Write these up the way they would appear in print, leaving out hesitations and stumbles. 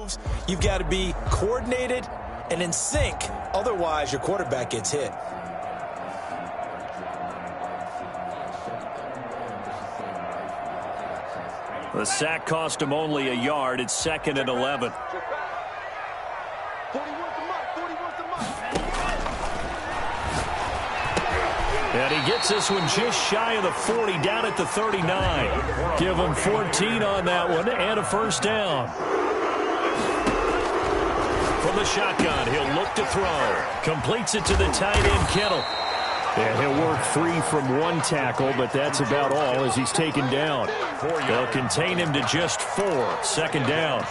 moves. You've got to be coordinated and in sync. Otherwise, your quarterback gets hit. The sack cost him only a yard. It's 2nd and 11. And he gets this one just shy of the 40, down at the 39. Give him 14 on that one and a first down. From the shotgun, he'll look to throw. Completes it to the tight end, Kittle. And he'll work free from one tackle, but that's about all as he's taken down. They'll contain him to just 4. 2nd down.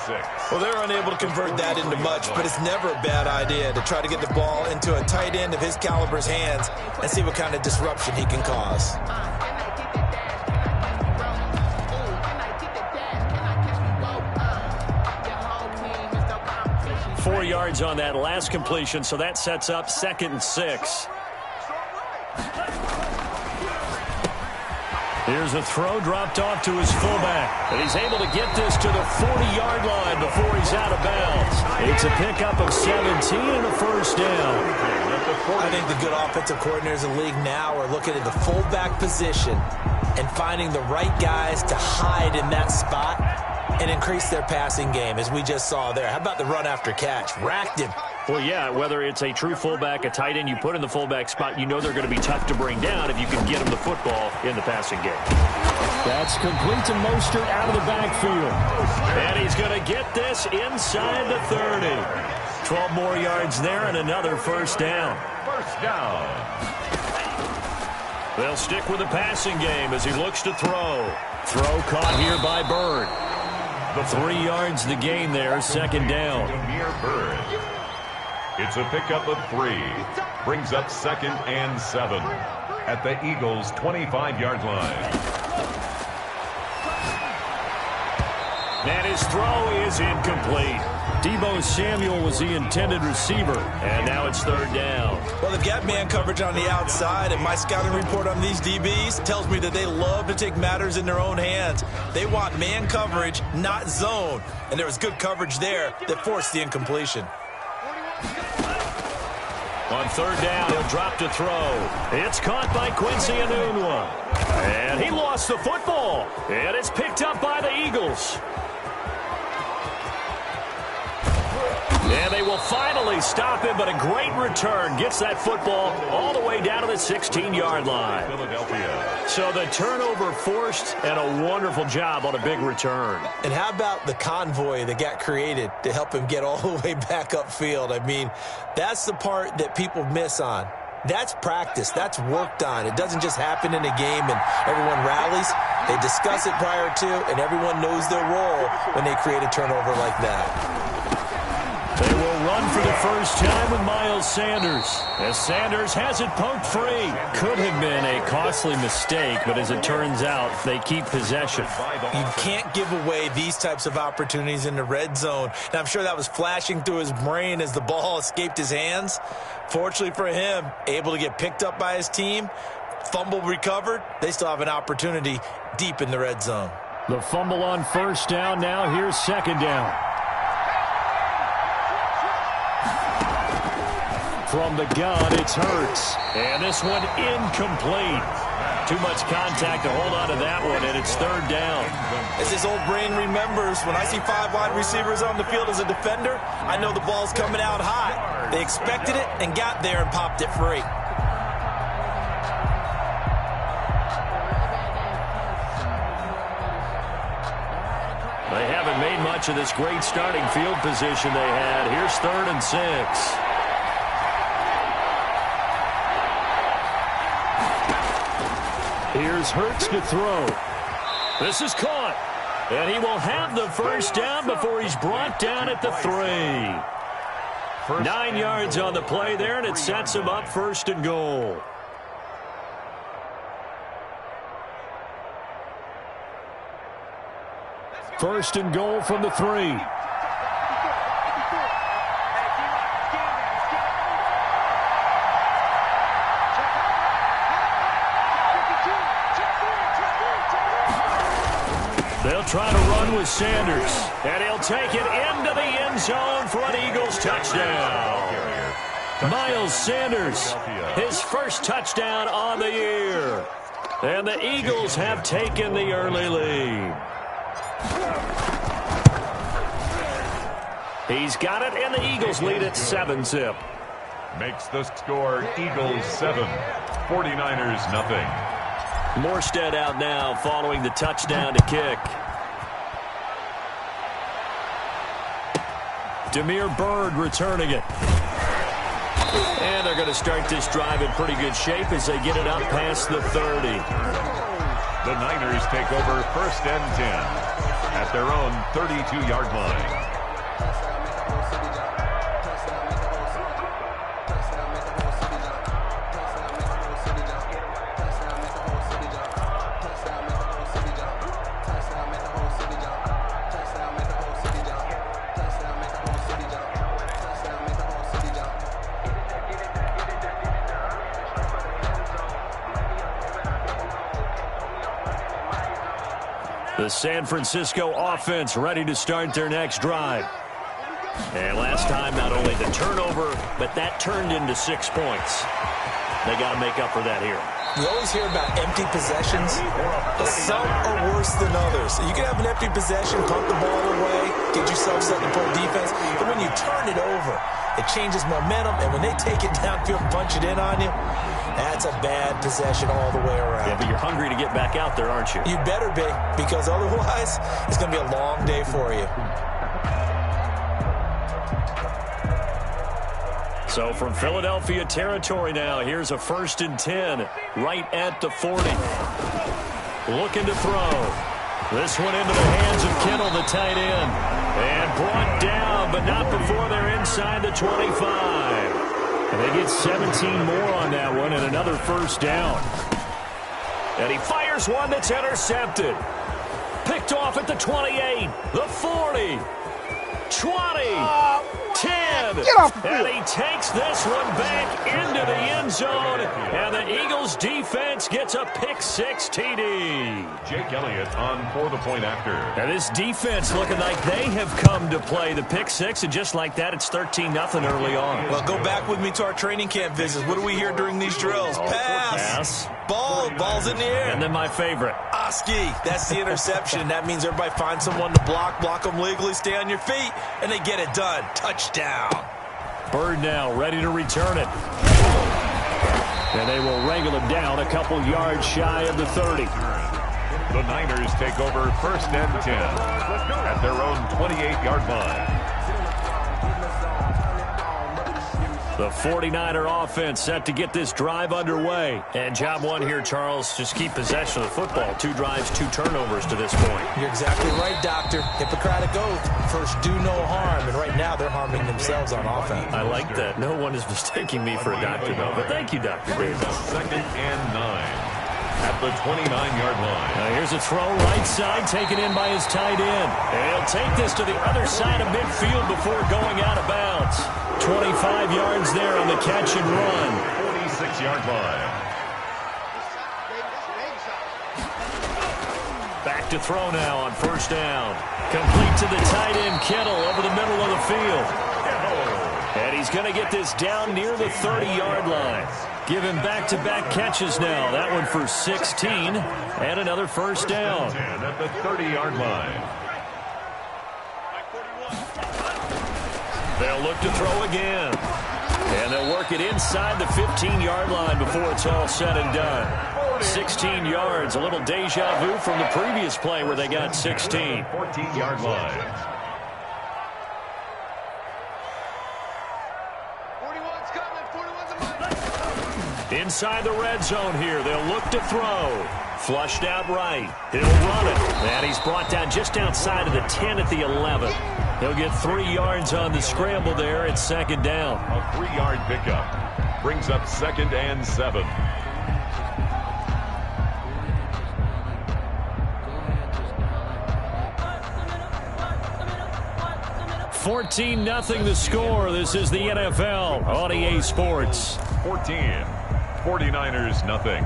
Well, they're unable to convert that into much, but it's never a bad idea to try to get the ball into a tight end of his caliber's hands and see what kind of disruption he can cause. Four yards on that last completion, so that sets up 2nd and 6. Here's a throw dropped off to his fullback. And he's able to get this to the 40-yard line before he's out of bounds. It's a pickup of 17 and a first down. I think the good offensive coordinators in the league now are looking at the fullback position and finding the right guys to hide in that spot and increase their passing game, as we just saw there. How about the run after catch? Racked him. Well, yeah, whether it's a true fullback, a tight end you put in the fullback spot, you know they're going to be tough to bring down if you can get them the football in the passing game. That's complete to Mostert out of the backfield. And he's going to get this inside the 30. 12 more yards there and another first down. First down. They'll stick with the passing game as he looks to throw. Throw caught here by Bird. The 3 yards the gain there, 2nd down. Bird. It's a pickup of 3. Brings up 2nd and 7 at the Eagles' 25-yard line. And his throw is incomplete. Deebo Samuel was the intended receiver, and now it's 3rd down. Well, they've got man coverage on the outside, and my scouting report on these DBs tells me that they love to take matters in their own hands. They want man coverage, not zone, and there was good coverage there that forced the incompletion. On 3rd down, he'll drop to throw. It's caught by Quincy Enunwa. And he lost the football. And it's picked up by the Eagles. And they will finally stop him, but a great return. Gets that football all the way down to the 16-yard line. Philadelphia. So the turnover forced and a wonderful job on a big return. And how about the convoy that got created to help him get all the way back upfield? I mean, that's the part that people miss on. That's practice. That's worked on. It doesn't just happen in a game and everyone rallies. They discuss it prior to, and everyone knows their role when they create a turnover like that. They will run for the first time with Miles Sanders. As Sanders has it poked free. Could have been a costly mistake, but as it turns out, they keep possession. You can't give away these types of opportunities in the red zone. Now, I'm sure that was flashing through his brain as the ball escaped his hands. Fortunately for him, able to get picked up by his team, fumble recovered. They still have an opportunity deep in the red zone. The fumble on 1st down. Now here's 2nd down. From the gun, it's Hurts. And this one incomplete. Too much contact to hold on to that one, and it's 3rd down. As his old brain remembers, when I see 5 wide receivers on the field as a defender, I know the ball's coming out hot. They expected it and got there and popped it free. They haven't made much of this great starting field position they had. Here's 3rd and 6. Here's Hurts to throw. This is caught. And he will have the first down before he's brought down at the 3. 9 yards on the play there, and it sets him up 1st and goal. First and goal from the 3. They'll try to run run with Sanders. And he'll take it into the end zone for an Eagles touchdown. Miles Sanders, his first touchdown on the year. And the Eagles have taken the early lead. He's got it, and the Eagles lead at 7-zip. Makes the score Eagles 7, 49ers nothing. Morstead out now following the touchdown to kick. Damiere Byrd returning it. And they're going to start this drive in pretty good shape as they get it up past the 30. The Niners take over 1st and 10 at their own 32-yard line. The San Francisco offense ready to start their next drive. And last time, not only the turnover, but that turned into 6 points. They got to make up for that here. We always hear about empty possessions, but some are worse than others. You can have an empty possession, punt the ball away, get yourself set to pull defense, but when you turn it over, it changes momentum, and when they take it downfield and punch it in on you, that's a bad possession all the way around. Yeah, but you're hungry to get back out there, aren't you? You better be, because otherwise, it's going to be a long day for you. So from Philadelphia territory now, here's a 1st and 10 right at the 40. Looking to throw. This one into the hands of Kittle, the tight end. And brought down, but not before they're inside the 25. And they get 17 more on that one and another 1st down. And he fires one that's intercepted. Picked off at the 28, the 40, 20, 10. Get off the field. And he takes this one back into the end zone. And the Eagles defense gets a pick-6 TD. Jake Elliott on for the point after. And this defense looking like they have come to play the pick-6. And just like that, it's 13-0 early on. Well, go back with me to our training camp visits. What do we hear during these drills? Pass. Ball's in the air. And then my favorite. Oski, that's the interception. That means everybody finds someone to block them legally, stay on your feet, and they get it done. Touchdown. Byrd now ready to return it. And they will wrangle him down a couple yards shy of the 30. The Niners take over 1st and 10 at their own 28-yard line. The 49er offense set to get this drive underway. And job one here, Charles, just keep possession of the football. 2 drives, 2 turnovers to this point. You're exactly right, Doctor. Hippocratic oath. First, do no harm. And right now, they're harming themselves on offense. I like that. No one is mistaking me for a doctor, though. But thank you, Dr. Davis. 2nd and 9 at the 29-yard line. Now here's a throw right side, taken in by his tight end. And he'll take this to the other side of midfield before going out of bounds. 25 yards there on the catch and run. 46-yard line. Back to throw now on 1st down. Complete to the tight end, Kittle, over the middle of the field. And he's going to get this down near the 30-yard line. Give him back-to-back catches now. That one for 16 and another 1st down. At the 30-yard line. They'll look to throw again. And they'll work it inside the 15-yard line before it's all said and done. 16 yards, a little deja vu from the previous play where they got 16. 14-yard line. Inside the red zone here, they'll look to throw. Flushed out right. He'll run it. And he's brought down just outside of the 10 at the 11. He'll get 3 yards on the scramble there. It's 2nd down. A 3-yard pickup brings up 2nd and 7. $14-0 the score. This is the NFL on EA Sports. 14. 49ers nothing.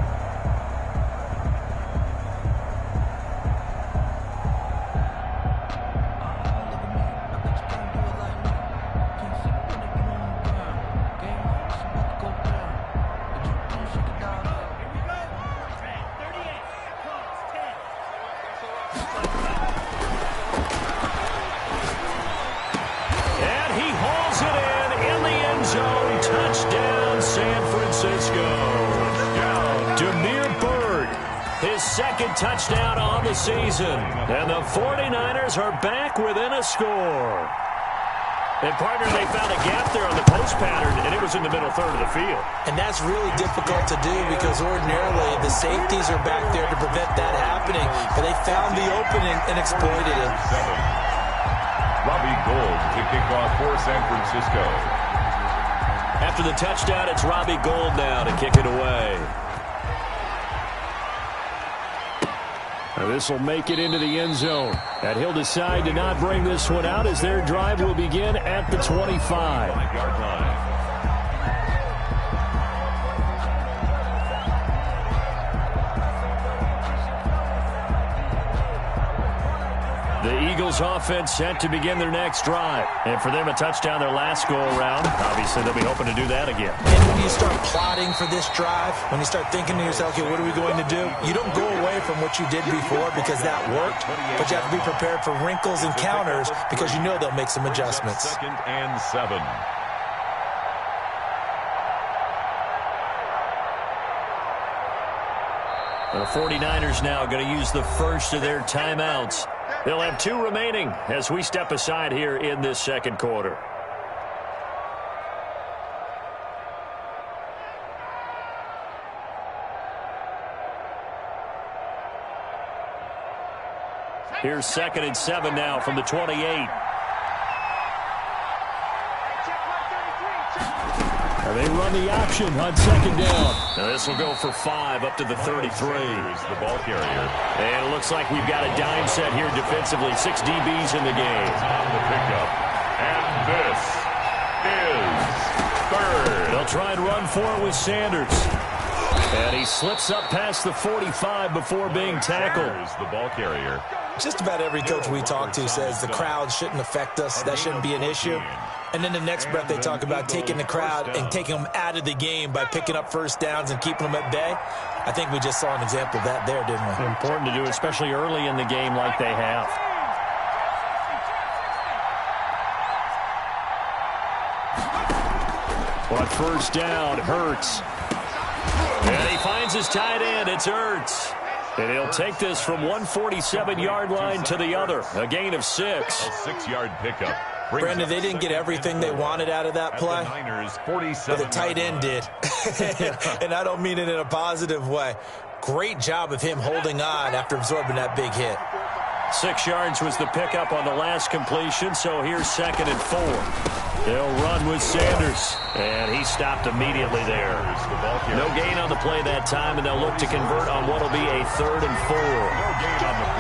zone. Touchdown, San Francisco. His second touchdown on the season. And the 49ers are back within a score. And, partner, they found a gap there on the post pattern, and it was in the middle third of the field. And that's really difficult to do because ordinarily the safeties are back there to prevent that happening. But they found the opening and exploited it. Robbie Gould to kick off for San Francisco. After the touchdown, it's Robbie Gould now to kick it away. This will make it into the end zone. And he'll decide to not bring this one out as their drive will begin at the 25-yard line. The Eagles offense set to begin their next drive. And for them, a touchdown their last go-around. Obviously, they'll be hoping to do that again. And when you start plotting for this drive, when you start thinking to yourself, okay, what are we going to do? You don't go away from what you did before because that worked, but you have to be prepared for wrinkles and counters because you know they'll make some adjustments. 2nd and 7. The 49ers now going to use the first of their timeouts. They'll have 2 remaining as we step aside here in this second quarter. Here's 2nd and 7 now from the 28. And they run the option on 2nd down. Now this will go for 5 up to the 33. Here's the ball carrier. And it looks like we've got a dime set here defensively. 6 DBs in the game. On the pickup. And this is 3rd. They'll try and run for it with Sanders. And he slips up past the 45 before being tackled. Here's the ball carrier. Just about every coach we talk to says the crowd shouldn't affect us. That shouldn't be an issue. And then the next breath they talk about taking the crowd and taking them out of the game by picking up first downs and keeping them at bay. I think we just saw an example of that there, didn't we? Important to do, especially early in the game like they have. On first down, Hurts. And he finds his tight end. It's Hurts. And he'll take this from 147-yard line to the other. A gain of 6. A 6-yard pickup. Brandon, they didn't get everything they wanted out of that play, but the tight end did. And I don't mean it in a positive way. Great job of him holding on after absorbing that big hit. 6 yards was the pickup on the last completion, so here's 2nd and 4. They'll run with Sanders, and he stopped immediately there. No gain on the play that time, and they'll look to convert on what will be a 3rd and 4.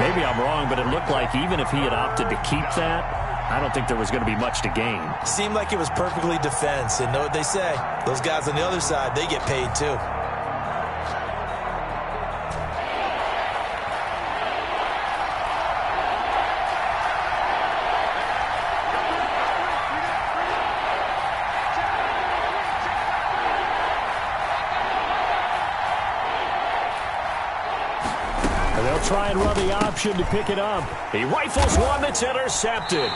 Maybe I'm wrong, but it looked like even if he had opted to keep that, I don't think there was going to be much to gain. Seemed like it was perfectly defense, and know what they say. Those guys on the other side, they get paid too. Try and run the option to pick it up. He rifles one that's intercepted.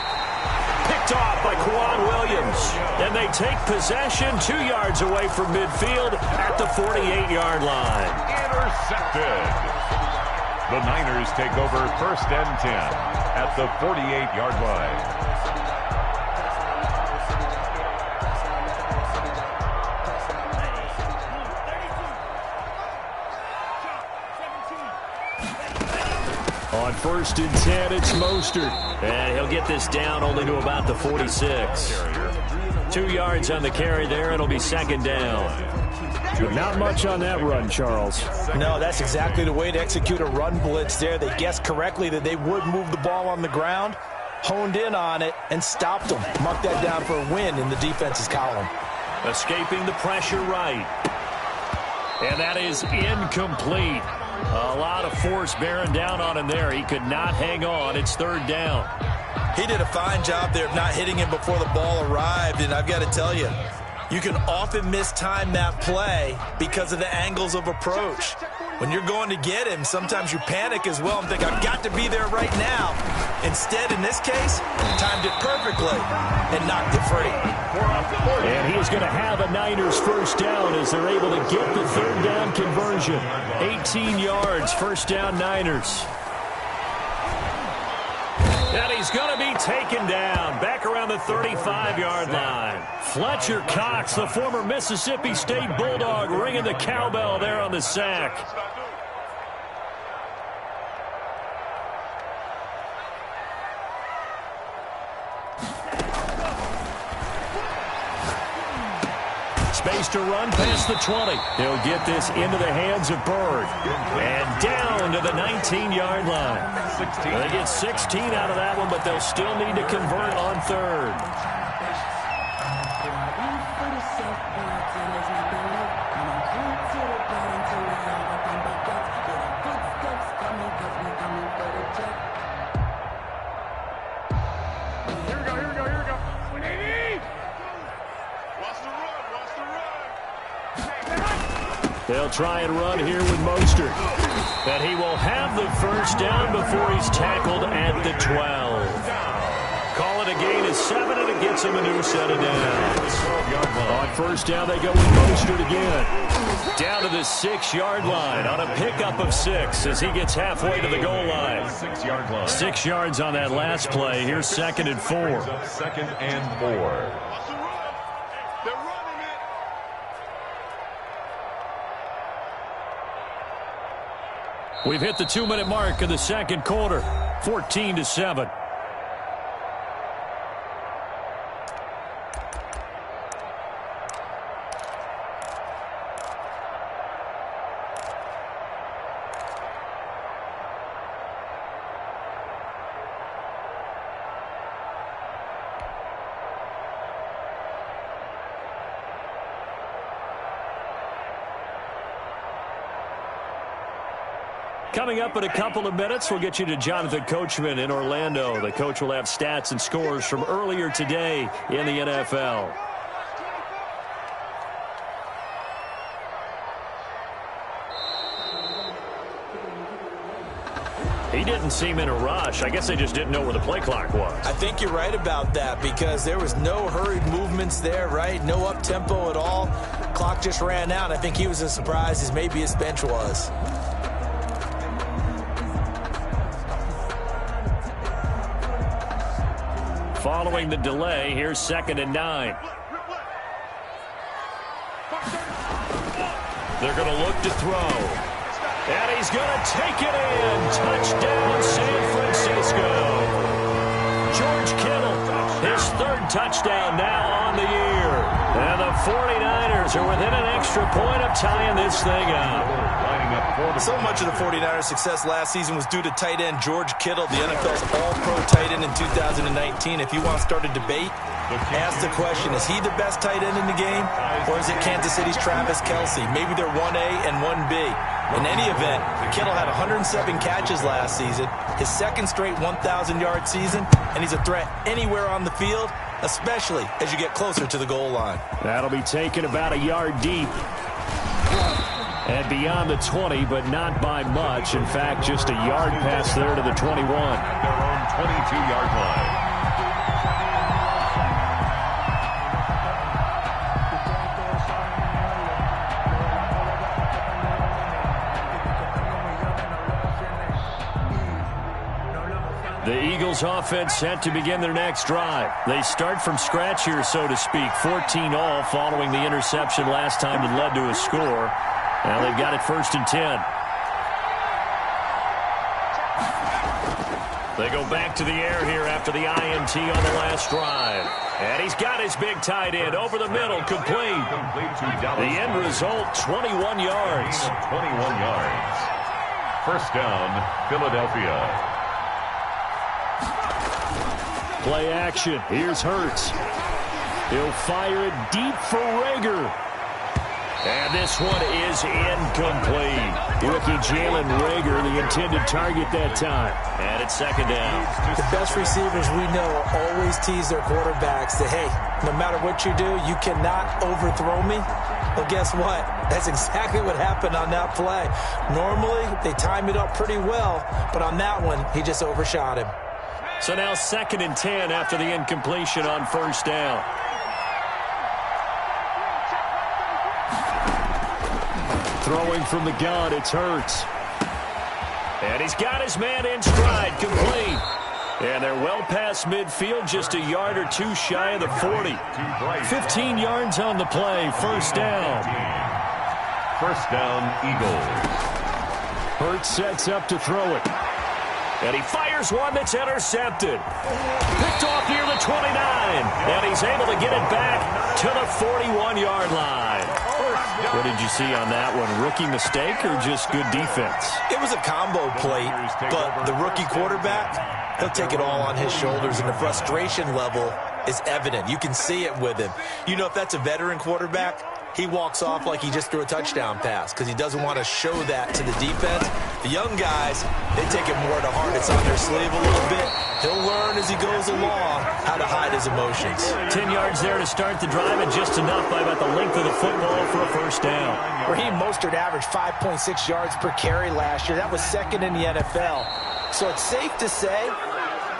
Picked off by Quan Williams. And they take possession 2 yards away from midfield at the 48-yard line. Intercepted. The Niners take over 1st and 10 at the 48-yard line. On 1st and 10, it's Mostert. And he'll get this down only to about the 46. 2 yards on the carry there. It'll be 2nd down. Not much on that run, Charles. No, that's exactly the way to execute a run blitz there. They guessed correctly that they would move the ball on the ground, honed in on it, and stopped them. Mark that down for a win in the defense's column. Escaping the pressure right. And that is incomplete. A lot of force bearing down on him there. He could not hang on. It's 3rd down. He did a fine job there of not hitting him before the ball arrived, and I've got to tell you, you can often mistime that play because of the angles of approach. When you're going to get him, sometimes you panic as well and think, I've got to be there right now. Instead, in this case, timed it perfectly and knocked it free. And he is going to have a Niners first down as they're able to get the third down conversion. 18 yards, first down Niners. And he's going to be taken down back around the 35-yard line. Fletcher Cox, the former Mississippi State Bulldog, ringing the cowbell there on the sack. Space to run past the 20. He'll get this into the hands of Bird. And down to the 19-yard line. They get 16 out of that one, but they'll still need to convert on third. They'll try and run here with Mostert. But he will have the first down before he's tackled at the 12. Call it a gain of 7, and it gets him a new set of downs. On first down, they go with Mostert again. Down to the 6-yard line on a pickup of 6 as he gets halfway to the goal line. 6-yard line. 6 yards on that last play. Here's 2nd and 4. Second and 4. We've hit the 2-minute mark of the second quarter. 14-7. Coming up in a couple of minutes, we'll get you to Jonathan Coachman in Orlando. The coach will have stats and scores from earlier today in the NFL. He didn't seem in a rush. I guess they just didn't know where the play clock was. I think you're right about that because there was no hurried movements there, right? No up-tempo at all. Clock just ran out. I think he was as surprised as maybe his bench was. Following the delay, here's 2nd and 9. They're going to look to throw. And he's going to take it in. Touchdown, San Francisco. George Kittle, his 3rd touchdown now on the year. And the 49ers are within an extra point of tying this thing up. So much of the 49ers' success last season was due to tight end George Kittle, the NFL's all-pro tight end in 2019. If you want to start a debate, ask the question, is he the best tight end in the game, or is it Kansas City's Travis Kelce? Maybe they're 1A and 1B. In any event, Kittle had 107 catches last season, his 2nd straight 1,000-yard season, and he's a threat anywhere on the field, especially as you get closer to the goal line. That'll be taken about a yard deep. And beyond the 20, but not by much. In fact, just a yard pass there to the 21. At their own 22-yard line. The Eagles offense set to begin their next drive. They start from scratch here, so to speak. 14-all following the interception last time that led to a score. Now they've got it 1st and 10. They go back to the air here after the INT on the last drive. And he's got his big tight end over the middle, complete. The end result, 21 yards. 21 yards. First down, Philadelphia. Play action. Here's Hurts. He'll fire it deep for Rager. And this one is incomplete. Rookie Jalen Rager, the intended target that time. And it's 2nd down. The best receivers we know always tease their quarterbacks that, hey, no matter what you do, you cannot overthrow me. Well, guess what? That's exactly what happened on that play. Normally, they time it up pretty well, but on that one, he just overshot him. So now 2nd and 10 after the incompletion on first down. Throwing from the gun, it's Hurts. And he's got his man in stride, complete. And they're well past midfield, just a yard or two shy of the 40. 15 yards on the play, first down. First down, Eagles. Hurts sets up to throw it. And he fires one that's intercepted. Picked off near the 29. And he's able to get it back to the 41-yard line. What did you see on that one? Rookie mistake or just good defense? It was a combo play, but the rookie quarterback, he'll take it all on his shoulders, and the frustration level is evident. You can see it with him. You know, if that's a veteran quarterback, he walks off like he just threw a touchdown pass because he doesn't want to show that to the defense. The young guys, they take it more to heart. It's on their sleeve a little bit. He'll learn as he goes along how to hide his emotions. 10 yards there to start the drive, and just enough by about the length of the football for a first down. Raheem Mostert averaged 5.6 yards per carry last year. That was 2nd in the NFL. So it's safe to say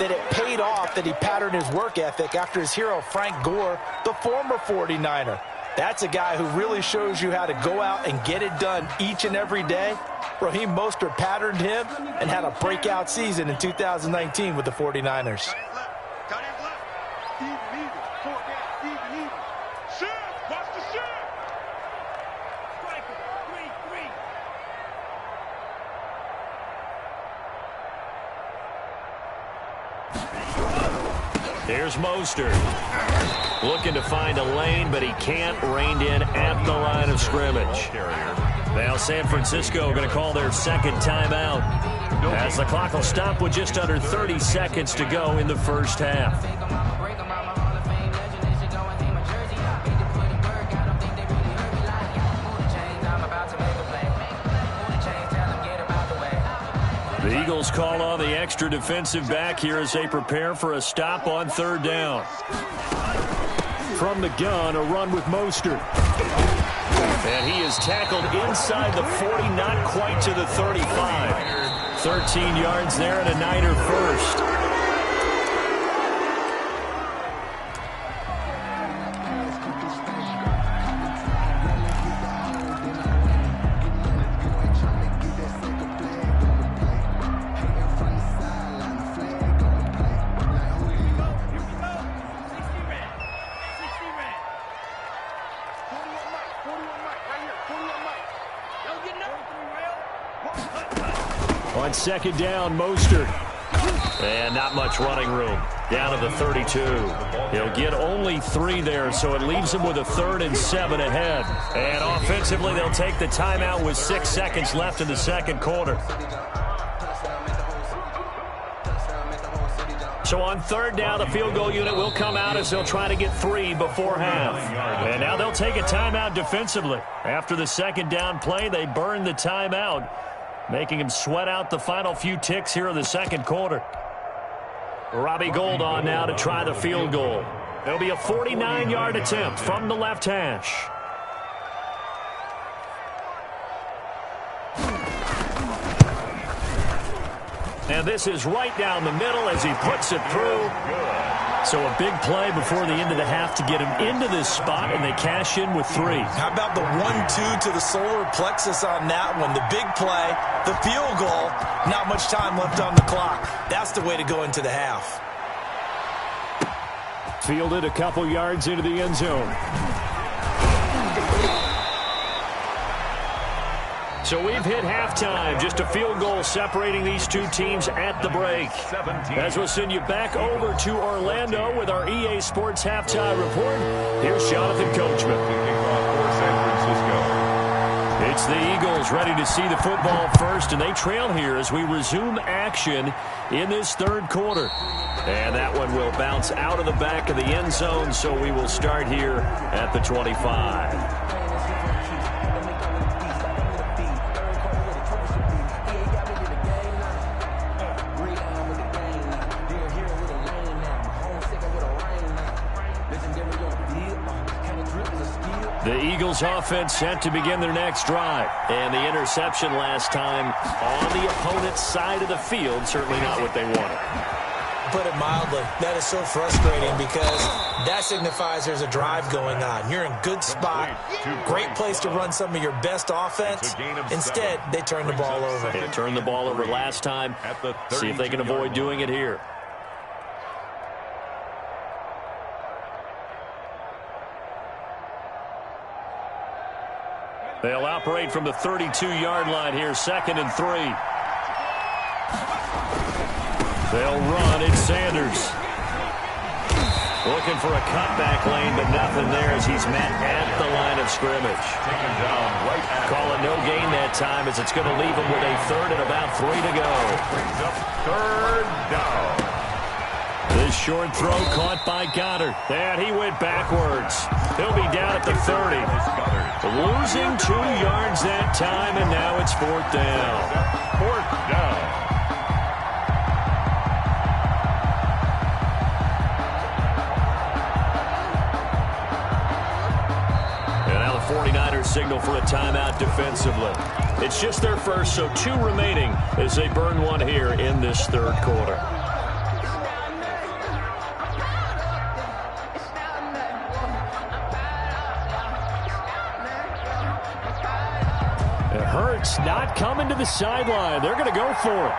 that it paid off that he patterned his work ethic after his hero Frank Gore, the former 49er. That's a guy who really shows you how to go out and get it done each and every day. Raheem Mostert patterned him and had a breakout season in 2019 with the 49ers. Here's Mostert. Looking to find a lane, but he can't. Reined in at the line of scrimmage. Now San Francisco going to call their 2nd timeout, as the clock will stop with just under 30 seconds to go in the first half. The Eagles call on the extra defensive back here as they prepare for a stop on 3rd down. From the gun, a run with Mostert. And he is tackled inside the 40, not quite to the 35. 13 yards there and a Niner first. On 2nd down, Mostert. And not much running room. Down to the 32. He'll get only 3 there, so it leaves him with a 3rd and 7 ahead. And offensively, they'll take the timeout with 6 seconds left in the 2nd quarter. So on 3rd down, the field goal unit will come out as they'll try to get 3 before half. And now they'll take a timeout defensively. After the 2nd down play, they burn the timeout, making him sweat out the final few ticks here in the 2nd quarter. Robbie Gould on now to try the field goal. It'll be a 49-yard attempt from the left hash. And this is right down the middle as he puts it through. So a big play before the end of the half to get him into this spot, and they cash in with 3. How about the 1-2 to the solar plexus on that one? The big play, the field goal, not much time left on the clock. That's the way to go into the half. Fielded a couple yards into the end zone. So we've hit halftime. Just a field goal separating these two teams at the break. As we'll send you back over to Orlando with our EA Sports Halftime Report, here's Jonathan Coachman. It's the Eagles ready to see the football first, and they trail here as we resume action in this 3rd quarter. And that one will bounce out of the back of the end zone, so we will start here at the 25. The Eagles offense set to begin their next drive. And the interception last time on the opponent's side of the field, certainly not what they wanted. put it mildly. That is so frustrating because that signifies there's a drive going on. You're in good spot, great place to run some of your best offense. Instead, they turn the ball over. They turned the ball over last time. See if they can avoid doing it here. They'll operate from the 32-yard line here, 2nd and 3. They'll run. It's Sanders. Looking for a cutback lane, but nothing there as he's met at the line of scrimmage. Call it no gain that time as it's going to leave him with a 3rd and about 3 to go. Brings up 3rd down. This short throw caught by Goddard. And he went backwards. He'll be down at the 30. Losing 2 yards that time, and now it's 4th down. 4th down. And now the 49ers signal for a timeout defensively. It's just their first, so 2 remaining as they burn one here in this 3rd quarter. Hurts not coming to the sideline. They're going to go for it.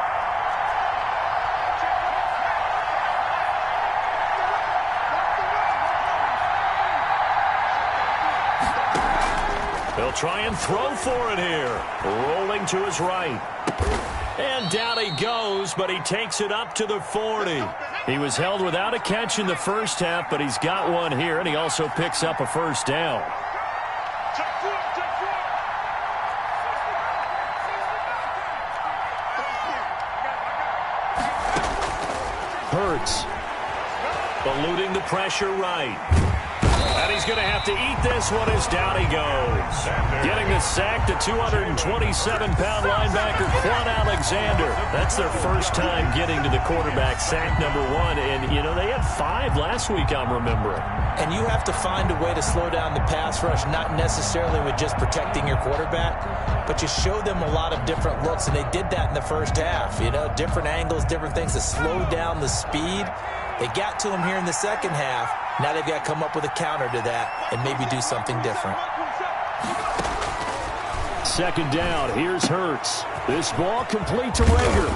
They'll try and throw for it here. Rolling to his right. And down he goes, but he takes it up to the 40. He was held without a catch in the first half, but he's got one here, and he also picks up a 1st down. Hurts eluding the pressure right. And he's going to have to eat this one as down he goes. Getting the sack, the 227-pound linebacker, Quan Alexander. That's their first time getting to the quarterback, sack number 1. And, you know, they had 5 last week, I'm remembering. And you have to find a way to slow down the pass rush, not necessarily with just protecting your quarterback, but you show them a lot of different looks, and they did that in the first half. You know, different angles, different things to slow down the speed. They got to him here in the second half. Now they've got to come up with a counter to that and maybe do something different. 2nd down. Here's Hurts. This ball complete to Rager.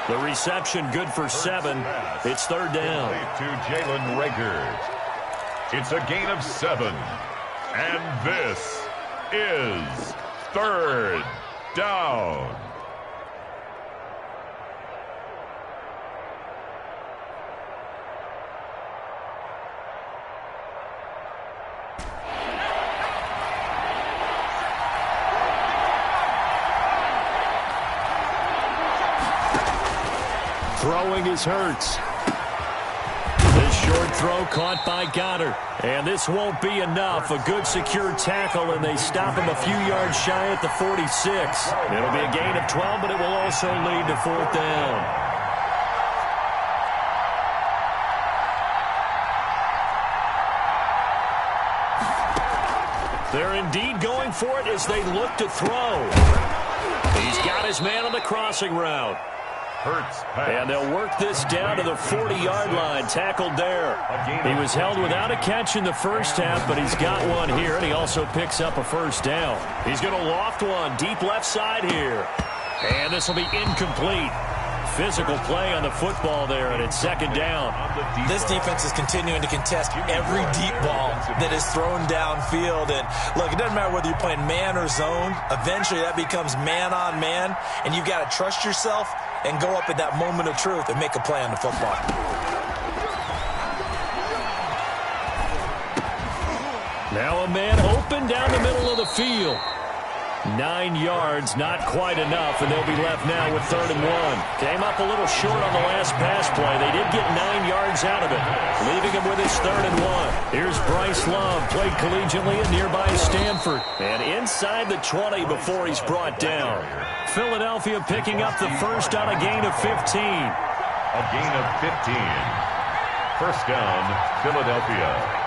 The reception good for 7. It's 3rd down. To Jalen Rager. It's a gain of 7. And this is 3rd down. Throwing is Hurts. This short throw caught by Goddard. And this won't be enough. A good secure tackle, and they stop him a few yards shy at the 46. It'll be a gain of 12, but it will also lead to 4th down. They're indeed going for it as they look to throw. He's got his man on the crossing route. And they'll work this down to the 40-yard line, tackled there. He was held without a catch in the first half, but he's got one here, and he also picks up a 1st down. He's going to loft one deep left side here. And this will be incomplete. Physical play on the football there, and it's 2nd down. This defense is continuing to contest every deep ball that is thrown downfield. And, look, it doesn't matter whether you're playing man or zone. Eventually that becomes man on man, and you've got to trust yourself and go up at that moment of truth and make a play on the football. Now a man open down the middle of the field. 9 yards, not quite enough, and they'll be left now with 3rd and 1. Came up a little short on the last pass play. They did get 9 yards out of it, leaving him with his 3rd and 1. Here's Bryce Love, played collegiately at nearby Stanford, and inside the 20 before he's brought down. Philadelphia picking up the first on a gain of 15. A gain of 15. 1st down, Philadelphia.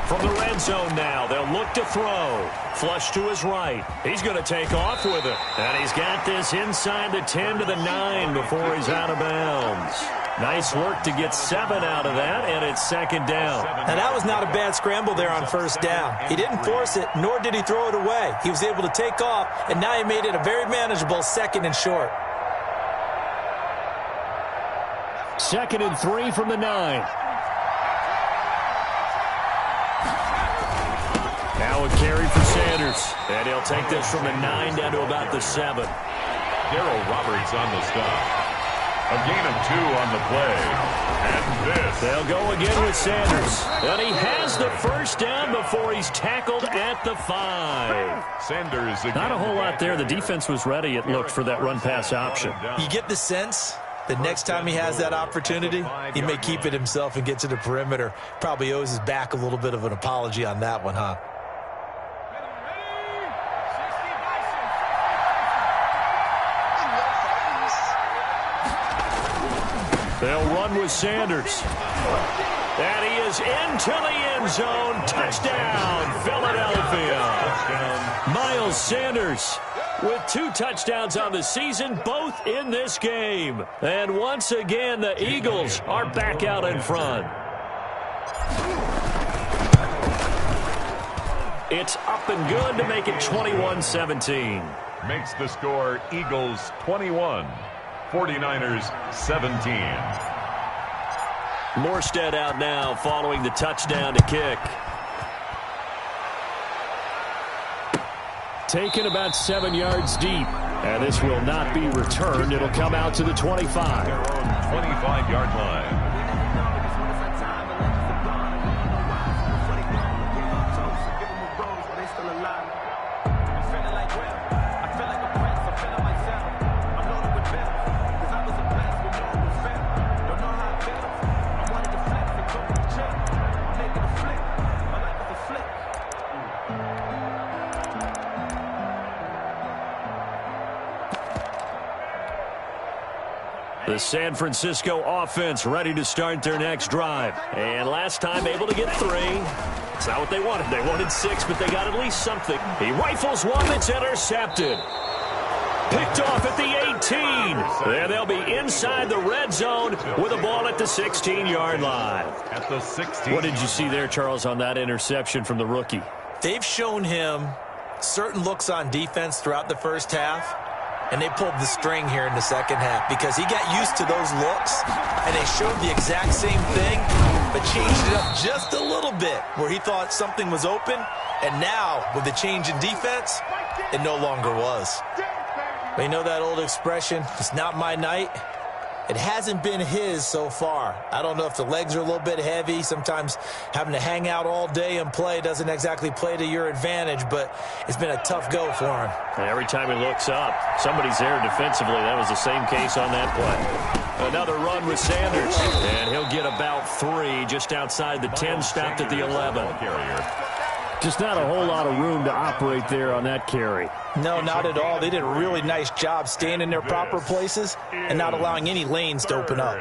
From the red end zone now. They'll look to throw. Flush to his right. He's going to take off with it. And he's got this inside the 10 to the 9 before he's out of bounds. Nice work to get 7 out of that, and it's second down. Now, that was not a bad scramble there on first down. He didn't force it, nor did he throw it away. He was able to take off, and now he made it a very manageable second and short. 2nd and 3 from the 9. Now a carry for Sanders. And he'll take this from the 9 down to about the 7. Darrell Roberts on the stop. A gain of 2 on the play. And this. They'll go again with Sanders. And he has the first down before he's tackled at the 5. Sanders again. Not a whole lot there. The defense was ready, it looked, for that run-pass option. You get the sense the next time he has that opportunity, he may keep it himself and get to the perimeter. Probably owes his back a little bit of an apology on that one, huh? They'll run with Sanders. And he is into the end zone. Touchdown, Philadelphia. Miles Sanders with 2 touchdowns on the season, both in this game. And once again, the Eagles are back out in front. It's up and good to make it 21-17. Makes the score Eagles 21. 49ers 17. Morstead out now following the touchdown to kick. Taken about 7 yards deep. And this will not be returned. It'll come out to the 25. Their own 25-yard line. The San Francisco offense ready to start their next drive. And last time able to get 3. It's not what they wanted. They wanted 6, but they got at least something. He rifles one that's intercepted. Picked off at the 18. And they'll be inside the red zone with a ball at the 16-yard line. At the 16. What did you see there, Charles, on that interception from the rookie? They've shown him certain looks on defense throughout the first half. And they pulled the string here in the second half because he got used to those looks, and they showed the exact same thing, but changed it up just a little bit where he thought something was open, and now, with the change in defense, it no longer was. But you know that old expression, it's not my night? It hasn't been his so far. I don't know if the legs are a little bit heavy. Sometimes having to hang out all day and play doesn't exactly play to your advantage, but it's been a tough go for him. And every time he looks up, somebody's there defensively. That was the same case on that play. Another run with Sanders, and he'll get about 3 just outside the 10, stopped at the 11. Just not a whole lot of room to operate there on that carry. No, not at all. They did a really nice job staying in their proper places and not allowing any lanes to open up.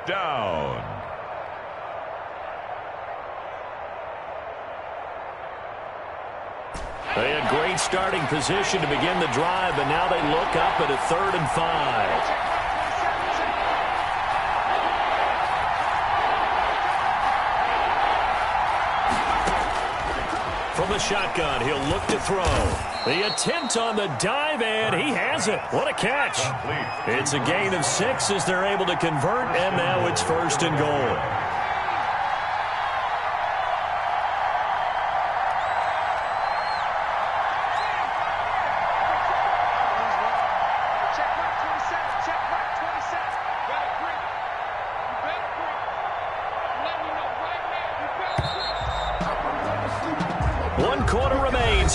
Down. They had great starting position to begin the drive, but now they look up at a 3rd and 5. From the shotgun, he'll look to throw. The attempt on the dive, and he has it. What a catch. It's a gain of 6 as they're able to convert, and now it's 1st and goal.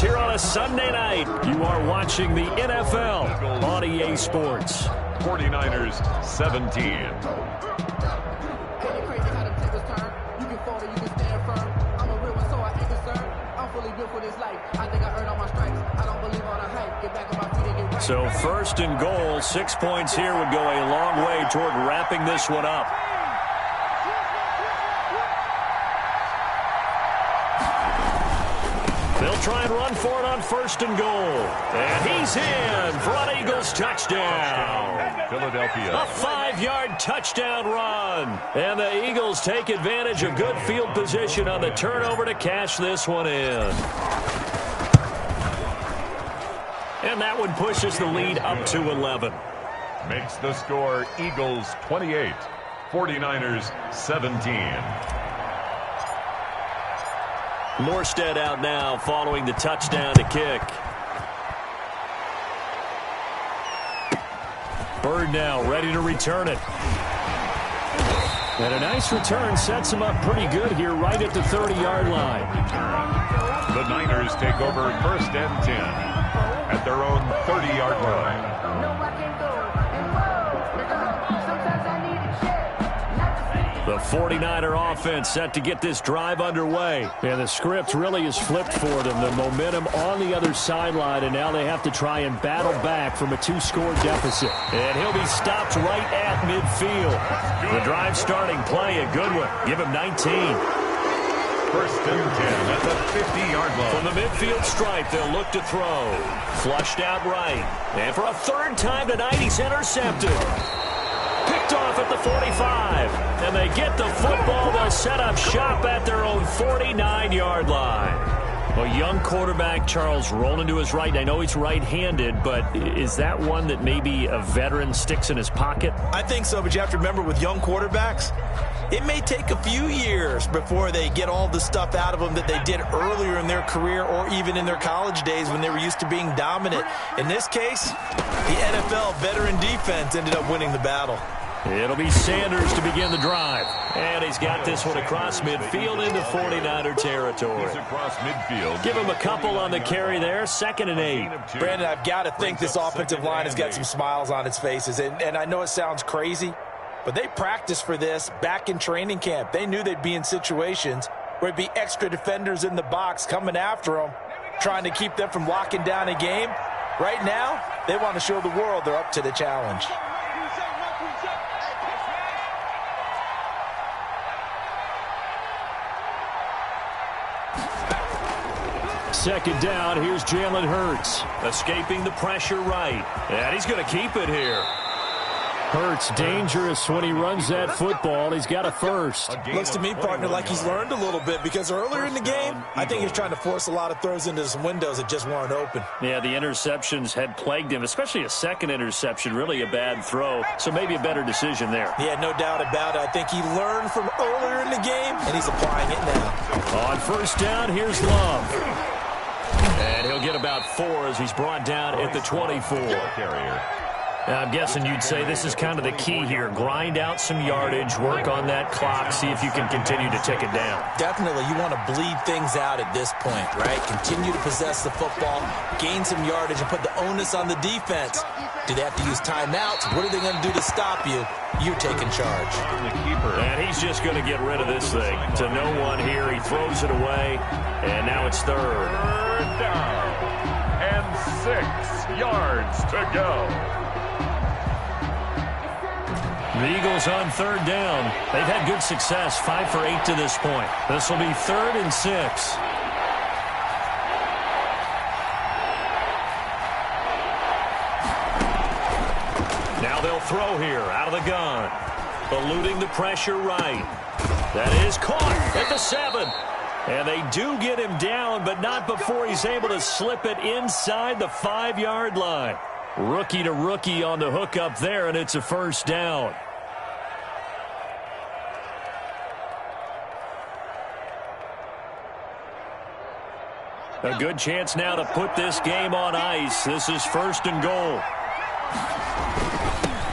Here on a Sunday night, you are watching the NFL on EA Sports. 49ers 17. So 1st and goal, 6 points here would go a long way toward wrapping this one up. They'll try and run for it on 1st and goal. And he's in for an Eagles touchdown. Philadelphia. A 5-yard touchdown run. And the Eagles take advantage of good field position on the turnover to cash this one in. And that one pushes the lead up to 11. Makes the score Eagles 28, 49ers 17. Morstead out now following the touchdown to kick. Bird now ready to return it. And a nice return sets him up pretty good here right at the 30-yard line. The Niners take over 1st and 10 at their own 30-yard line. The 49er offense set to get this drive underway. And the script really is flipped for them. The momentum on the other sideline, and now they have to try and battle back from a 2-score deficit. And he'll be stopped right at midfield. The drive starting play, a good one. Give him 19. 1st and 10 at the 50-yard line. From the midfield stripe, they'll look to throw. Flushed out right. And for a 3rd time tonight, he's intercepted. Picked off at the 45. And they get the football. They'll set up shop at their own 49-yard line. Well, young quarterback Charles rolling to his right. I know he's right-handed, but is that one that maybe a veteran sticks in his pocket? I think so, but you have to remember with young quarterbacks, it may take a few years before they get all the stuff out of them that they did earlier in their career or even in their college days when they were used to being dominant. In this case, the NFL veteran defense ended up winning the battle. It'll be Sanders to begin the drive. And he's got this one across midfield into 49er territory. He's across midfield. Give him a couple on the carry there. 2nd and 8. Brandon, I've got to think this offensive line has got some smiles on its faces. And I know it sounds crazy, but they practiced for this back in training camp. They knew they'd be in situations where it'd be extra defenders in the box coming after them, trying to keep them from locking down a game. Right now, they want to show the world they're up to the challenge. Second down, here's Jalen Hurts. Escaping the pressure right. And he's going to keep it here. Hurts dangerous when he runs that football. He's got a first. Looks to me, partner, like he's learned a little bit because earlier in the game, I think he's trying to force a lot of throws into some windows that just weren't open. Yeah, the interceptions had plagued him, especially a second interception, really a bad throw. So maybe a better decision there. Yeah, no doubt about it. I think he learned from earlier in the game, and he's applying it now. On 1st down, here's Love. And he'll get about 4 as he's brought down at the 24. Carrier. Now, I'm guessing you'd say this is kind of the key here. Grind out some yardage, work on that clock, see if you can continue to tick it down. Definitely. You want to bleed things out at this point, right? Continue to possess the football, gain some yardage, and put the onus on the defense. Do they have to use timeouts? What are they going to do to stop you? You're taking charge. The keeper. And he's just going to get rid of this thing. To no one here. He throws it away. And now it's 3rd. 3rd down. And 6 yards to go. The Eagles on 3rd down. They've had good success, 5 for 8 to this point. This will be 3rd and 6. Now they'll throw here out of the gun. Eluding the pressure right. That is caught at the 7. And they do get him down, but not before he's able to slip it inside the 5-yard line. Rookie to rookie on the hook up there, and it's a 1st down. A good chance now to put this game on ice. This is 1st and goal.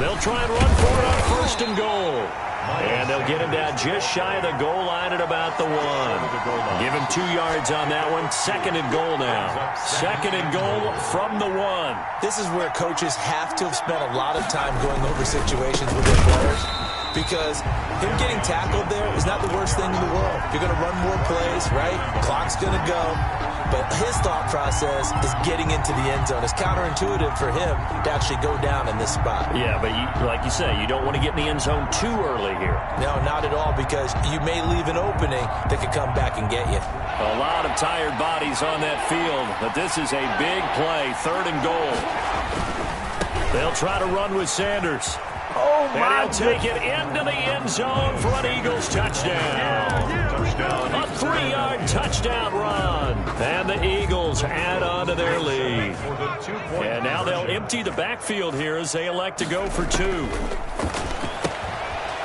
They'll try and run for it on 1st and goal. And they'll get him down just shy of the goal line at about the 1. Give him 2 yards on that one. 2nd and goal now. 2nd and goal from the 1. This is where coaches have to have spent a lot of time going over situations with their players, because him getting tackled there is not the worst thing in the world. You're going to run more plays, right? Clock's going to go. but his thought process is getting into the end zone. It's counterintuitive for him to actually go down in this spot. Yeah, but like you say, you don't want to get in the end zone too early here. No, not at all, because you may leave an opening that could come back and get you. A lot of tired bodies on that field, but this is a big play, 3rd and goal. They'll try to run with Sanders. Oh, my And he'll take it into the end zone for an Eagles touchdown. A 3-yard touchdown run. And the Eagles add on to their lead. And now they'll empty the backfield here as they elect to go for 2.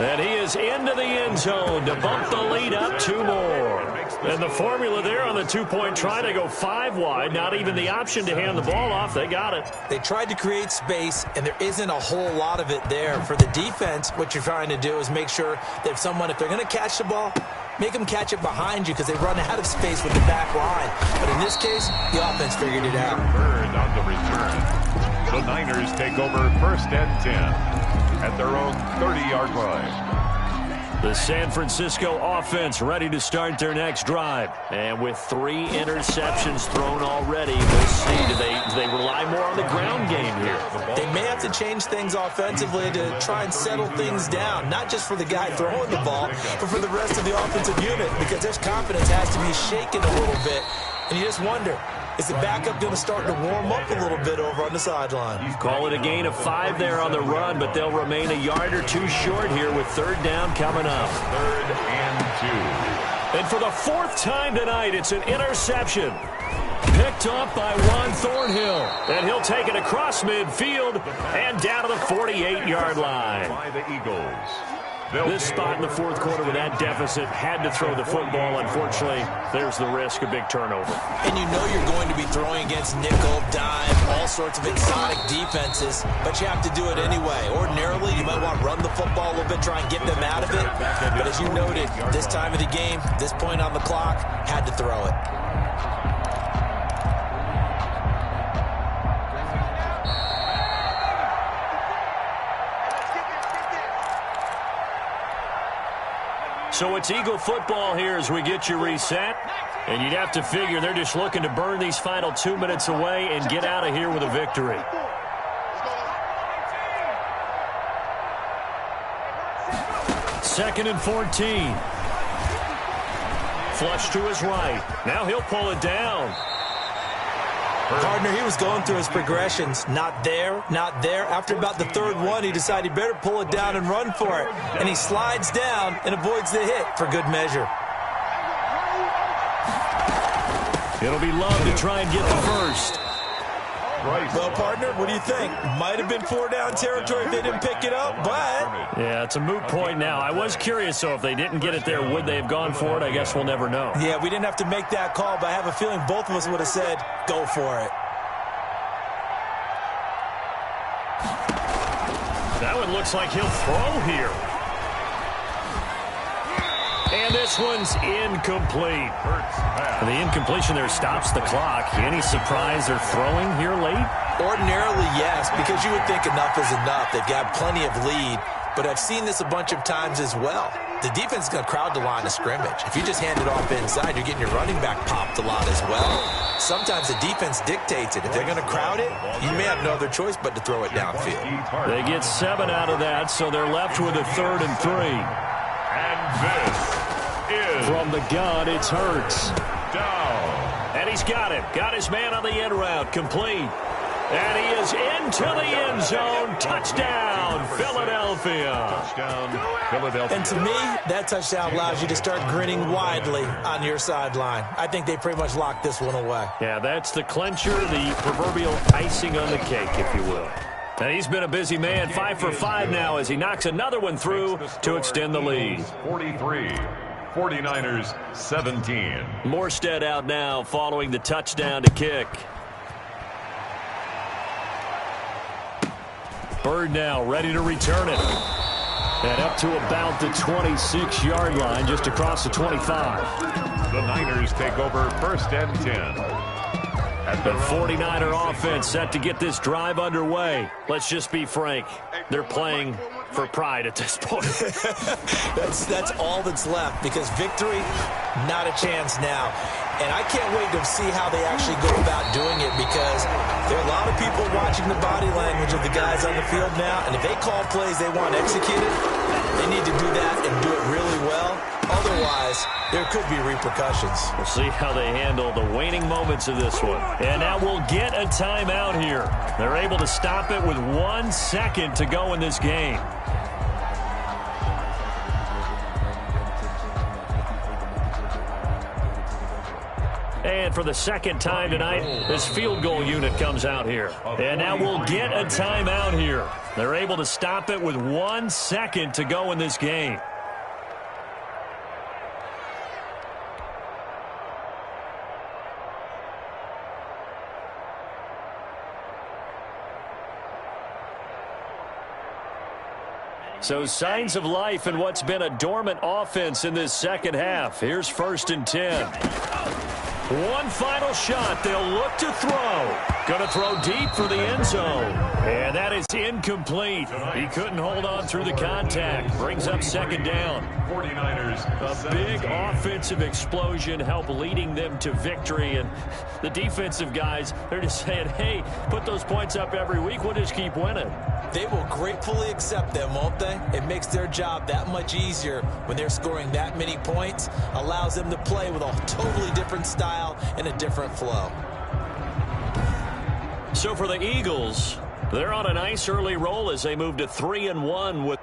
And he is into the end zone to bump the lead up 2 more. And the formula there on the 2-point try to go 5 wide. Not even the option to hand the ball off. They got it. They tried to create space, and there isn't a whole lot of it there. For the defense, what you're trying to do is make sure that if they're going to catch the ball, make them catch it behind you because they run out of space with the back line. But in this case, the offense figured it out. Bird on the return. The Niners take over 1st and 10 at their own 30-yard line. The San Francisco offense ready to start their next drive. And with 3 interceptions thrown already, we'll see. Do they rely more on the ground game here? They may have to change things offensively to try and settle things down, not just for the guy throwing the ball, but for the rest of the offensive unit, because their confidence has to be shaken a little bit. And you just wonder, is the backup going to start to warm up a little bit over on the sideline? Call it a gain of 5 there on the run, but they'll remain a yard or 2 short here with 3rd down coming up. 3rd and 2. And for the 4th time tonight, it's an interception. Picked up by Juan Thornhill. And he'll take it across midfield and down to the 48-yard line. By the Eagles. This spot in the 4th quarter with that deficit, had to throw the football. Unfortunately, there's the risk of big turnover. And you know you're going to be throwing against nickel, dime, all sorts of exotic defenses, but you have to do it anyway. Ordinarily, you might want to run the football a little bit, try and get them out of it. But as you noted, this time of the game, this point on the clock, had to throw it. So it's Eagle football here as we get you reset. And you'd have to figure they're just looking to burn these final 2 minutes away and get out of here with a victory. Second and 14. Flush to his right. Now he'll pull it down. Partner, he was going through his progressions. Not there, not there. After about the 3rd one, he decided he better pull it down and run for it. And he slides down and avoids the hit for good measure. It'll be Love to try and get the first. Well, partner, what do you think? Might have been 4-down territory if they didn't pick it up, but... Yeah, it's a moot point now. I was curious, so if they didn't get it there, would they have gone for it? I guess we'll never know. Yeah, we didn't have to make that call, but I have a feeling both of us would have said, go for it. That one looks like he'll throw here. And this one's incomplete. The incompletion there stops the clock. Any surprise they're throwing here late? Ordinarily, yes, because you would think enough is enough. They've got plenty of lead, but I've seen this a bunch of times as well. The defense is going to crowd the line of scrimmage. If you just hand it off inside, you're getting your running back popped a lot as well. Sometimes the defense dictates it. If they're going to crowd it, you may have no other choice but to throw it downfield. They get 7 out of that, so they're left with a 3rd and 3. And this is from the gun, it's Hurts. Down. And he's got it. Got his man on the end route. Complete. And he is into the end zone. Touchdown, Philadelphia. Touchdown, Philadelphia. And to me, that touchdown allows you to start grinning widely on your sideline. I think they pretty much locked this one away. Yeah, that's the clincher, the proverbial icing on the cake, if you will. And he's been a busy man, 5 for 5 now as he knocks another one through to extend the lead. 43, 49ers 17. Morstead out now following the touchdown to kick. Bird now ready to return it. And up to about the 26-yard line, just across the 25. The Niners take over 1st and 10. The 49er offense set to get this drive underway. Let's just be frank. They're playing for pride at this point. That's all that's left, because victory, not a chance now. And I can't wait to see how they actually go about doing it, because there are a lot of people watching the body language of the guys on the field now, and if they call plays they want executed, they need to do that and do it really well. Otherwise, there could be repercussions. We'll see how they handle the waning moments of this one. And now we'll get a timeout here. They're able to stop it with 1 second to go in this game. And for the second time tonight, this field goal unit comes out here. And now we'll get a timeout here. They're able to stop it with 1 second to go in this game. So signs of life in what's been a dormant offense in this second half. Here's 1st and 10. One final shot. They'll look to throw. Going to throw deep for the end zone. And that is incomplete. He couldn't hold on through the contact. Brings up 2nd down. 49ers. A big offensive explosion helped leading them to victory. And the defensive guys, they're just saying, hey, put those points up every week. We'll just keep winning. They will gratefully accept them, won't they? It makes their job that much easier when they're scoring that many points. Allows them to play with a totally different style and a different flow. So for the Eagles, they're on a nice early roll as they move to 3-1 with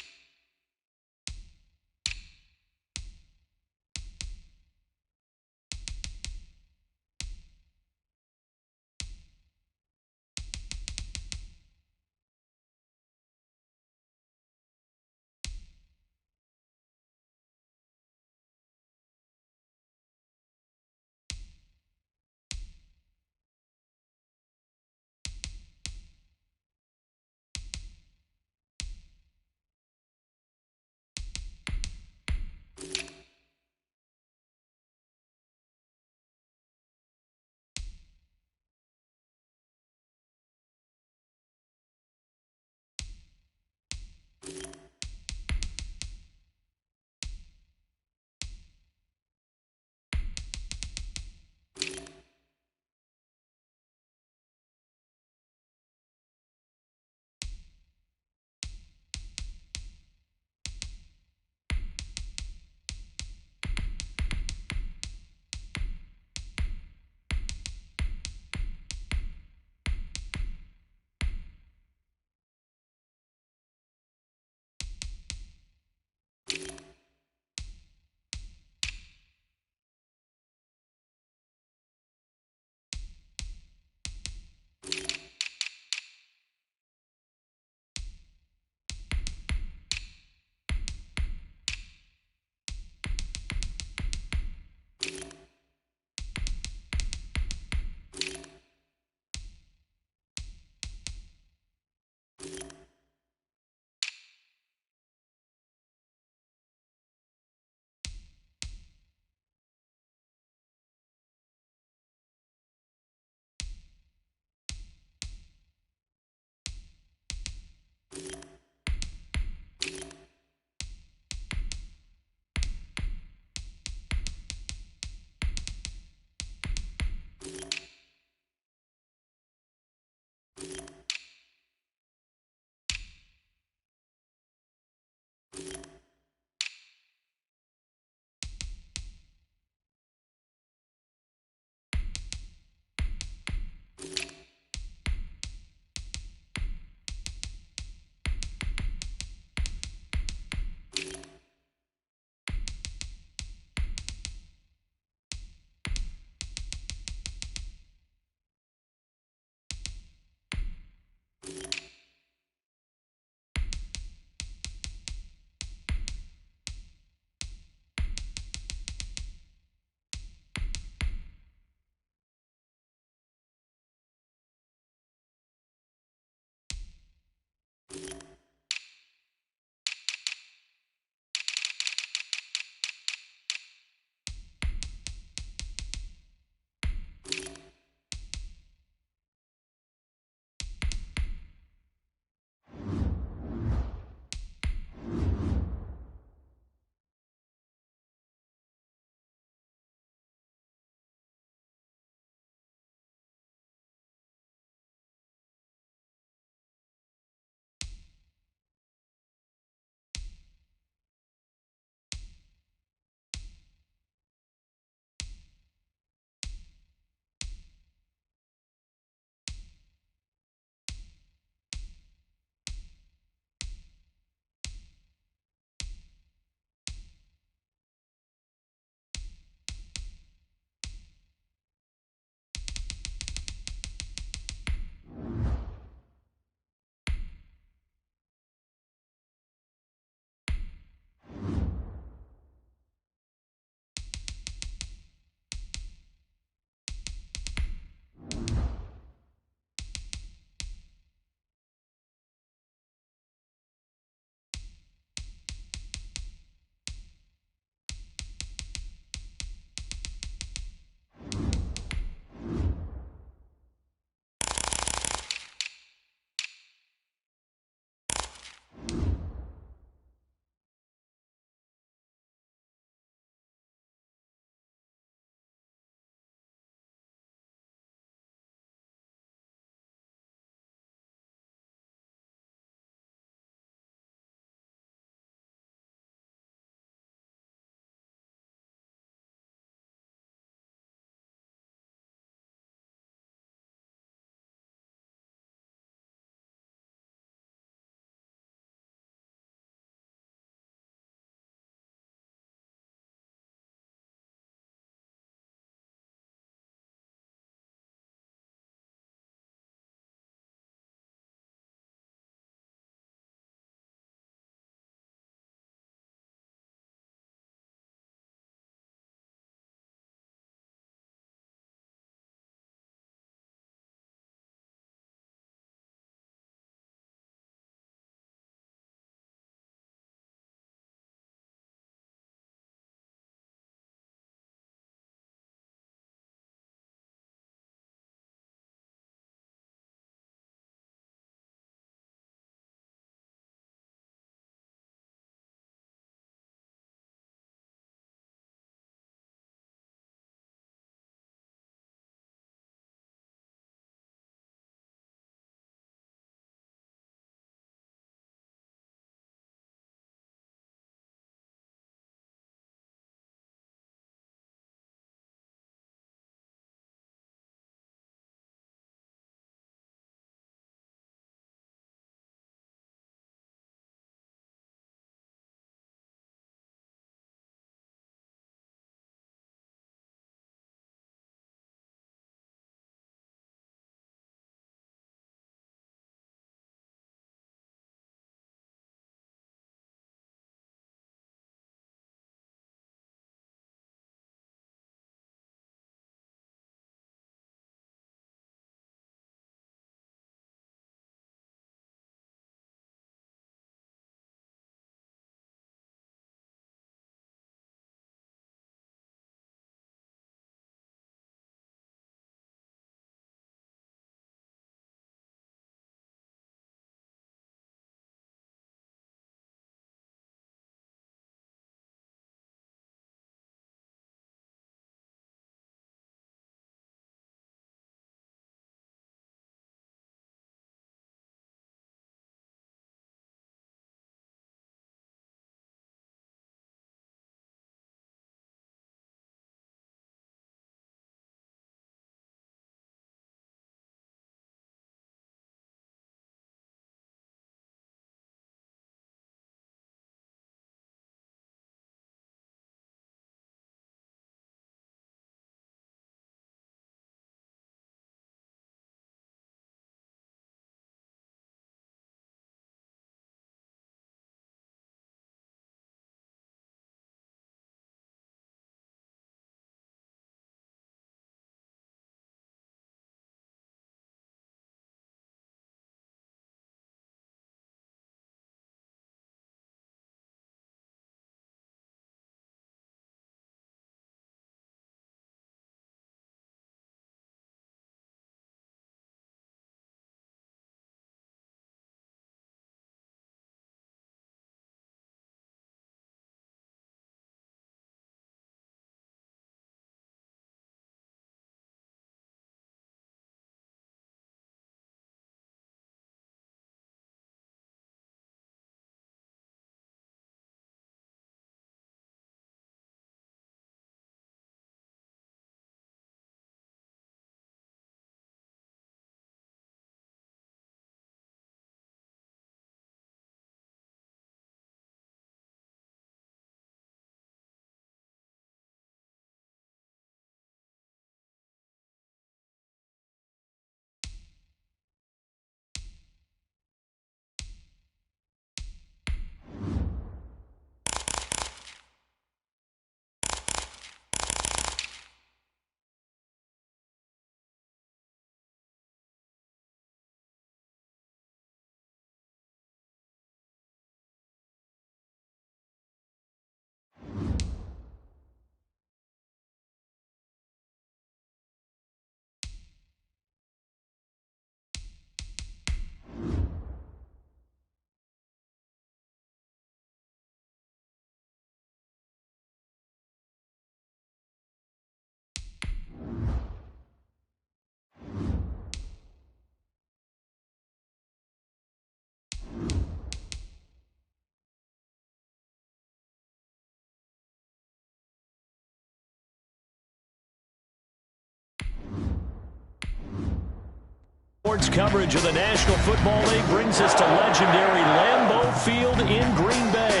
Sports coverage of the National Football League brings us to legendary Lambeau Field in Green Bay.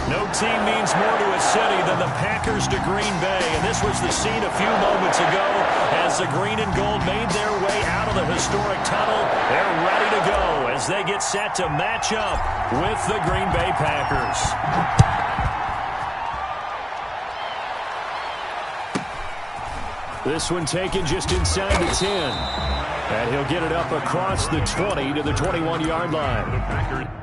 No team means more to a city than the Packers to Green Bay, and this was the scene a few moments ago as the green and gold made their way out of the historic tunnel. They're ready to go as they get set to match up with the Green Bay Packers. This one taken just inside the 10. And he'll get it up across the 20 to the 21-yard line.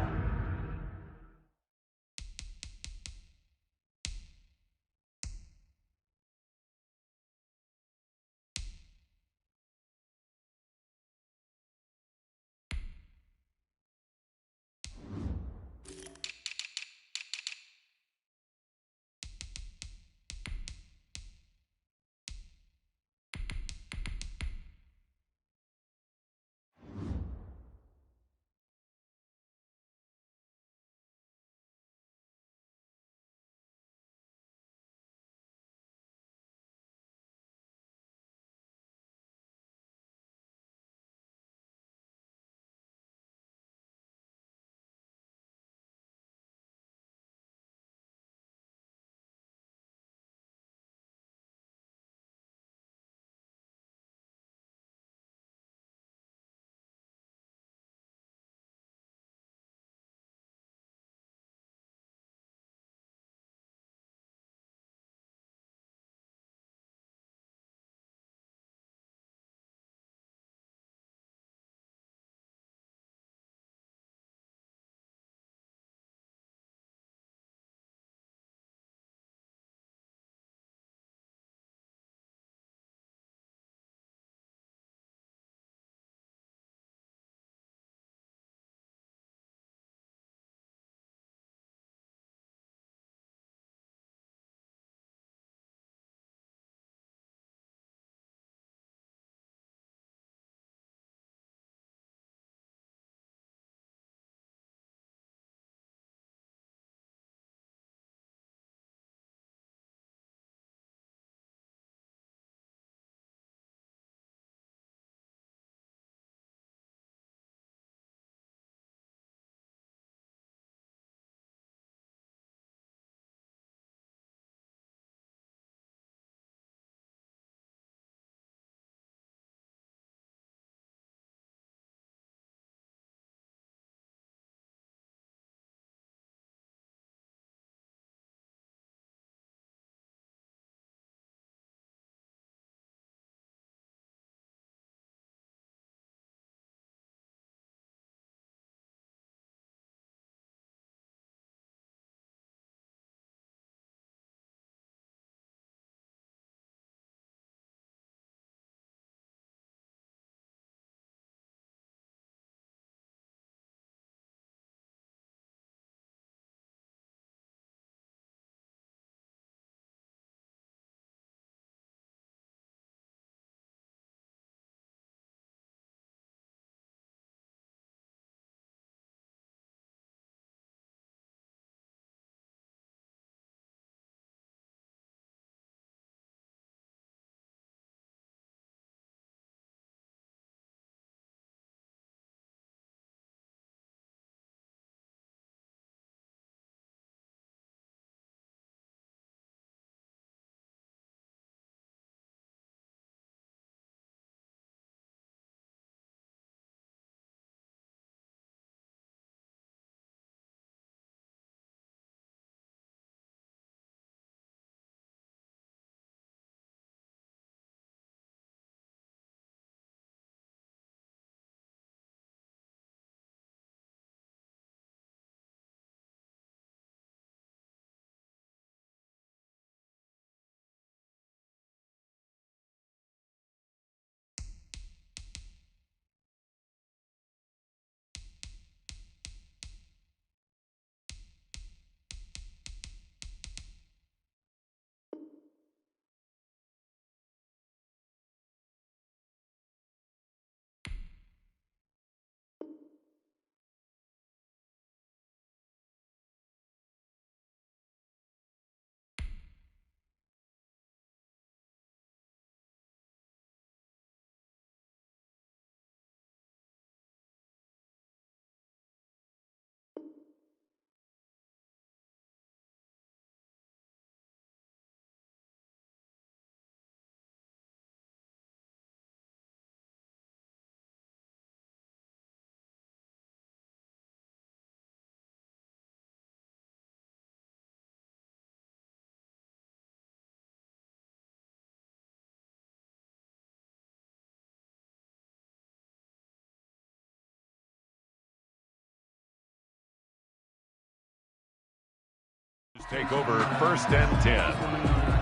take over 1st and 10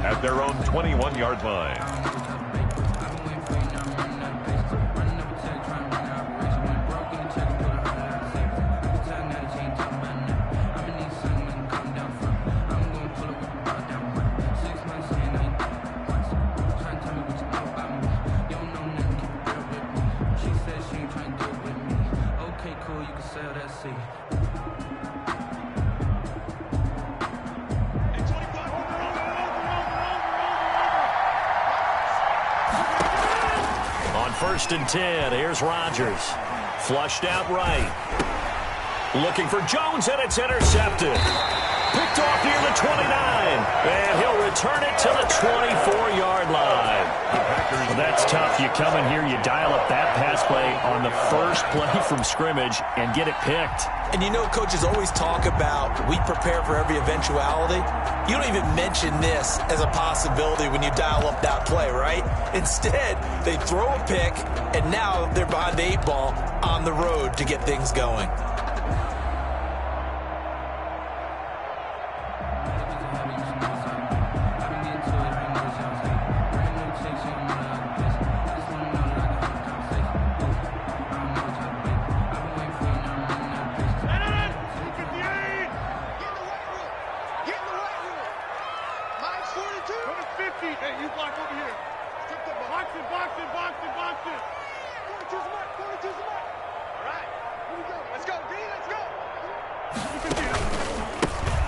at their own 21-yard line. On 1st and 10, here's Rodgers. Flushed out right. Looking for Jones, and it's intercepted. Picked off near the 29. And he'll return it to the 24-yard line. Well, that's tough. You come in here, you dial up that pass play on the first play from scrimmage and get it picked. And you know, coaches always talk about we prepare for every eventuality. You don't even mention this as a possibility when you dial up that play, right? Instead, they throw a pick, and now they're behind the 8 ball on the road to get things going.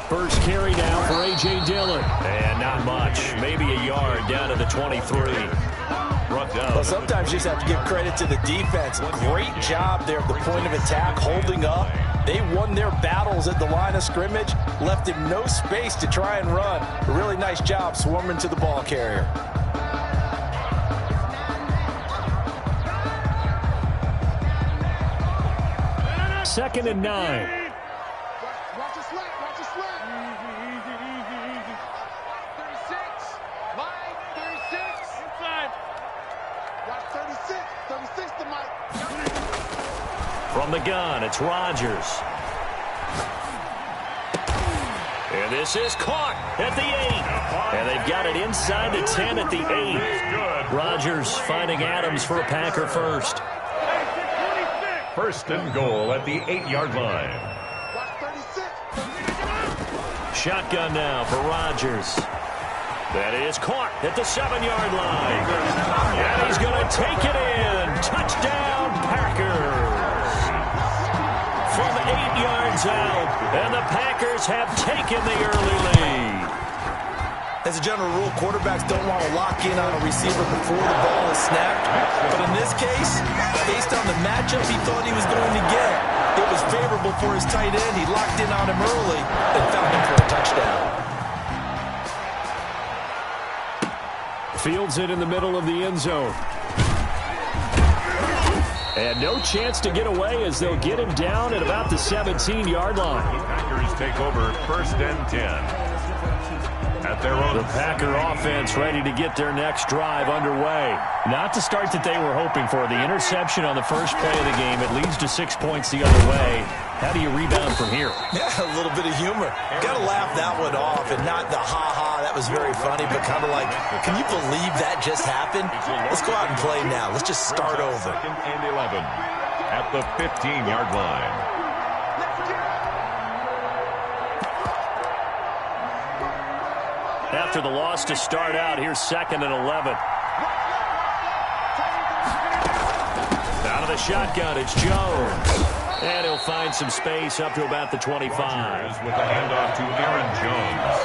First carry down for A.J. Dillon. And not much. Maybe a yard down to the 23. Well, sometimes you just have to give credit to the defense. Great job there at the point of attack, holding up. They won their battles at the line of scrimmage, left him no space to try and run. A really nice job swarming to the ball carrier. Second and 9. Watch the slant, watch the slant. Easy. 36, Mike, 36. Inside. Watch 36, 36 to Mike. From the gun, it's Rodgers. And this is caught at the 8. And they've got it inside the 10 at the 8. Rodgers finding Adams for a Packer first. 1st and goal at the 8-yard line. Shotgun now for Rodgers. That is caught at the 7-yard line. And he's going to take it in. Touchdown, Packers. From 8 yards out, and the Packers have taken the early lead. As a general rule, quarterbacks don't want to lock in on a receiver before the ball is snapped. But in this case, based on the matchup he thought he was going to get, it was favorable for his tight end. He locked in on him early and found him for a touchdown. Fields it in the middle of the end zone. And no chance to get away as they'll get him down at about the 17-yard line. Packers take over 1st and 10. At their own. The Packer offense ready to get their next drive underway. Not the start that they were hoping for. The interception on the first play of the game, it leads to 6 points the other way. How do you rebound from here? Yeah, a little bit of humor. Got to laugh that one off, and not the ha-ha, that was very funny, but kind of like, can you believe that just happened? Let's go out and play now. Let's just start over. 2nd and 11 at the 15-yard line. After the loss to start out, here's 2nd and 11. Out of the shotgun, it's Jones. And he'll find some space up to about the 25. Rodgers with the handoff to Aaron Jones.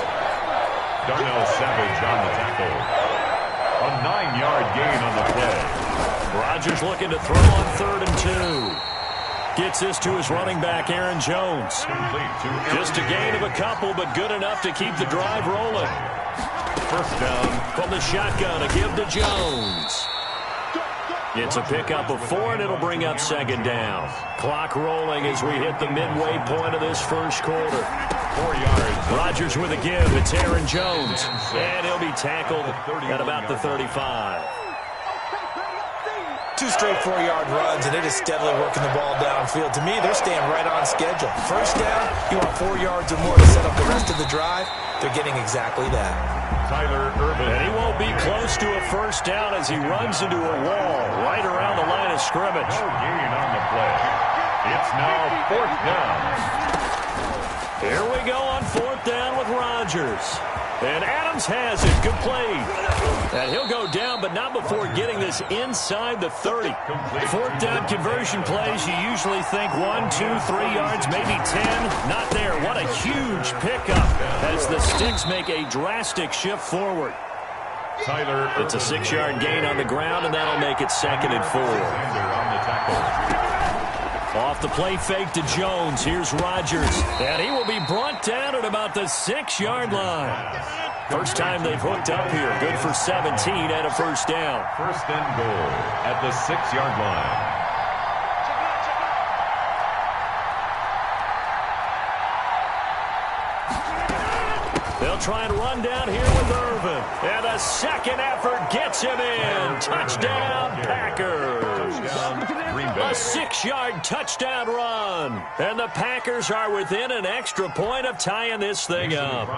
Darnell Savage on the tackle. A 9-yard gain on the play. Rodgers looking to throw on 3rd and 2. Gets this to his running back, Aaron Jones. Just a gain of a couple, but good enough to keep the drive rolling. 1st down. From the shotgun, a give to Jones. It's a pickup of 4, and it'll bring up 2nd down. Clock rolling as we hit the midway point of this first quarter. 4 yards. Rodgers with a give. It's Aaron Jones. And he'll be tackled at about the 35. 2 straight 4-yard runs, and they're just steadily working the ball downfield. To me, they're staying right on schedule. First down, you want 4 yards or more to set up the rest of the drive. They're getting exactly that. Tyler Urban. And he won't be close to a first down as he runs into a wall right around the line of scrimmage. No gain on the play. It's now 4th down. Here we go on 4th down with Rodgers. And Adams has it. Good play. And he'll go down, but not before getting this inside the 30. 4th down conversion plays, you usually think 1, 2, 3 yards, maybe 10. Not there. What a huge pickup as the Sticks make a drastic shift forward. Tyler, it's a 6-yard gain on the ground, and that'll make it 2nd and 4. On the tackle. Off the play fake to Jones. Here's Rodgers. And he will be brought down at about the 6-yard line. First time they've hooked up here. Good for 17 and a first down. 1st and goal at the 6-yard line. They'll try and run down here with Irvin. And the second effort gets him in. Touchdown, Packers. A 6-yard touchdown run. And the Packers are within an extra point of tying this thing up.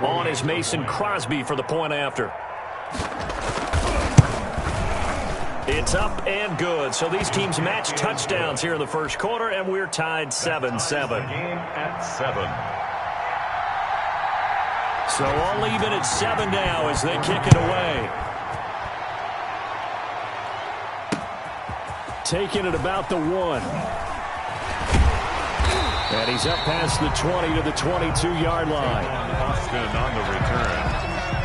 On is Mason Crosby for the point after. It's up and good. So these teams match touchdowns here in the first quarter, and we're tied 7-7. Game at 7. So all even at 7 now as they kick it away. Taking it about the 1. And he's up past the 20 to the 22-yard line. Austin on the return.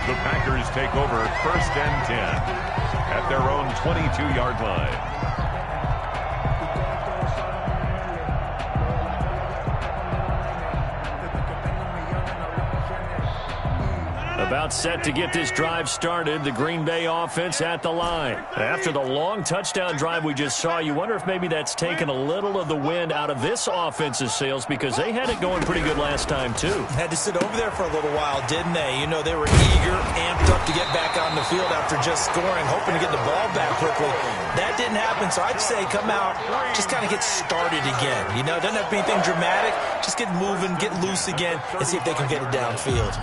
The Packers take over 1st and 10 at their own 22-yard line. About set to get this drive started. The Green Bay offense at the line. After the long touchdown drive we just saw, you wonder if maybe that's taken a little of the wind out of this offense's sails because they had it going pretty good last time, too. Had to sit over there for a little while, didn't they? You know, they were eager, amped up to get back on the field after just scoring, hoping to get the ball back quickly. That didn't happen, so I'd say come out, just kind of get started again. You know, doesn't have to be anything dramatic. Just get moving, get loose again, and see if they can get it downfield.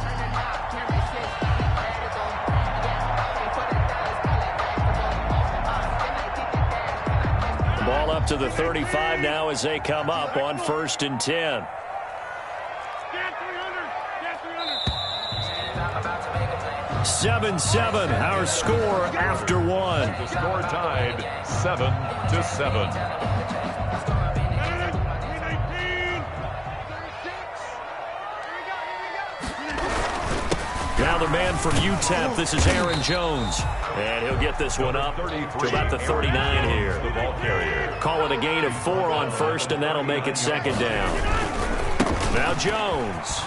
Ball up to the 35 now as they come up on 1st and 10. Seven, 7, our score after 1. The score tied 7-7. Now the man from UTEP, this is Aaron Jones. And he'll get this one up to about the 39 here. The ball carrier. Call it a gain of 4 on 1st, and that'll make it 2nd down. Now Jones.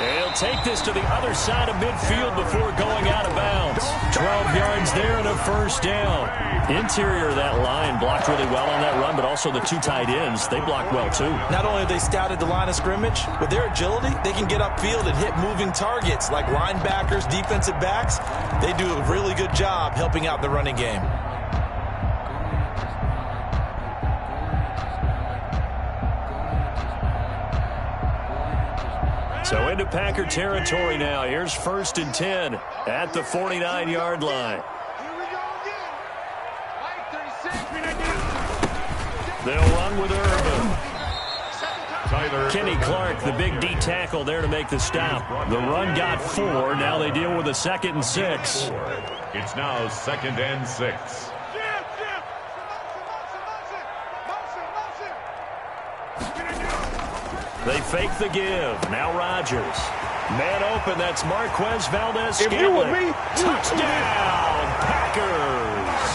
And he'll take this to the other side of midfield before going out of bounds. 12 yards there and a first down. Interior of that line blocked really well on that run, but also the 2 tight ends, they blocked well too. Not only have they scouted the line of scrimmage, with their agility, they can get upfield and hit moving targets like linebackers, defensive backs. They do a really good job helping out the running game. So into Packer territory now. Here's 1st and 10 at the 49-yard line. They'll run with Irvin. Kenny Clark, the big D tackle there to make the stop. The run got 4. Now they deal with a 2nd and 6. It's now 2nd and 6. They fake the give. Now Rodgers. Man open. That's Marquez Valdez-Scantling. Touchdown, Packers.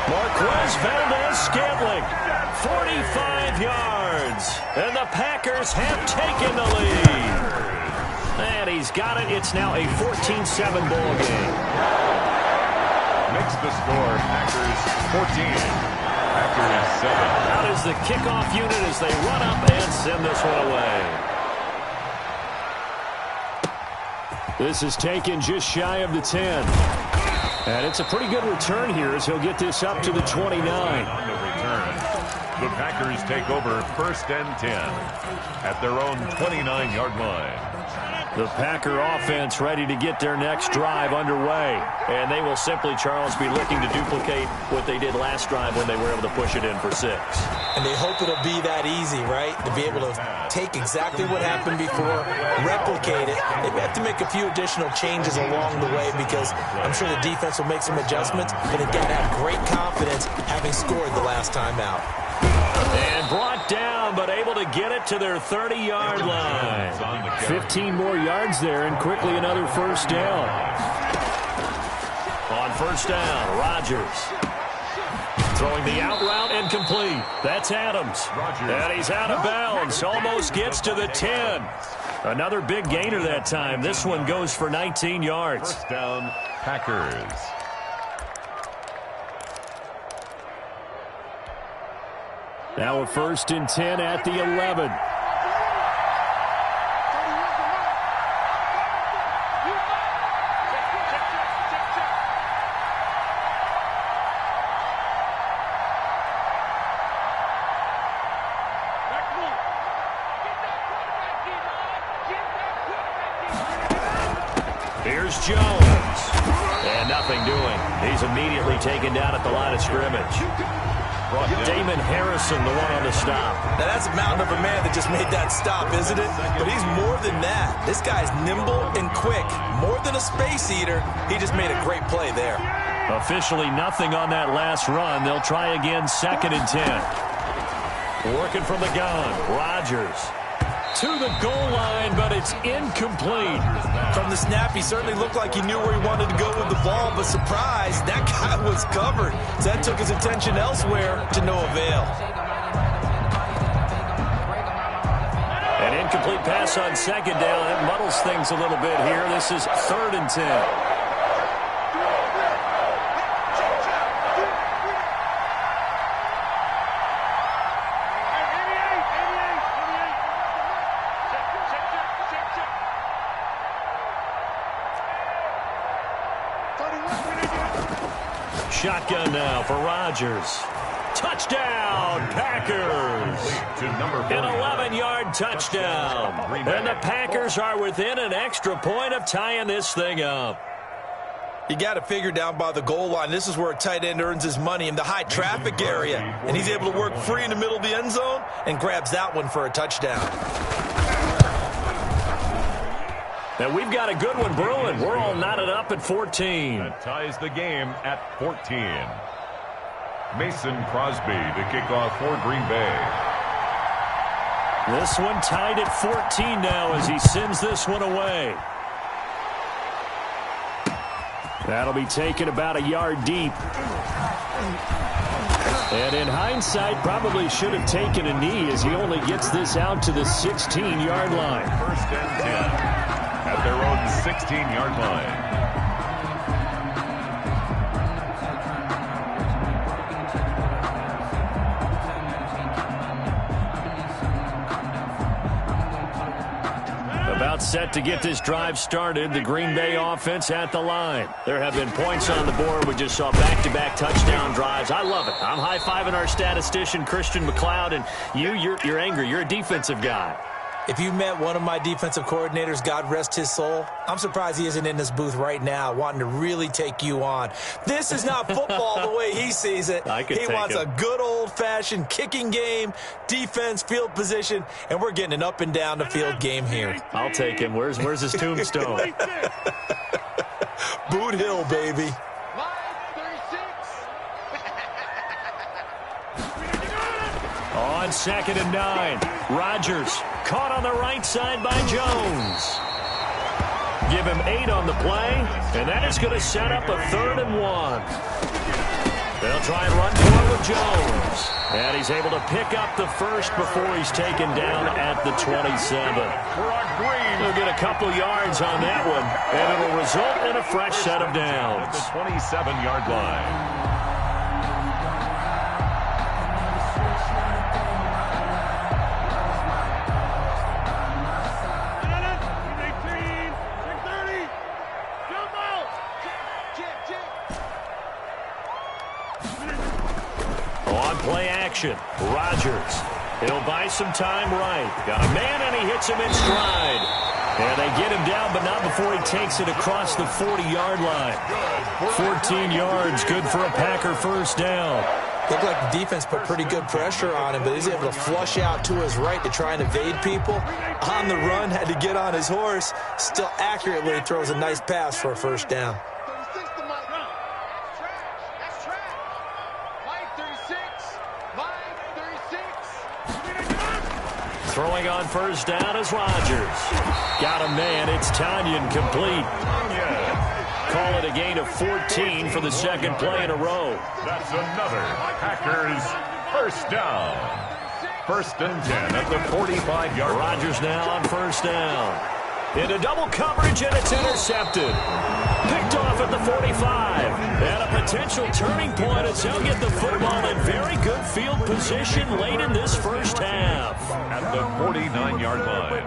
Marquez Valdez-Scantling. 45 yards. And the Packers have taken the lead. And he's got it. It's now a 14-7 ball game. Makes the score Packers 14. Packers 7. Out is the kickoff unit as they run up and send this one away. This is taken just shy of the 10. And it's a pretty good return here as he'll get this up to the 29. On the return, the Packers take over 1st and 10 at their own 29-yard line. The Packer offense ready to get their next drive underway. And they will simply, Charles, be looking to duplicate what they did last drive when they were able to push it in for 6. And they hope it'll be that easy, right? To be able to take exactly what happened before, replicate it. They may have to make a few additional changes along the way because I'm sure the defense will make some adjustments, but they've got to have great confidence having scored the last time out. And brought down, but able to get it to their 30-yard line. 15 more yards there, and quickly another first down. On first down, Rodgers. Throwing the out route and complete. That's Adams. And he's out of bounds. Almost gets to the 10. Another big gainer that time. This one goes for 19 yards. First down, Packers. Now a 1st and 10 at the 11. Here's Jones. And nothing doing. He's immediately taken down at the line of scrimmage. Damon Harrison, the one on the stop. Now, that's a mountain of a man that just made that stop, isn't it? But he's more than that. This guy's nimble and quick. More than a space eater. He just made a great play there. Officially nothing on that last run. They'll try again 2nd and 10. Working from the gun. Rodgers to the goal line, but it's incomplete. From the snap, he certainly looked like he knew where he wanted to go with the ball, but surprise, that guy was covered. So that took his attention elsewhere to no avail. An incomplete pass on 2nd down. It muddles things a little bit here. This is 3rd and 10. Shotgun now for Rodgers. Touchdown, Packers. An 11-yard touchdown. And the Packers are within an extra point of tying this thing up. You got to figure down by the goal line. This is where a tight end earns his money in the high traffic area. And he's able to work free in the middle of the end zone and grabs that one for a touchdown. And we've got a good one brewing. We're all knotted up at 14. That ties the game at 14. Mason Crosby to kick off for Green Bay. This one tied at 14 now as he sends this one away. That'll be taken about a yard deep. And in hindsight, probably should have taken a knee as he only gets this out to the 16-yard line. 1st and 10. At their own 16-yard line. About set to get this drive started, the Green Bay offense at the line. There have been points on the board. We just saw back-to-back touchdown drives. I love it. I'm high-fiving our statistician, Christian McLeod, and you're angry. You're a defensive guy. If you met one of my defensive coordinators, God rest his soul, I'm surprised he isn't in this booth right now wanting to really take you on. This is not football the way he sees it. He wants a good old-fashioned kicking game, defense, field position, and we're getting an up and down the field game here. I'll take him. Where's his tombstone? Boot Hill, baby. On 2nd and 9, Rodgers caught on the right side by Jones. Give him 8 on the play, and that is going to set up a 3rd and 1. They'll try and run for it with Jones. And he's able to pick up the first before he's taken down at the 27. He'll get a couple yards on that one, and it'll result in a fresh set of downs. The 27-yard line. On play action, Rodgers. He'll buy some time right. Got a man, and he hits him in stride. And they get him down, but not before he takes it across the 40-yard line. 14 yards, good for a Packer first down. Looked like the defense put pretty good pressure on him, but he's able to flush out to his right to try and evade people. On the run, had to get on his horse. Still accurately throws a nice pass for a first down. Throwing on first down is Rodgers. Got a man. It's Tanyan complete. Call it a gain of 14 for the second play in a row. That's another Packers first down. First and 10 at the 45-yard line. Rodgers now on first down. Into double coverage, and it's intercepted. Picked off at the 45. And a potential turning point as he'll get the football in very good field position late in this first half. At the 49-yard line.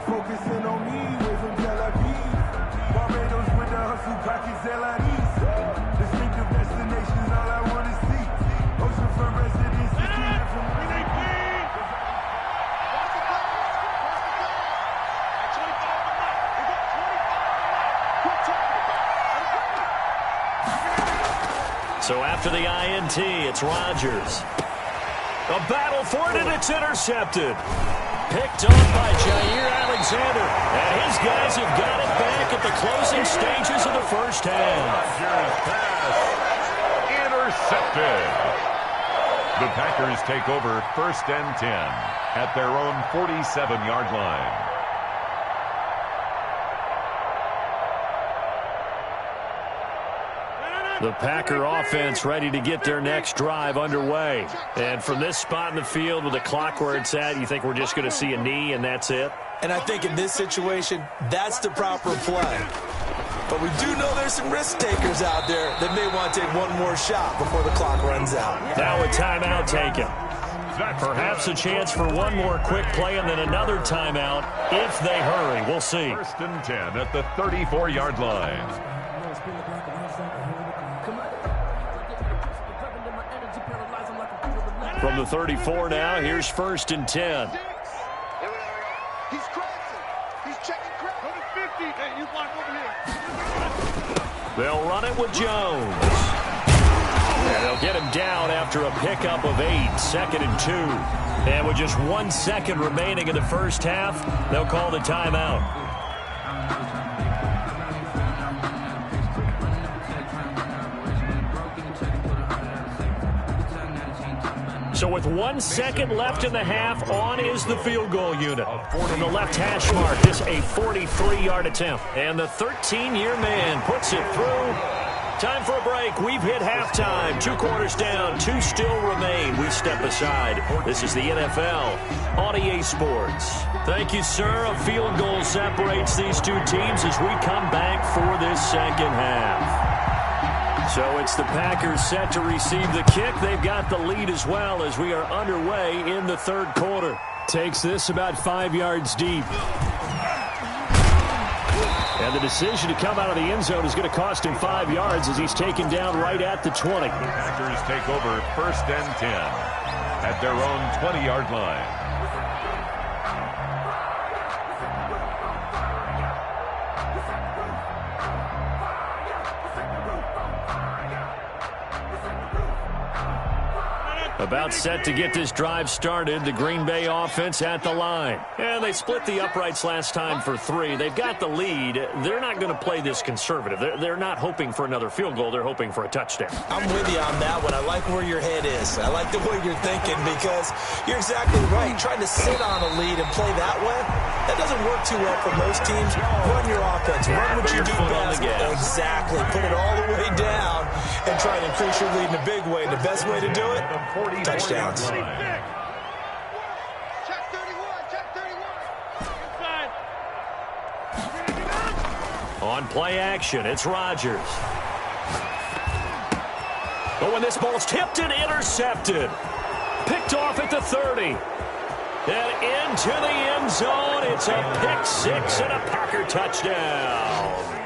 Focusing on me, way from Tel Aviv. Barbados with the hustle, pockets LIDs. Distinctive destinations, all I want to see. Ocean front residence, from So after the INT, it's Rodgers. A battle for it, and it's intercepted. Picked off by Jair Alexander. And his guys have got it back at the closing stages of the first half. Rodgers pass. Intercepted. The Packers take over first and 10 at their own 47-yard line. The Packer offense ready to get their next drive underway. And from this spot in the field with the clock where it's at, you think we're just going to see a knee and that's it? And I think in this situation, that's the proper play. But we do know there's some risk takers out there that may want to take one more shot before the clock runs out. Now a timeout taken. Perhaps a chance for one more quick play and then another timeout if they hurry. We'll see. First and 10 at the 34-yard line. From the 34 now, here's first and 10. He's crossing. He's checking crap. Go to 50. Hey, you block over here. They'll run it with Jones. And they'll get him down after a pickup of 8, second and 2. And with just 1 second remaining in the first half, they'll call the timeout. So with 1 second left in the half, on is the field goal unit. From the left hash mark, this a 43-yard attempt. And the 13-year man puts it through. Time for a break. We've hit halftime. 2 quarters down, 2 still remain. We step aside. This is the NFL on EA Sports. Thank you, sir. A field goal separates these two teams as we come back for this second half. So it's the Packers set to receive the kick. They've got the lead as well as we are underway in the third quarter. Takes this about 5 yards deep. And the decision to come out of the end zone is going to cost him 5 yards as he's taken down right at the 20. Packers take over first and 10 at their own 20-yard line. About set to get this drive started, the Green Bay offense at the line. And they split the uprights last time for 3. They've got the lead. They're not going to play this conservative. They're not hoping for another field goal. They're hoping for a touchdown. I'm with you on that one. I like where your head is. I like the way you're thinking because you're exactly right. Trying to sit on a lead and play that way, that doesn't work too well for most teams. Run your offense. Run what you do best. Exactly. Put it all the way down and try to increase your lead in a big way. And the best way to do it, touchdowns. Check 31. Check 31. On play action, it's Rodgers. But when this ball's tipped and intercepted, picked off at the 30. And into the end zone, it's a pick 6 and a Packer touchdown.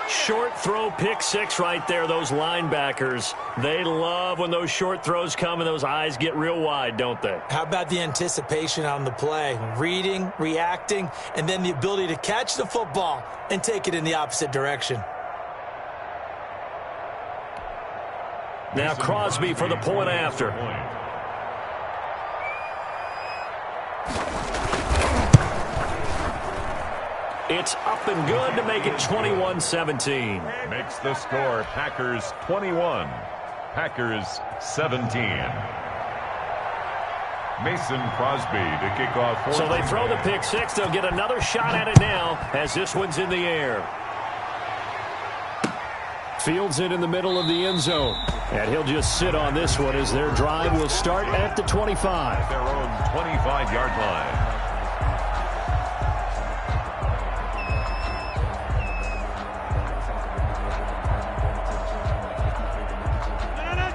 Short throw, pick six right there. Those linebackers, they love when those short throws come and those eyes get real wide, don't they? How about the anticipation on the play? Reading, reacting, and then the ability to catch the football and take it in the opposite direction. Now Crosby for the point after. It's up and good to make it 21-17. Makes the score Packers 21, Packers 17. Mason Crosby to kick off. So they throw the pick six. They'll get another shot at it now as this one's in the air. Fields it in the middle of the end zone. And he'll just sit on this one as their drive will start at the 25. Their own 25-yard line.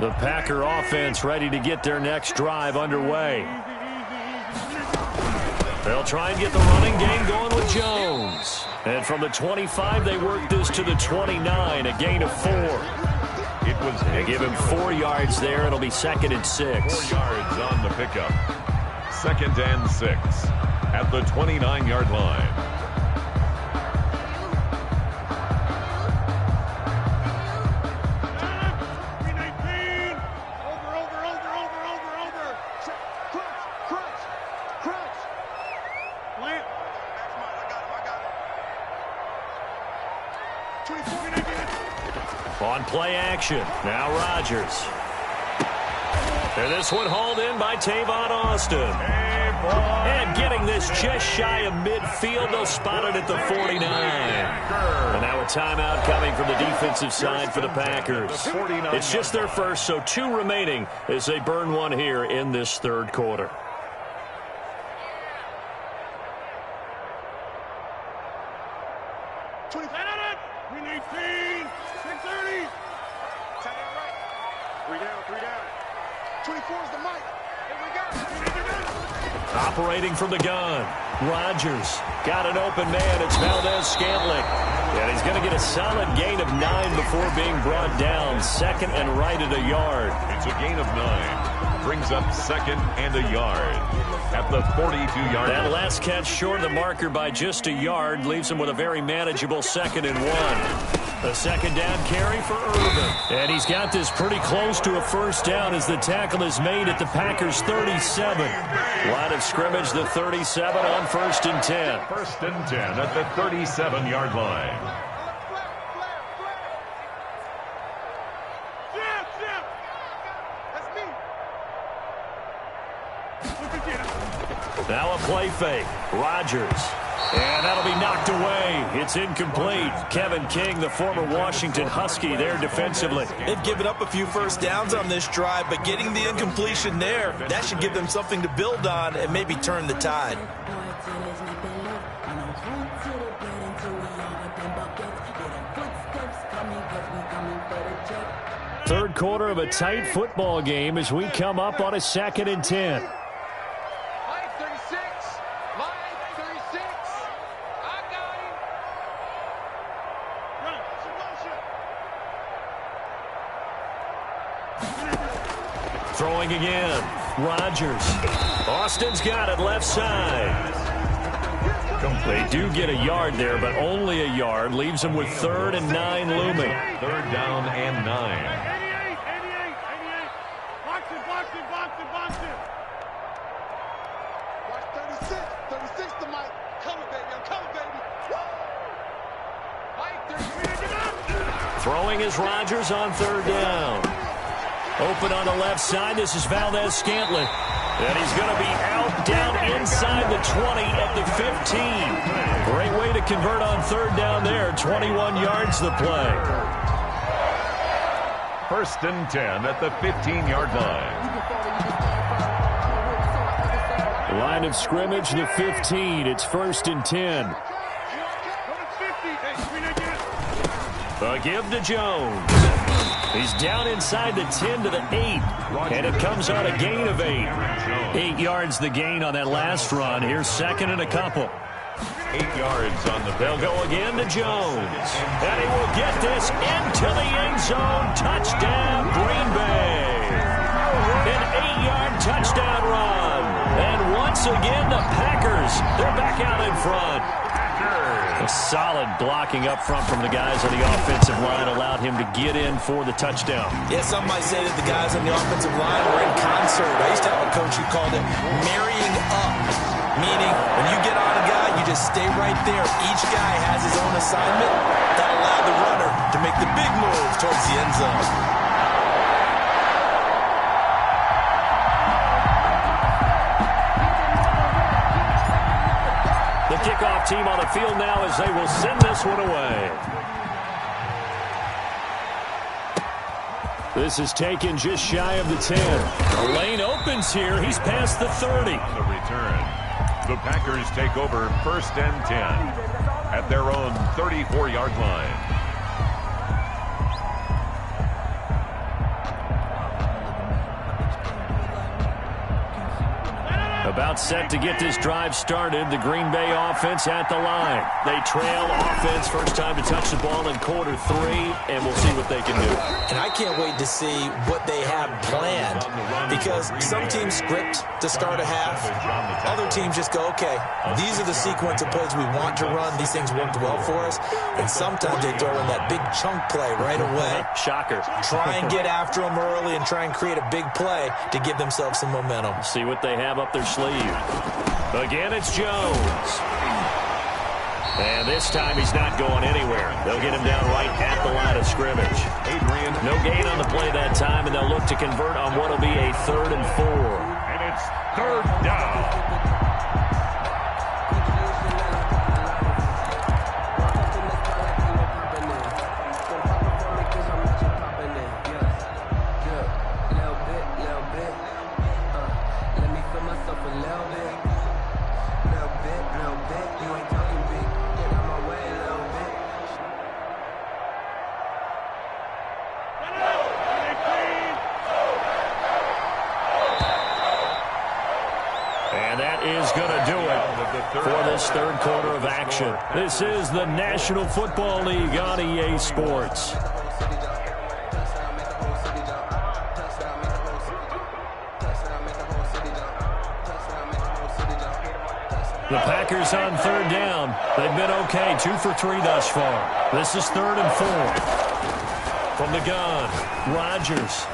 The Packer offense ready to get their next drive underway. They'll try and get the running game going with Jones. And from the 25, they work this to the 29, a gain of 4. They give him 4 yards there. It'll be 2nd and 6. 4 yards on the pickup. 2nd and 6 at the 29-yard line. On play action, now Rodgers. And this one hauled in by Tavon Austin. And getting this just shy of midfield, they'll spot it at the 49. And now a timeout coming from the defensive side for the Packers. It's just their first, so 2 remaining as they burn one here in this 3rd quarter. Operating from the gun, Rodgers got an open man. It's Valdez-Scantling. And he's going to get a solid gain of 9 before being brought down. 2nd and right at a yard. It's a gain of 9. Brings up 2nd and a yard at the 42-yard line. That last catch short of the marker by just a yard leaves him with a very manageable 2nd and 1. A 2nd down carry for Irvin. And he's got this pretty close to a 1st down as the tackle is made at the Packers' 37. Line of scrimmage, the 37 on 1st and 10. 1st and 10 at the 37-yard line. Now a play fake. Rodgers. And that'll be knocked away. It's incomplete. Kevin King, the former Washington Husky, there defensively. They've given up a few 1st downs on this drive, but getting the incompletion there, that should give them something to build on and maybe turn the tide. Third quarter of a tight football game as we come up on a 2nd and 10. Throwing again. Rodgers. Austin's got it left side. They do get a yard there, but only a yard. Leaves them with 3rd and 9 looming. 3rd down and 9. 88. Box it. Watch 36 to Mike. Coming, baby. I'm coming, baby. Mike, throwing is Rodgers on 3rd down. Open on the left side. This is Valdez-Scantling. And he's going to be out down inside the 20 at the 15. Great way to convert on 3rd down there. 21 yards the play. 1st and 10 at the 15-yard line. Line of scrimmage, the 15. It's 1st and 10. A give to Jones. He's down inside the 10 to the 8. And it comes on a gain of 8. 8 yards the gain on that last run. Here's 2nd and a couple. 8 yards on the. They'll go again to Jones. And he will get this into the end zone. Touchdown, Green Bay. An 8-yard touchdown run. And once again, the Packers, they're back out in front. A solid blocking up front from the guys on the offensive line allowed him to get in for the touchdown. Yeah, some might say that the guys on the offensive line were in concert. I used to have a coach who called it marrying up, meaning when you get on a guy, you just stay right there. Each guy has his own assignment. That allowed the runner to make the big move towards the end zone. The kickoff team on the field now as they will send this one away. This is taken just shy of the 10. A lane opens here. He's past the 30. On the return, the Packers take over 1st and 10 at their own 34-yard line. About set to get this drive started. The Green Bay offense at the line. They trail offense. First time to touch the ball in quarter 3, and we'll see what they can do. And I can't wait to see what they have planned, because some teams script to start a half. Other teams just go, okay, these are the sequence of plays we want to run. These things worked well for us. And sometimes they throw in that big chunk play right away. Shocker. Try and get after them early and try and create a big play to give themselves some momentum. See what they have up their sleeve. Again, it's Jones. And this time he's not going anywhere. They'll get him down right at the line of scrimmage. Adrian. No gain on the play that time, and they'll look to convert on what will be a 3rd and 4. And it's 3rd down. For this 3rd quarter of action. This is the National Football League on EA Sports. The Packers on 3rd down. They've been okay, 2 for 3 thus far. This is 3rd and 4. From the gun, Rodgers.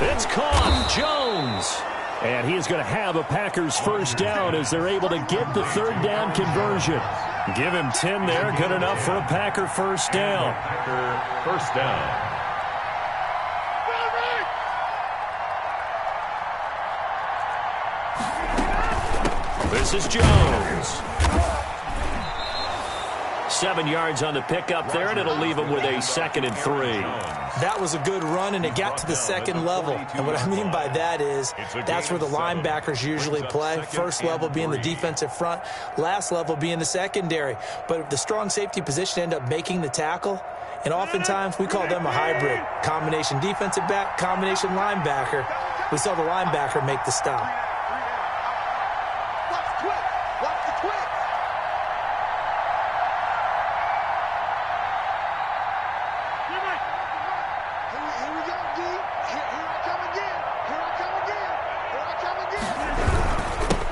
It's caught. Jones. And he is going to have a Packers first down as they're able to get the 3rd down conversion. Give him 10 there. Good enough for a Packer first down. Packer first down. This is Jones. 7 yards on the pickup there, and it'll leave him with a 2nd and 3. That was a good run, and it got to the 2nd level. And what I mean by that is that's where the linebackers usually play. First level being the defensive front, last level being the secondary. But the strong safety position ended up making the tackle, and oftentimes we call them a hybrid. Combination defensive back, combination linebacker. We saw the linebacker make the stop.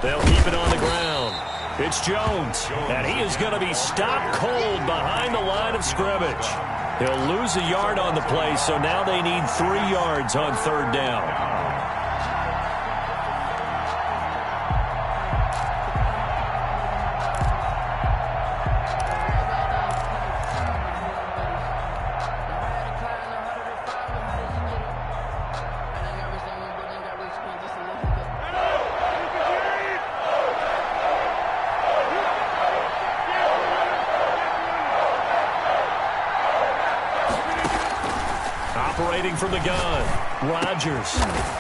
They'll keep it on the ground. It's Jones, and he is going to be stopped cold behind the line of scrimmage. He'll lose a yard on the play, so now they need 3 yards on 3rd down. Operating from the gun, Rodgers.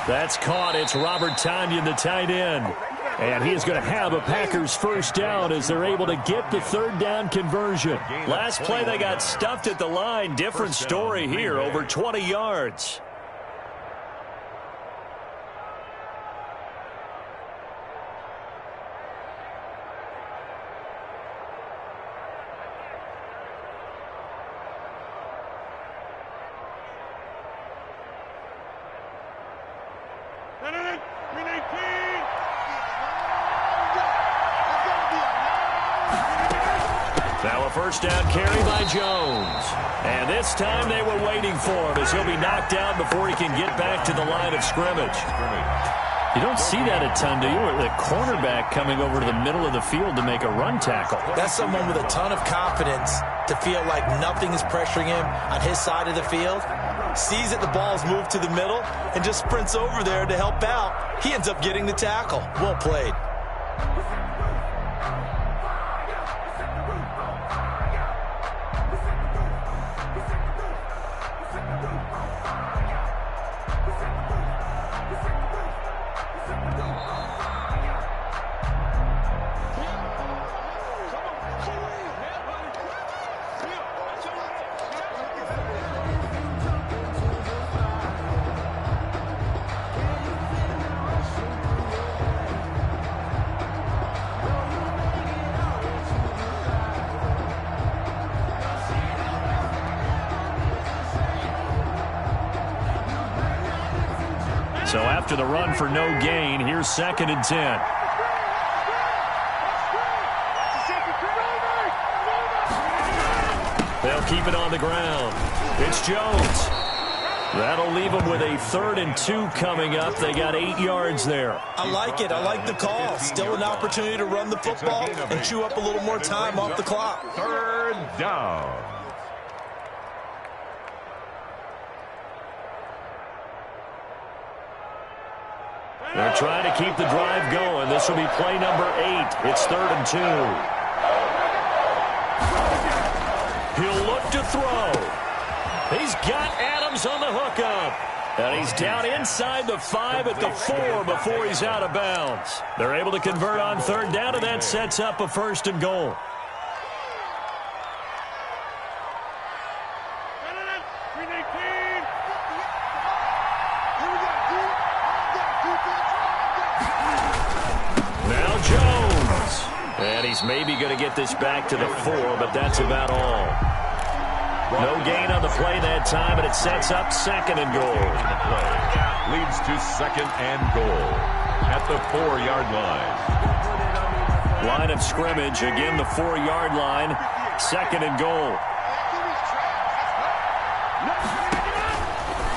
That's caught. It's Robert Tonyan, the tight end. And he is going to have a Packers first down as they're able to get the 3rd down conversion. Last play, they got stuffed at the line. Different story here, over 20 yards. first down carry by Jones. And this time they were waiting for him as he'll be knocked out before he can get back to the line of scrimmage. You don't see that a ton, do you? Or the cornerback coming over to the middle of the field to make a run tackle. That's someone with a ton of confidence to feel like nothing is pressuring him on his side of the field. Sees that the ball's moved to the middle and just sprints over there to help out. He ends up getting the tackle. Well played. So after the run for no gain, here's 2nd and 10. They'll keep it on the ground. It's Jones. That'll leave them with a 3rd and 2 coming up. They got 8 yards there. I like it. I like the call. Still an opportunity to run the football and chew up a little more time off the clock. 3rd down. They're trying to keep the drive going. This will be play number 8. It's 3rd and 2. He'll look to throw. He's got Adams on the hookup. And he's down inside the 5 at the 4 before he's out of bounds. They're able to convert on 3rd down, and that sets up a 1st and goal. He's maybe going to get this back to the 4, but that's about all. No gain on the play that time, and it sets up 2nd and goal. Leads to 2nd and goal at the 4-yard line. Line of scrimmage, again the 4-yard line, 2nd and goal.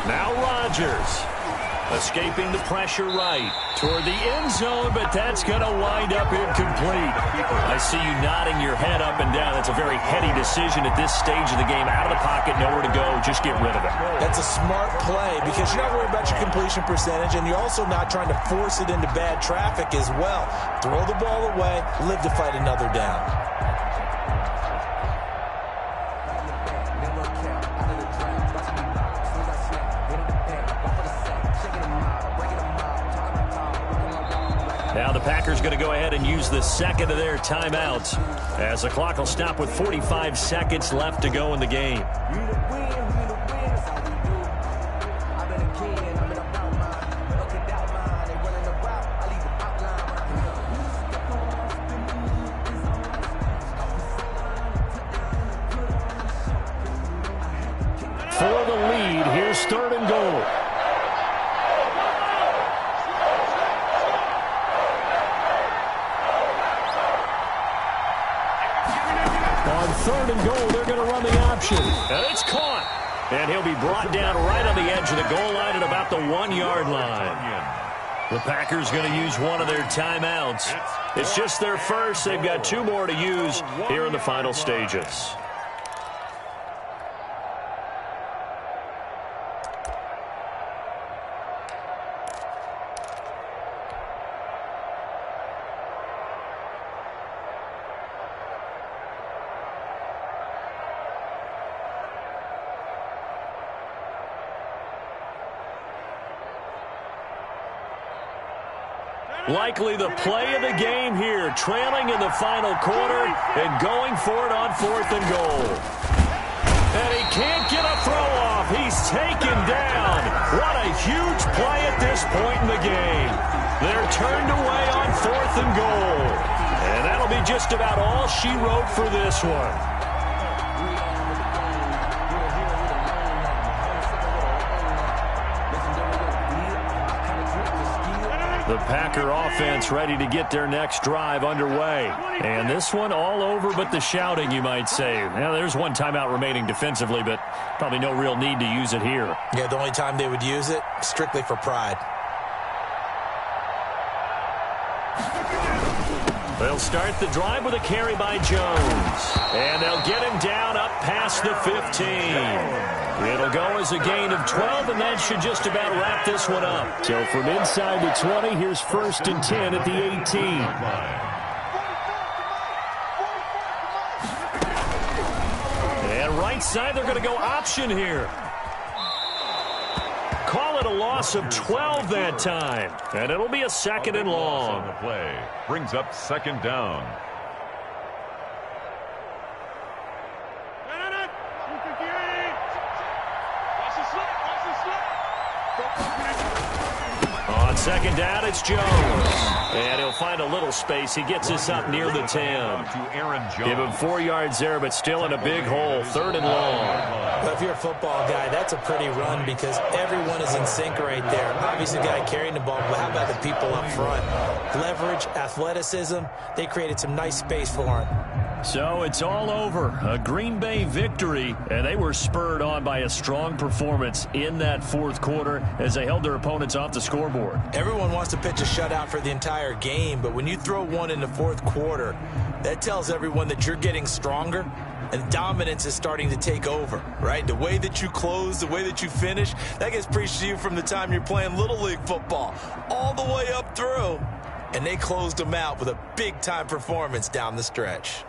Now Rodgers. Escaping the pressure right toward the end zone, but that's going to wind up incomplete. I see you nodding your head up and down. That's a very heady decision at this stage of the game. Out of the pocket, nowhere to go. Just get rid of it. That's a smart play because you're not worried about your completion percentage, and you're also not trying to force it into bad traffic as well. Throw the ball away, live to fight another down. Now the Packers going to go ahead and use the 2nd of their timeouts as the clock will stop with 45 seconds left to go in the game. For the lead, here's 3rd and goal. On 3rd and goal, they're going to run the option. And it's caught. And he'll be brought down right on the edge of the goal line at about the 1-yard line. The Packers going to use one of their timeouts. It's just their first. They've got 2 more to use here in the final stages. Likely the play of the game here, trailing in the final quarter and going for it on 4th and goal. And he can't get a throw off. He's taken down. What a huge play at this point in the game. They're turned away on 4th and goal. And that'll be just about all she wrote for this one. The Packer offense ready to get their next drive underway. And this one all over but the shouting, you might say. Now, there's one timeout remaining defensively, but probably no real need to use it here. Yeah, the only time they would use it, strictly for pride. They'll start the drive with a carry by Jones. And they'll get him down up past the 15. It'll go as a gain of 12, and that should just about wrap this one up. So from inside the 20, here's 1st and 10 at the 18. And right side, they're going to go option here. Call it a loss of 12 that time. And it'll be a 2nd and long. On the play. Brings up 2nd down. On 2nd down, it's Jones. And he'll find a little space. He gets us up near the 10. To Aaron Jones. Give him 4 yards there, but still in a big hole. 3rd and long. Well, if you're a football guy, that's a pretty run because everyone is in sync right there. Obviously, the guy carrying the ball, but how about the people up front? Leverage, athleticism, they created some nice space for him. So it's all over. A Green Bay victory, and they were spurred on by a strong performance in that 4th quarter as they held their opponents off the scoreboard. Everyone wants to pitch a shutout for the entire game, but when you throw one in the 4th quarter, that tells everyone that you're getting stronger and dominance is starting to take over, right? The way that you close, the way that you finish, that gets preached to you from the time you're playing Little League football all the way up through. And they closed them out with a big-time performance down the stretch.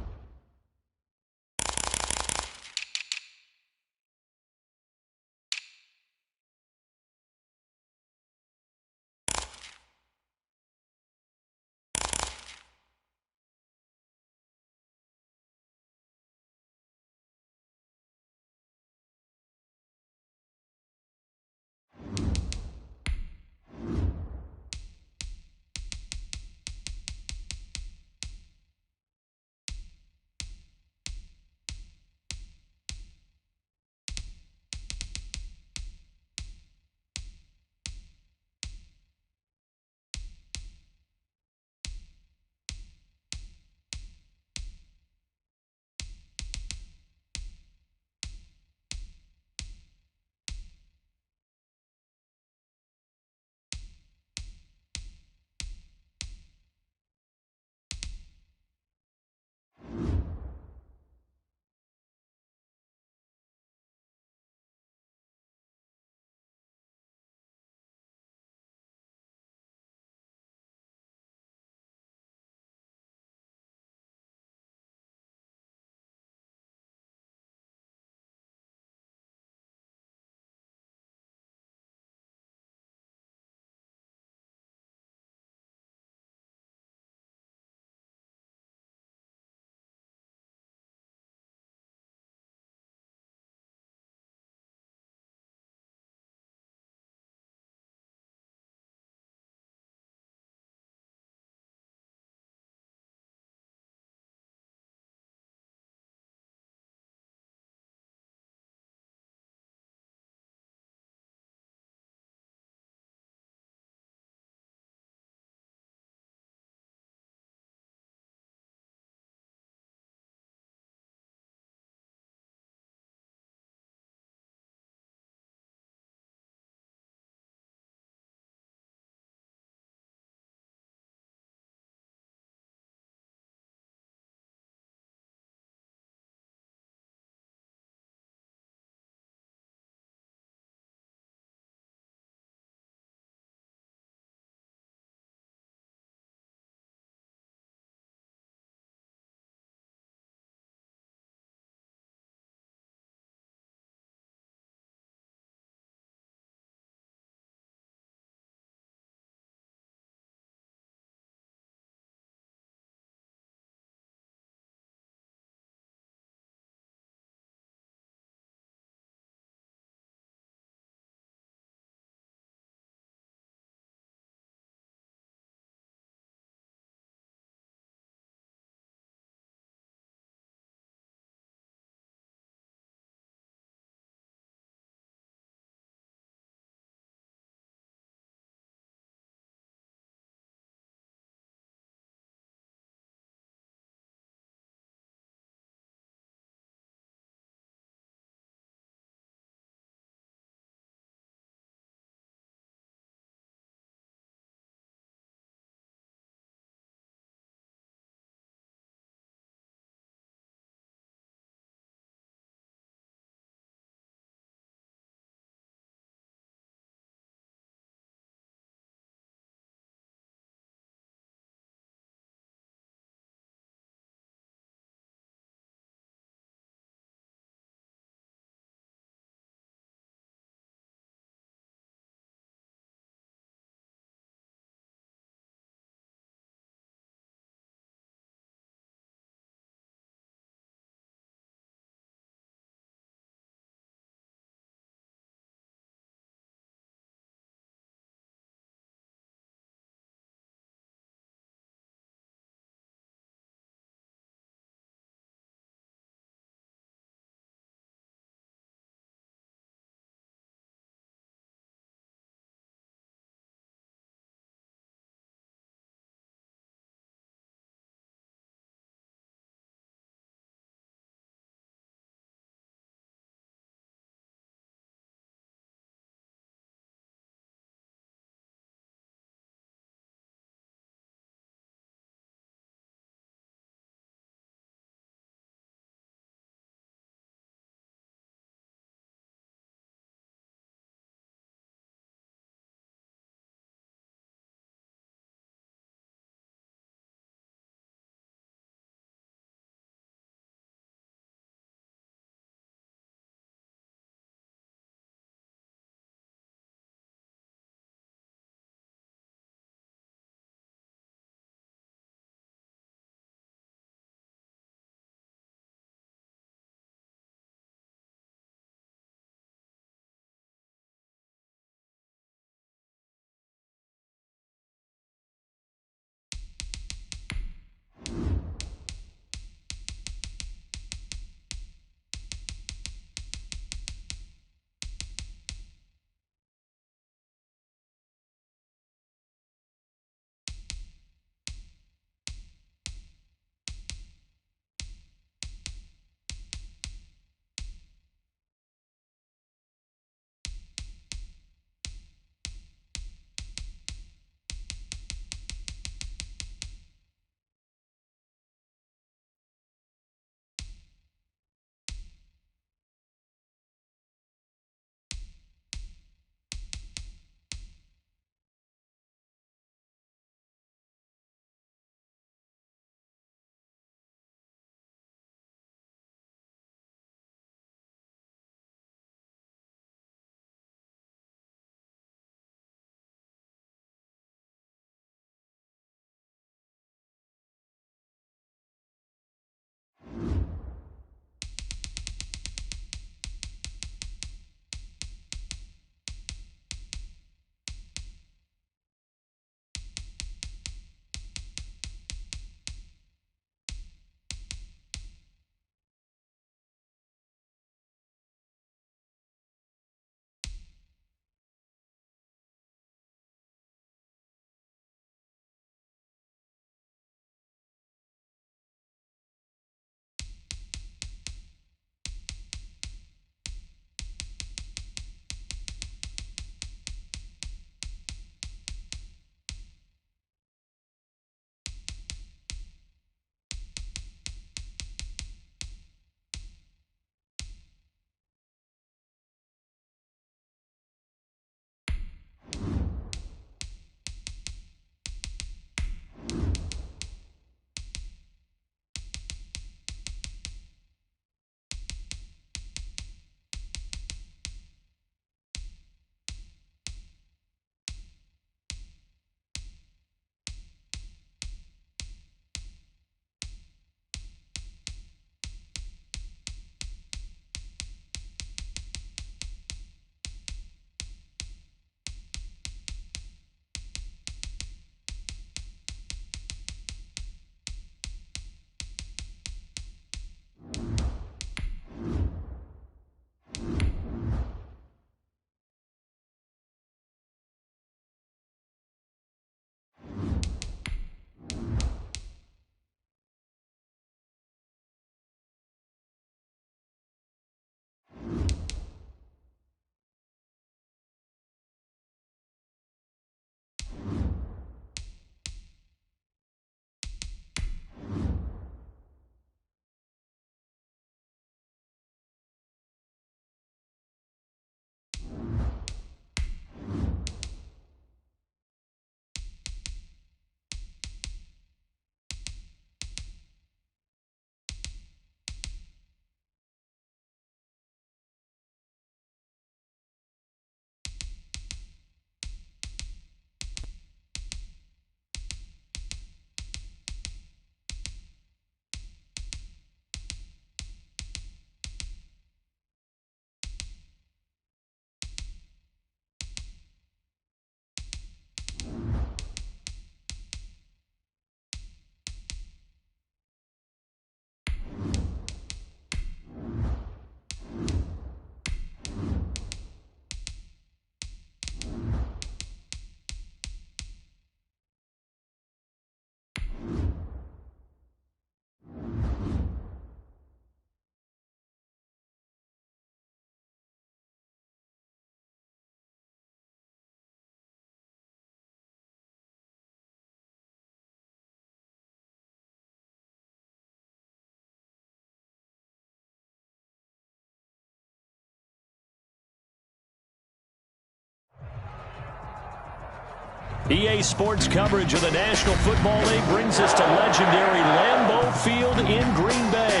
EA Sports coverage of the National Football League brings us to legendary Lambeau Field in Green Bay.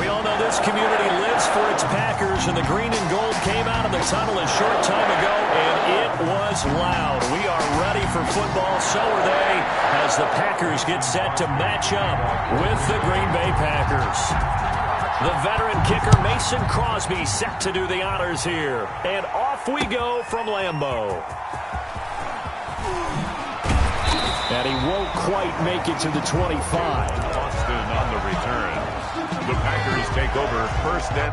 We all know this community lives for its Packers, and the green and gold came out of the tunnel a short time ago, and it was loud. We are ready for football, so are they, as the Packers get set to match up with the Green Bay Packers. The veteran kicker Mason Crosby set to do the honors here, and off we go from Lambeau. And he won't quite make it to the 25. Austin on the return. The Packers take over first and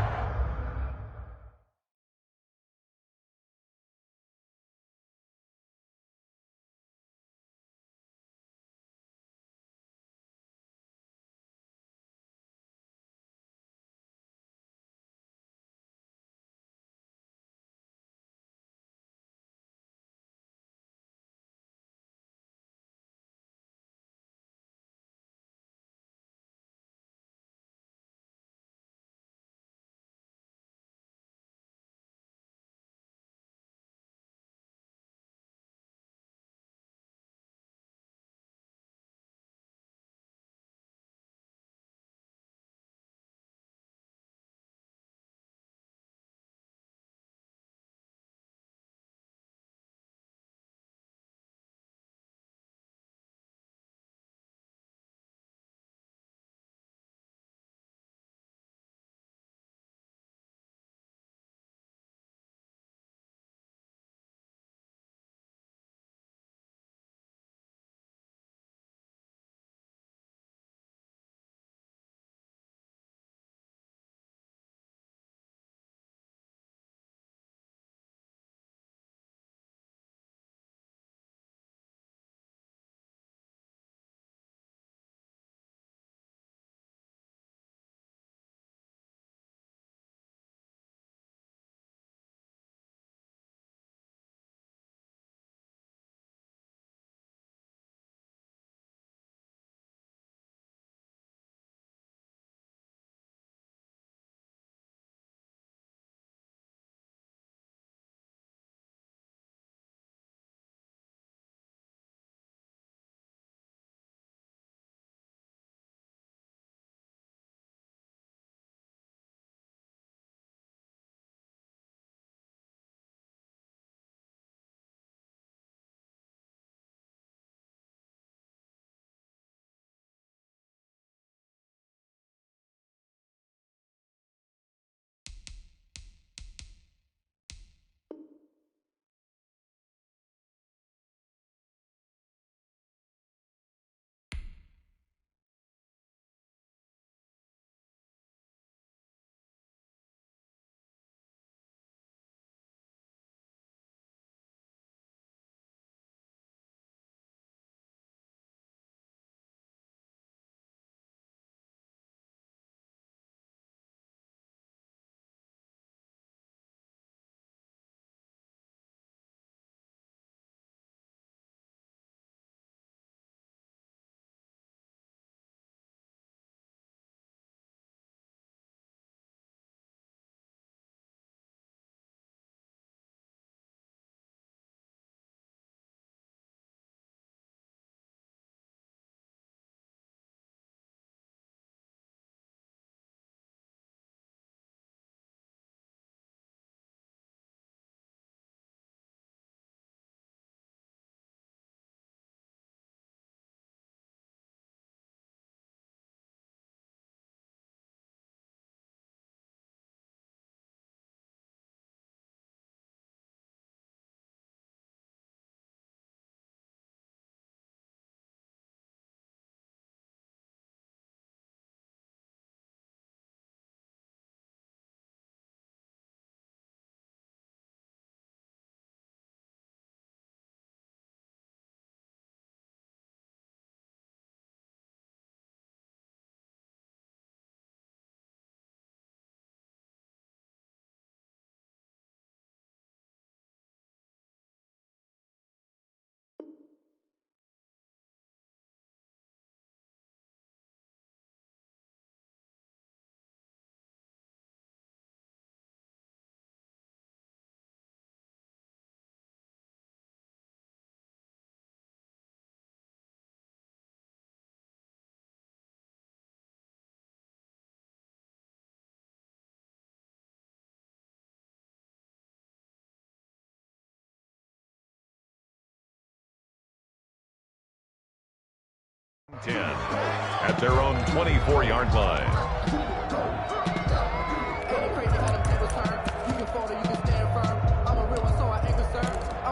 10 at their own 24-yard line.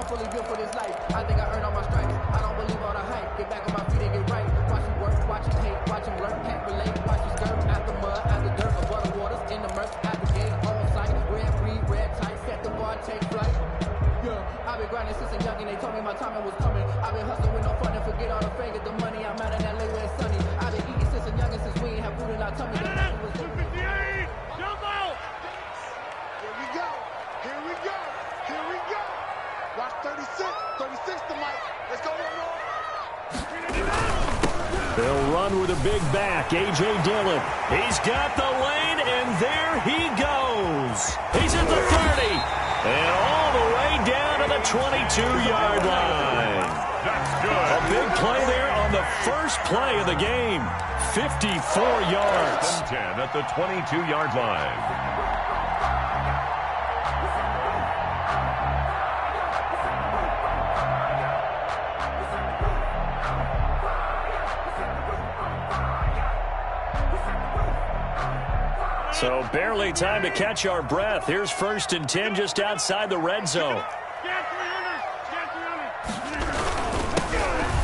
Fully built for this life. I think I earned all my stripes. I don't believe all the hype. Get back on my feet and get right. Watch him work, watch him hate, watch him learn, can't relate. Watch him skirt out the mud, out the dirt, above the waters, in the murk, out the gate, on sight. Red breed, red tight, set the bar, take flight. Yeah, I've been grinding since a young and they told me my timing was coming. I've been hustling with no fun and forget all the fame, get the money. I'm out in LA where it's sunny. I've been eating since a young and since we ain't have food in our tummy. The night was 258, jump out. Here we go, here we go, here we go. Watch 36 to Mike. Let's go, They'll run with a big back, A.J. Dillon. He's got the lane, and there he goes. He's at the 30, and all the way down to the 22-yard line. That's good. A big play there on the first play of the game. 54 yards. 10 at the 22-yard line. So barely time to catch our breath. Here's 1st and 10 just outside the red zone.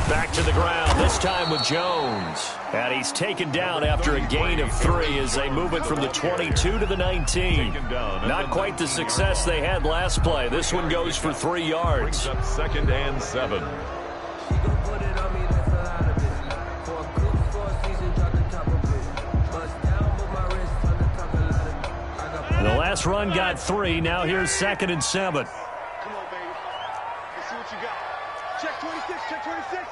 Back to the ground, this time with Jones. And he's taken down after a gain of 3 as they move it from the 22 to the 19. Not quite the success they had last play. This one goes for 3 yards. Brings up 2nd and 7. The last run got 3. Now here's 2nd and 7. Come on, baby. Let's see what you got. Check 26, check 26.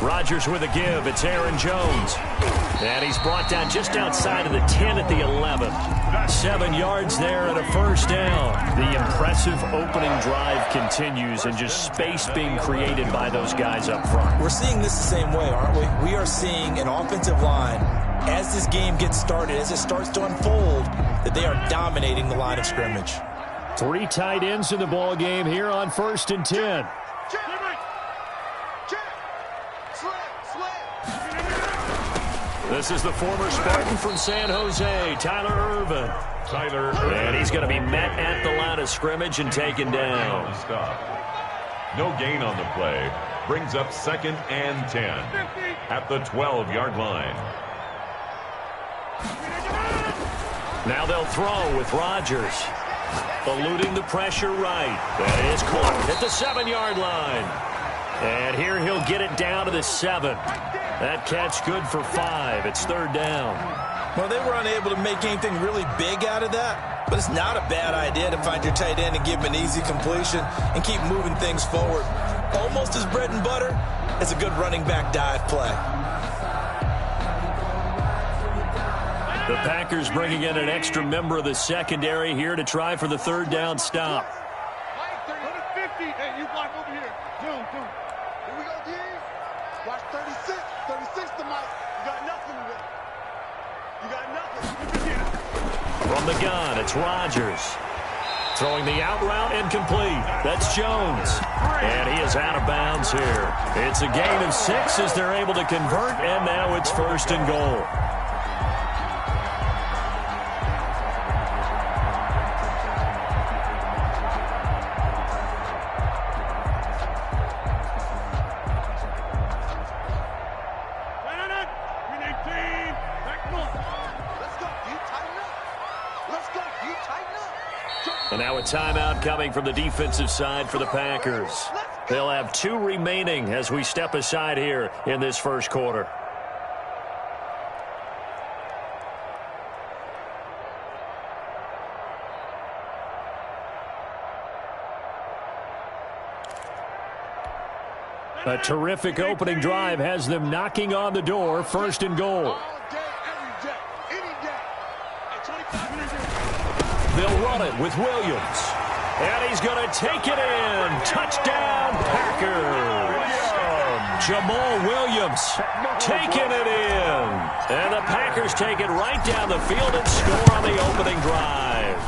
Rodgers with a give. It's Aaron Jones. And he's brought down just outside of the 10 at the 11. 7 yards there and a 1st down. The impressive opening drive continues and just space being created by those guys up front. We're seeing this the same way, aren't we? We are seeing an offensive line, as this game gets started, as it starts to unfold, that they are dominating the line of scrimmage. 3 tight ends in the ball game here on 1st and 10. This is the former Spartan from San Jose, Tyler Irvin. And he's going to be met at the line of scrimmage and taken down. No gain on the play. Brings up 2nd and 10 at the 12-yard line. Now they'll throw with Rodgers. Eluding the pressure right. That is caught at the 7-yard line. And here he'll get it down to the 7. That catch good for 5. It's 3rd down. Well, they were unable to make anything really big out of that, but it's not a bad idea to find your tight end and give him an easy completion and keep moving things forward. Almost as bread and butter as a good running back dive play. The Packers bringing in an extra member of the secondary here to try for the 3rd down stop. Mike, 150. Hey, you block over here. Dude. Here we go, D. Watch 36. 36 to Mike. You got nothing today. You got nothing. From the gun, it's Rodgers. Throwing the out route incomplete. That's Jones. And he is out of bounds here. It's a gain of 6 as they're able to convert, and now it's 1st and goal. And now a timeout coming from the defensive side for the Packers. They'll have 2 remaining as we step aside here in this first quarter. A terrific opening drive has them knocking on the door. 1st and goal. They'll run it with Williams. And he's going to take it in. Touchdown, Packers. Jamal Williams taking it in. And the Packers take it right down the field and score on the opening drive.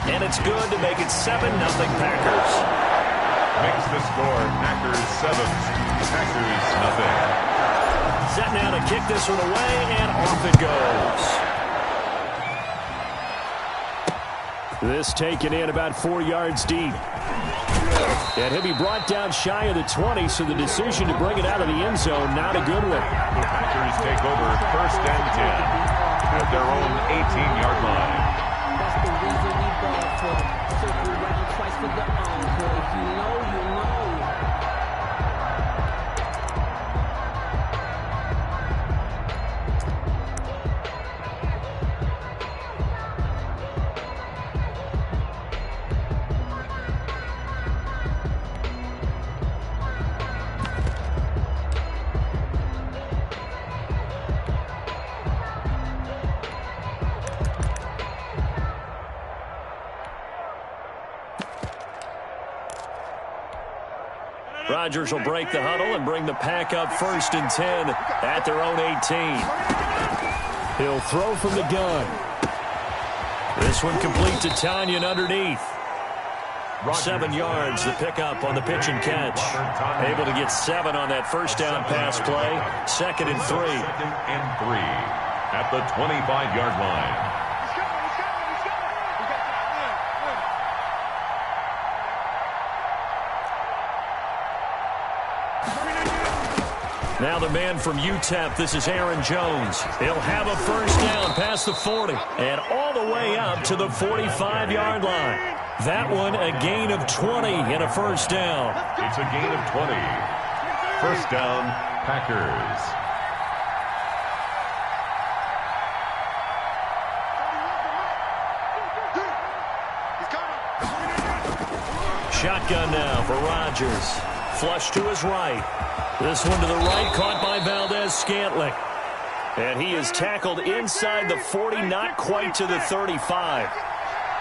And it's good to make it 7-0 Packers. Makes the score Packers 7, Packers nothing. Set now to kick this one away, and off it goes. This taken in about 4 yards deep. And he'll be brought down shy of the 20, so the decision to bring it out of the end zone, not a good one. The Packers take over 1st and 10 at their own 18-yard line. That's the reason we ball for them. Circle round twice for the encore. If you know, you know. Rodgers will break the huddle and bring the pack up 1st and 10 at their own 18. He'll throw from the gun. This one complete to Tanyan underneath. 7 yards, the pickup on the pitch and catch. Able to get 7 on that first down pass play. 2nd and 3. 2nd and 3 at the 25-yard line. Now the man from UTEP, this is Aaron Jones. He'll have a first down past the 40 and all the way up to the 45-yard line. That one a gain of 20 and a first down. It's a gain of 20. First down, Packers. Shotgun now for Rodgers. Flush to his right. This one to the right, caught by Valdez-Scantling. And he is tackled inside the 40, not quite to the 35.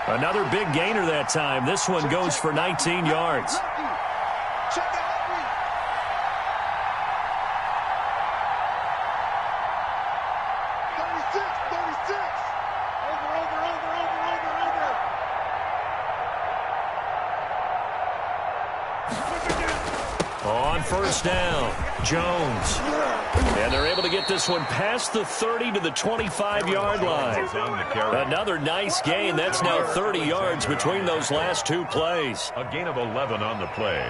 Another big gainer that time. This one goes for 19 yards. On first down, Jones. And they're able to get this one past the 30 to the 25-yard line. Another nice gain. That's now 30 yards between those last 2 plays. A gain of 11 on the play.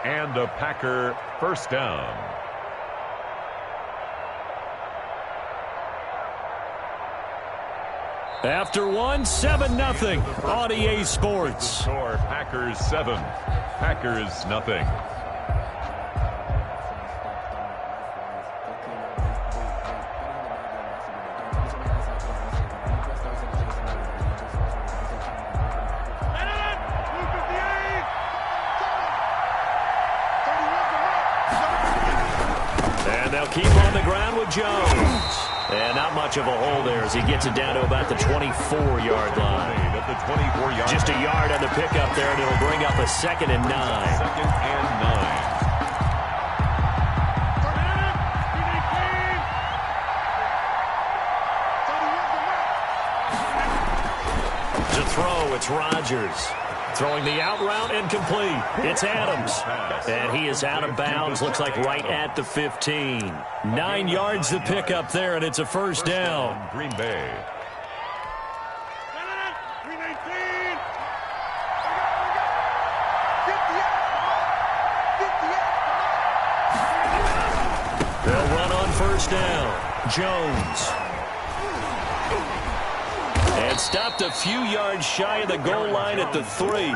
And a Packer first down. After one, 7-0 on EA Sports. Score Packers 7, Packers nothing. And they'll keep on the ground with Jones. And not much of a hole there as he gets it down to about the 24-yard line. At the 24-yard Just a yard on the pickup there, and it'll bring up a 2nd and 9. 2nd and 9. To throw, it's Rodgers. Throwing the out route and complete. It's Adams. And he is out of bounds. Looks like right at the 15. 9 yards the pickup there, and it's a first down. Green Bay. They'll run on first down. Jones. And stopped a few yards shy of the goal line at the 3.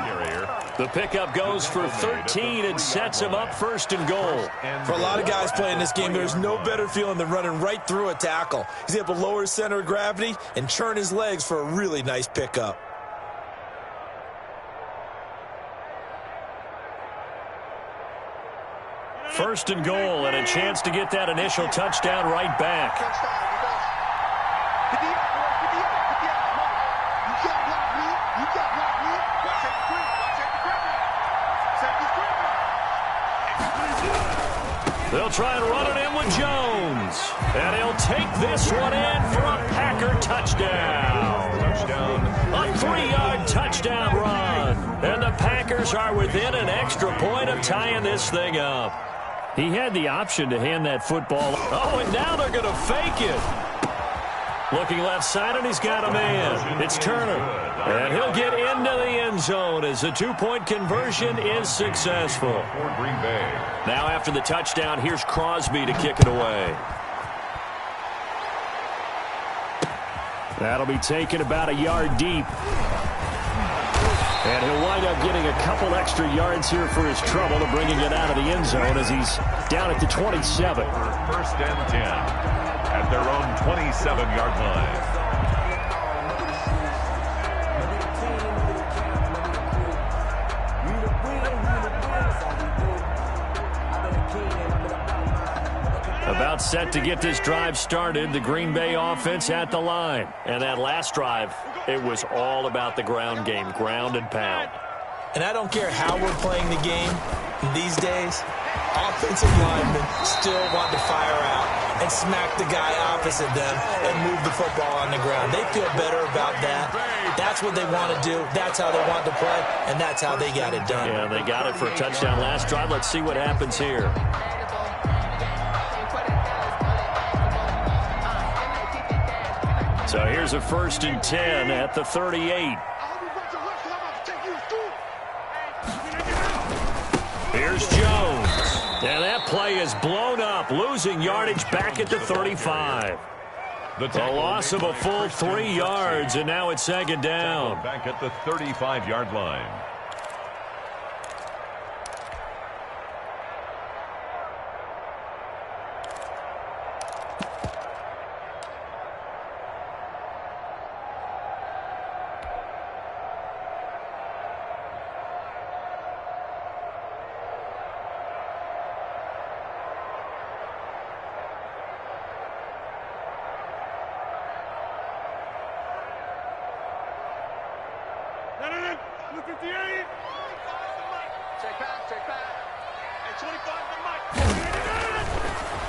The pickup goes for 13 and sets him up 1st and goal. For a lot of guys playing this game, there's no better feeling than running right through a tackle. He's able to lower his center of gravity and churn his legs for a really nice pickup. First and goal, and a chance to get that initial touchdown right back. They'll try and run it in with Jones. And he'll take this one in for a Packer touchdown. A 3-yard touchdown run. And the Packers are with within an extra point of tying this thing up. He had the option to hand that football. Oh, and now they're going to fake it. Looking left side, and he's got a man. It's Turner. And he'll get into the end zone as the two-point conversion is successful. Now after the touchdown, here's Crosby to kick it away. That'll be taken about a yard deep. And he'll wind up getting a couple extra yards here for his trouble to bringing it out of the end zone as he's down at the 27. First and 10 at their own 27-yard line. About set to get this drive started, the Green Bay offense at the line. And that last drive, it was all about the ground game, ground and pound. And I don't care how we're playing the game these days, offensive linemen still want to fire out and smack the guy opposite them and move the football on the ground. They feel better about that. That's what they want to do. That's how they want to play, and that's how they got it done. Yeah, they got it for a touchdown last drive. Let's see what happens here. So here's a 1st and 10 at the 38. Here's Jones. And that play is blown up, losing yardage back at the 35. The loss of a full 3 yards, and now it's 2nd down. Back at the 35-yard line.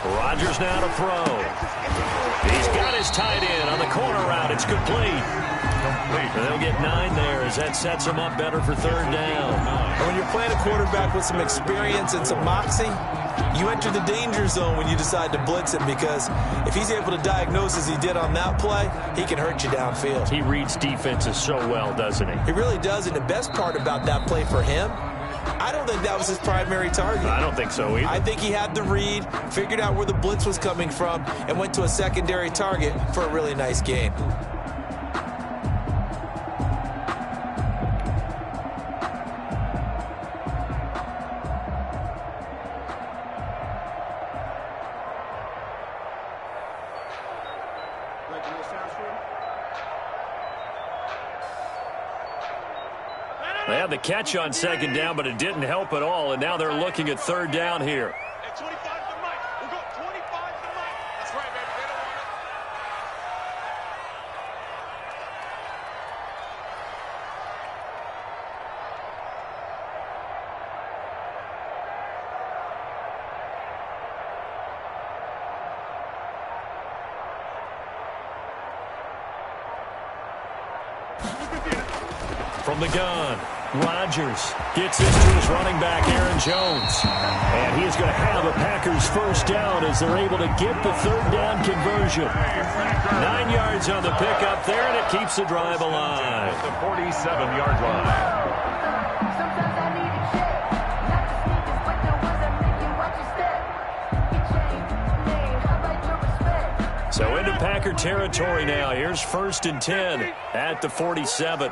Rodgers now to throw. He's got his tight end on the corner route. It's complete. They'll get 9 there as that sets him up better for 3rd down. And when you're playing a quarterback with some experience and some moxie, you enter the danger zone when you decide to blitz him, because if he's able to diagnose as he did on that play, he can hurt you downfield. He reads defenses so well, doesn't he? He really does, and the best part about that play for him, I don't think that was his primary target. I don't think so either. I think he had the read, figured out where the blitz was coming from, and went to a secondary target for a really nice gain. They had the catch on 2nd down, but it didn't help at all, and now they're looking at 3rd down here. At 25 to Mike. We'll go 25 to Mike. That's right, baby. They don't want it. From the gun, Rodgers gets this to his running back, Aaron Jones. And he is going to have a Packers 1st down as they're able to get the 3rd down conversion. 9 yards on the pickup there, and it keeps the drive alive. The 47-yard line. So into Packer territory now. Here's 1st and 10 at the 47.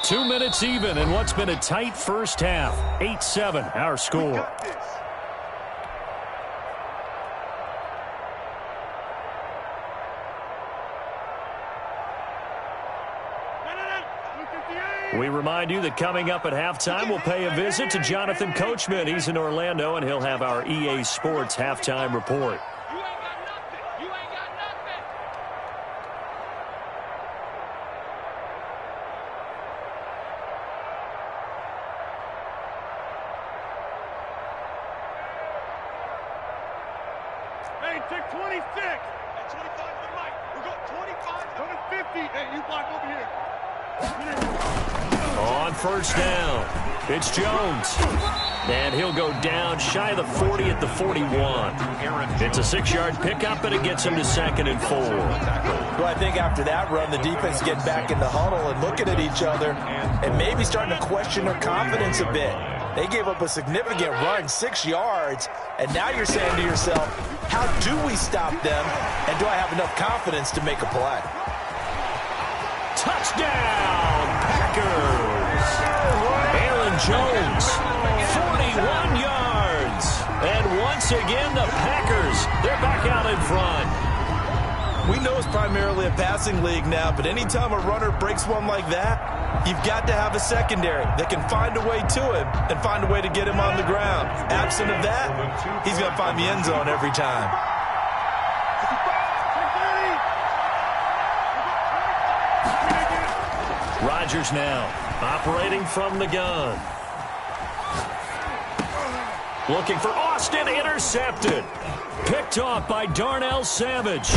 2 minutes even in what's been a tight first half. 8-7 our score. We remind you that coming up at halftime, we'll pay a visit to Jonathan Coachman. He's in Orlando, and he'll have our EA Sports halftime report. Hey, take 26. At 25 to Mike. We'll go 25 to the 50. Hey, you block over here. On first down, it's Jones. And he'll go down shy of the 40 at the 41. It's a 6-yard pickup, and it gets him to 2nd and 4. Well, I think after that run, the defense getting back in the huddle and looking at each other and maybe starting to question their confidence a bit. They gave up a significant run, 6 yards, and now you're saying to yourself, how do we stop them, and do I have enough confidence to make a play? Touchdown, Packers! Aaron Jones, 41 yards. And once again, the Packers, they're back out in front. We know it's primarily a passing league now, but anytime a runner breaks one like that, you've got to have a secondary that can find a way to him and find a way to get him on the ground. Absent of that, he's going to find the end zone every time. Rodgers now, operating from the gun. Looking for Austin, intercepted. Picked off by Darnell Savage.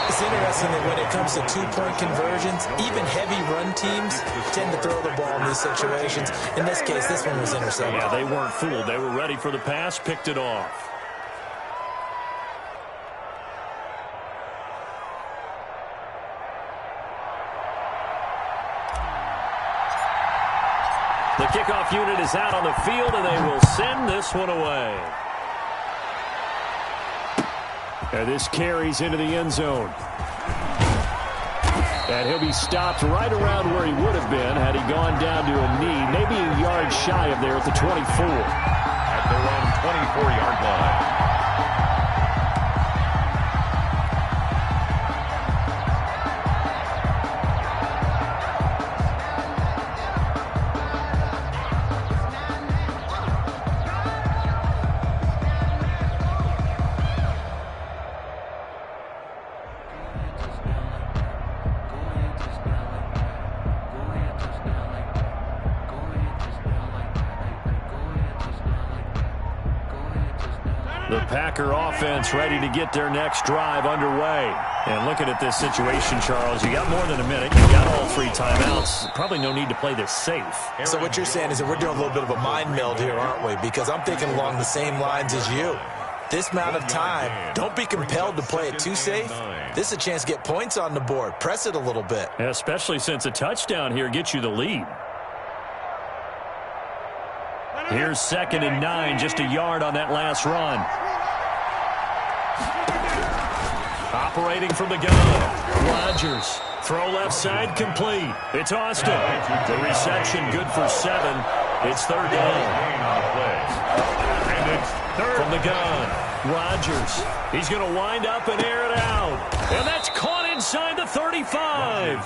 It's interesting that when it comes to two-point conversions, even heavy run teams tend to throw the ball in these situations. In this case, this one was intercepted. Yeah, they weren't fooled. They were ready for the pass, picked it off. The kickoff unit is out on the field, and they will send this one away. And this carries into the end zone. And he'll be stopped right around where he would have been had he gone down to a knee, maybe a yard shy of there at the 24. At their own 24-yard line. The Packer offense ready to get their next drive underway. And looking at this situation, Charles, you got more than a minute. You got all 3 timeouts. Probably no need to play this safe. So what you're saying is that we're doing a little bit of a mind meld here, aren't we? Because I'm thinking along the same lines as you. This amount of time, don't be compelled to play it too safe. This is a chance to get points on the board. Press it a little bit. Especially since a touchdown here gets you the lead. Here's 2nd and 9, just a yard on that last run. Operating from the gun, Rodgers. Throw left side, complete. It's Austin. The reception good for 7. It's 3rd down. And it's 3rd. From the gun, Rodgers. He's going to wind up and air it out. And that's caught inside the 35.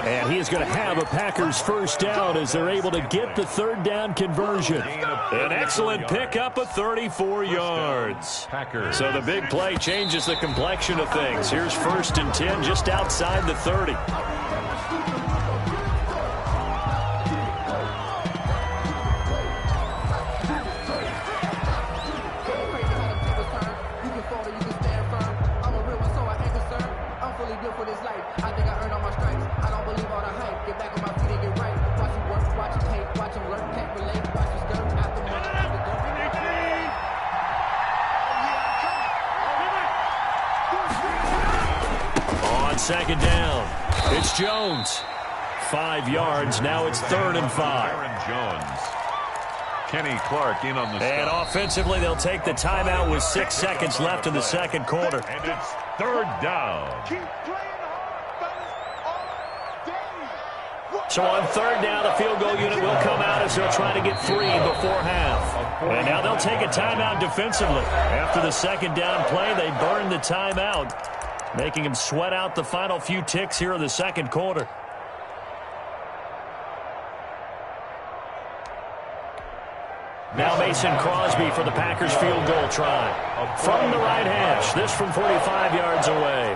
And he is going to have a Packers first down as they're able to get the 3rd down conversion. An excellent pickup of 34 yards. So the big play changes the complexion of things. Here's 1st and 10 just outside the 30. On 2nd down, it's Jones. 5 yards. Now it's 3rd and 5. Aaron Jones. Kenny Clark in on the stop. And offensively, they'll take the timeout with 6 seconds left in the 2nd quarter. And it's 3rd down. So on 3rd down, the field goal unit will come out as they'll try to get 3 before half. And now they'll take a timeout defensively. After the 2nd down play, they burn the timeout, making them sweat out the final few ticks here in the 2nd quarter. Now Mason Crosby for the Packers field goal try. From the right hash, this from 45 yards away.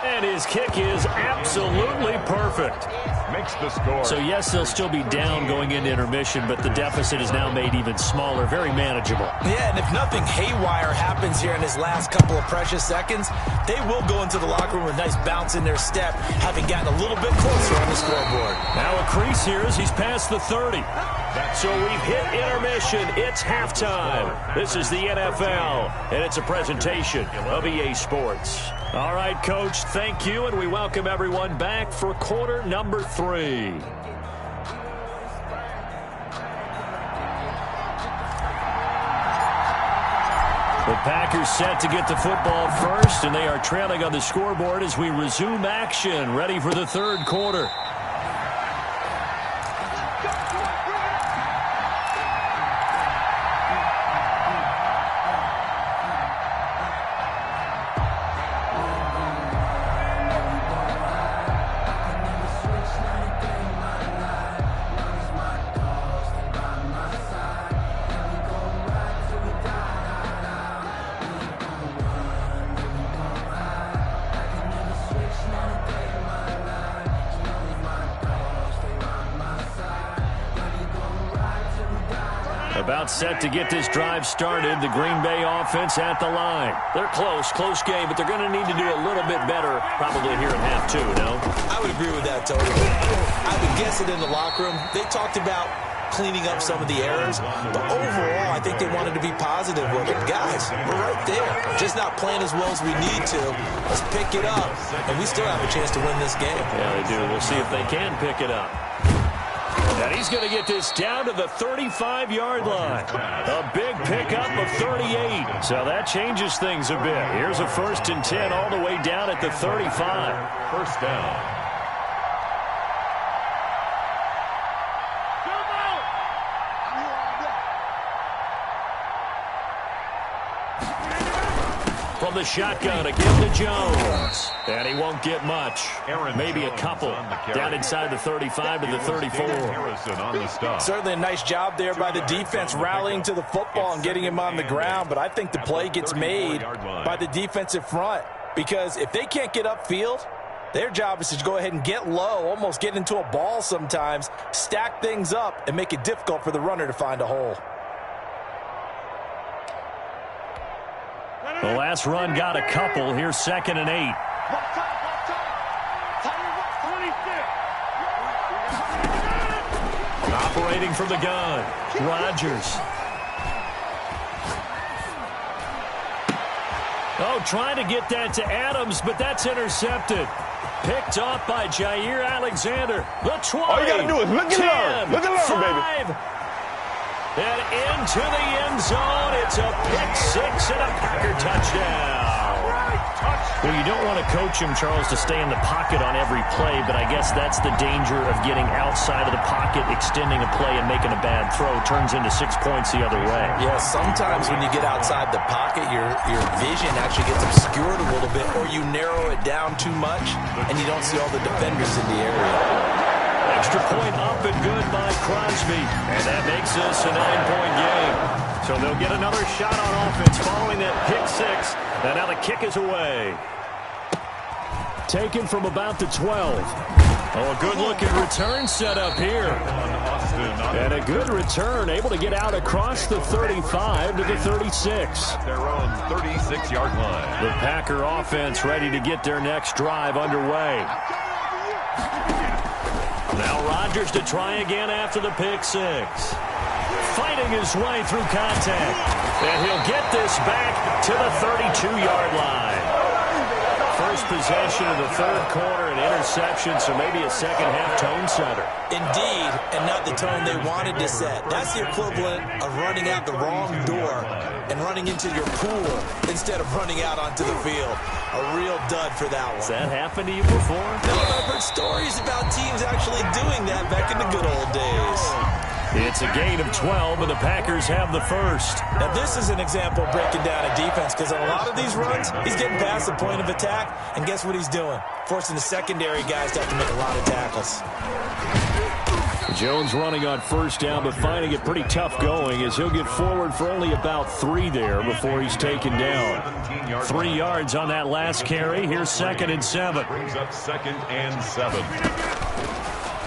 And his kick is absolutely perfect. makes the score. So, yes, they'll still be down going into intermission, but the deficit is now made even smaller, very manageable. Yeah, and if nothing haywire happens here in his last couple of precious seconds, they will go into the locker room with a nice bounce in their step, having gotten a little bit closer on the scoreboard. Now a crease here as he's past the 30. So we've hit intermission. It's halftime. This is the NFL, and it's a presentation of EA Sports. All right, Coach, thank you, and we welcome everyone back for quarter number 3. The Packers set to get the football first, and they are trailing on the scoreboard as we resume action, ready for the third quarter. About set to get this drive started. The Green Bay offense at the line. They're close game, but they're going to need to do a little bit better probably here in half 2, no? I would agree with that totally. I would guess it in the locker room. They talked about cleaning up some of the errors, but overall, I think they wanted to be positive with it. Guys, we're right there. Just not playing as well as we need to. Let's pick it up, and we still have a chance to win this game. Yeah, they do. We'll see if they can pick it up. And he's going to get this down to the 35-yard line. A big pickup of 38. So that changes things a bit. Here's a 1st and 10 all the way down at the 35. First down. From the shotgun, again to Jones. And he won't get much. Maybe a couple. Down inside the 35 to the 34. Certainly a nice job there by the defense rallying to the football and getting him on the ground. But I think the play gets made by the defensive front. Because if they can't get upfield, their job is to go ahead and get low, almost get into a ball sometimes, stack things up, and make it difficult for the runner to find a hole. The last run got a couple. Here's 2nd and 8. Operating from the gun, Rodgers. Oh, trying to get that to Adams, but that's intercepted. Picked off by Jair Alexander. The 20. All you got to do is look and learn. Look and learn, 5. baby. And into the end zone. It's a pick 6 and a Packer touchdown. Well, you don't want to coach him, Charles, to stay in the pocket on every play, but I guess that's the danger of getting outside of the pocket, extending a play, and making a bad throw. Turns into 6 points the other way. Yeah, sometimes when you get outside the pocket, your vision actually gets obscured a little bit, or you narrow it down too much, and you don't see all the defenders in the area. Extra point up and good by Crosby. And that makes this a 9-point game. So they'll get another shot on offense following that pick 6. And now the kick is away. Taken from about the 12. Oh, a good-looking return set up here. And a good return, able to get out across the 35 to the 36. At their own 36-yard line. The Packer offense ready to get their next drive underway. Now Rodgers to try again after the pick 6. Fighting his way through contact. And he'll get this back to the 32-yard line. First possession of the third quarter, an interception, so maybe a second-half tone setter. Indeed, and not the tone they wanted to set. That's the equivalent of running out the wrong door and running into your pool instead of running out onto the field. A real dud for that one. Has that happened to you before? No, I've heard stories about teams actually doing that back in the good old days. It's a gain of 12, and the Packers have the first. Now, this is an example of breaking down a defense, because on a lot of these runs, he's getting past the point of attack, and guess what he's doing? Forcing the secondary guys to have to make a lot of tackles. Jones running on first down, but finding it pretty tough going as he'll get forward for only about 3 there before he's taken down. 3 yards on that last carry. Here's 2nd and 7. Brings up 2nd and 7.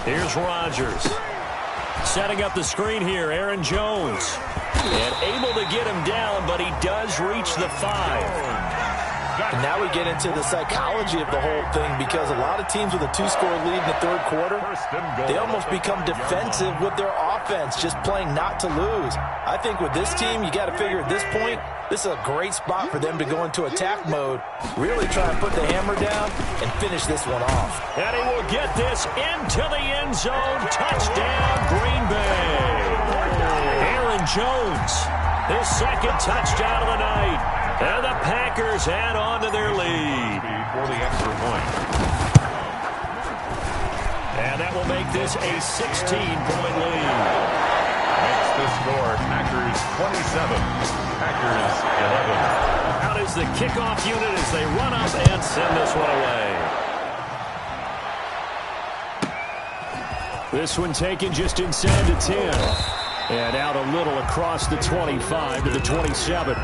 Here's Rodgers. Setting up the screen here, Aaron Jones. And able to get him down, but he does reach the 5. And now we get into the psychology of the whole thing, because a lot of teams with a 2-score lead in the third quarter, they almost become defensive with their offense, just playing not to lose. I think with this team, you got to figure at this point, this is a great spot for them to go into attack mode, really try and put the hammer down and finish this one off. And he will get this into the end zone. Touchdown, Green Bay. Aaron Jones, his second touchdown of the night. And the Packers add on to their lead. For the extra point. And that will make this a 16-point lead. Makes the score Packers 27, Packers 11. Out is the kickoff unit as they run up and send this one away. This one taken just inside the 10. And out a little across the 25 to the 27.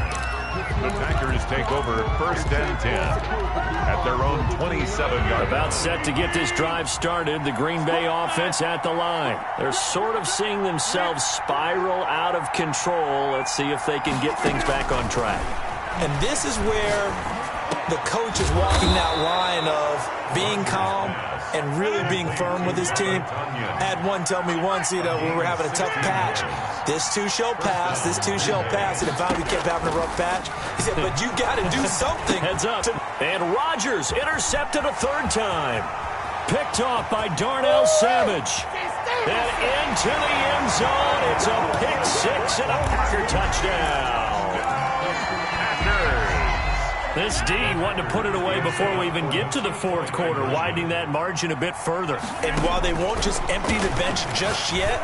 The Packers take over first and 10 at their own 27-yard. About set to get this drive started. The Green Bay offense at the line. They're sort of seeing themselves spiral out of control. Let's see if they can get things back on track. And this is where the coach is walking that line of being calm and really being firm with his team. I had one tell me once, when we were having a tough patch, this too shall pass, this too shall pass. And if I kept having a rough patch, he said, but you got to do something. Heads up. And Rodgers intercepted a third time. Picked off by Darnell Savage. And into the end zone. It's a pick six and a Packer touchdown. This D wanting to put it away before we even get to the fourth quarter, widening that margin a bit further. And while they won't just empty the bench just yet,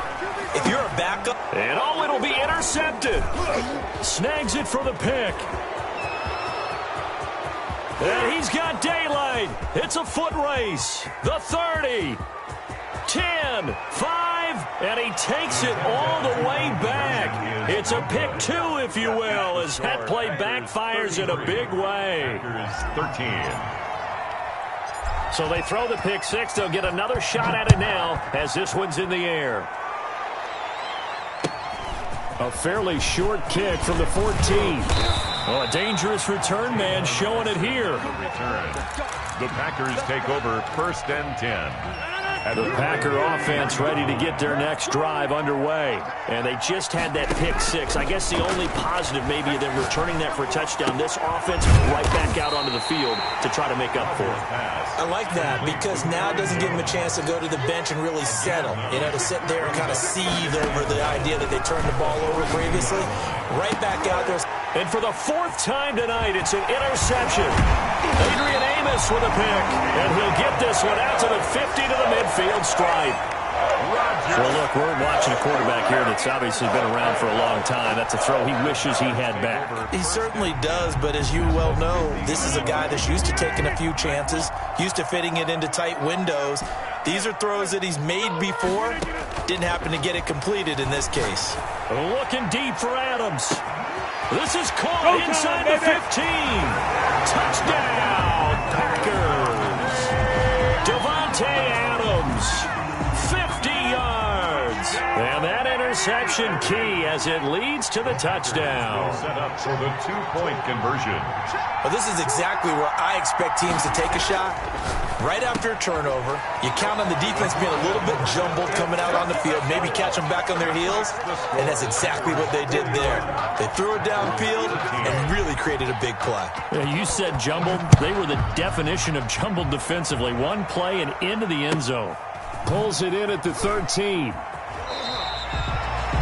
if you're a backup... And it'll be intercepted. Snags it for the pick. And he's got daylight. It's a foot race. The 30. 10, 5, and he takes it all the way back. It's a pick two, if you will, as that play backfires in a big way. 13. So they throw the pick six. They'll get another shot at it now as this one's in the air. A fairly short kick from the 14. Oh, a dangerous return man showing it here. The Packers take over first and 10. The Packer offense ready to get their next drive underway. And they just had that pick six. I guess the only positive maybe of them returning that for a touchdown. This offense right back out onto the field to try to make up for it. I like that because now it doesn't give them a chance to go to the bench and really settle. To sit there and kind of seethe over the idea that they turned the ball over previously. Right back out there. And for the fourth time tonight, it's an interception. Adrian Amos with a pick. And he'll get this one out to the 50 to the midfield stripe. Well, look, we're watching a quarterback here that's obviously been around for a long time. That's a throw he wishes he had back. He certainly does, but as you well know, this is a guy that's used to taking a few chances, used to fitting it into tight windows. These are throws that he's made before. Didn't happen to get it completed in this case. Looking deep for Adams. This is caught inside the 15. Touchdown, Packers. Devontae Adams, 50 yards. And that interception key as it leads to the touchdown. Set up for the two-point conversion. Well, this is exactly where I expect teams to take a shot. Right after a turnover, you count on the defense being a little bit jumbled coming out on the field, maybe catch them back on their heels, and that's exactly what they did there. They threw it downfield and really created a big play. Yeah, you said jumbled. They were the definition of jumbled defensively. One play and into the end zone. Pulls it in at the 13.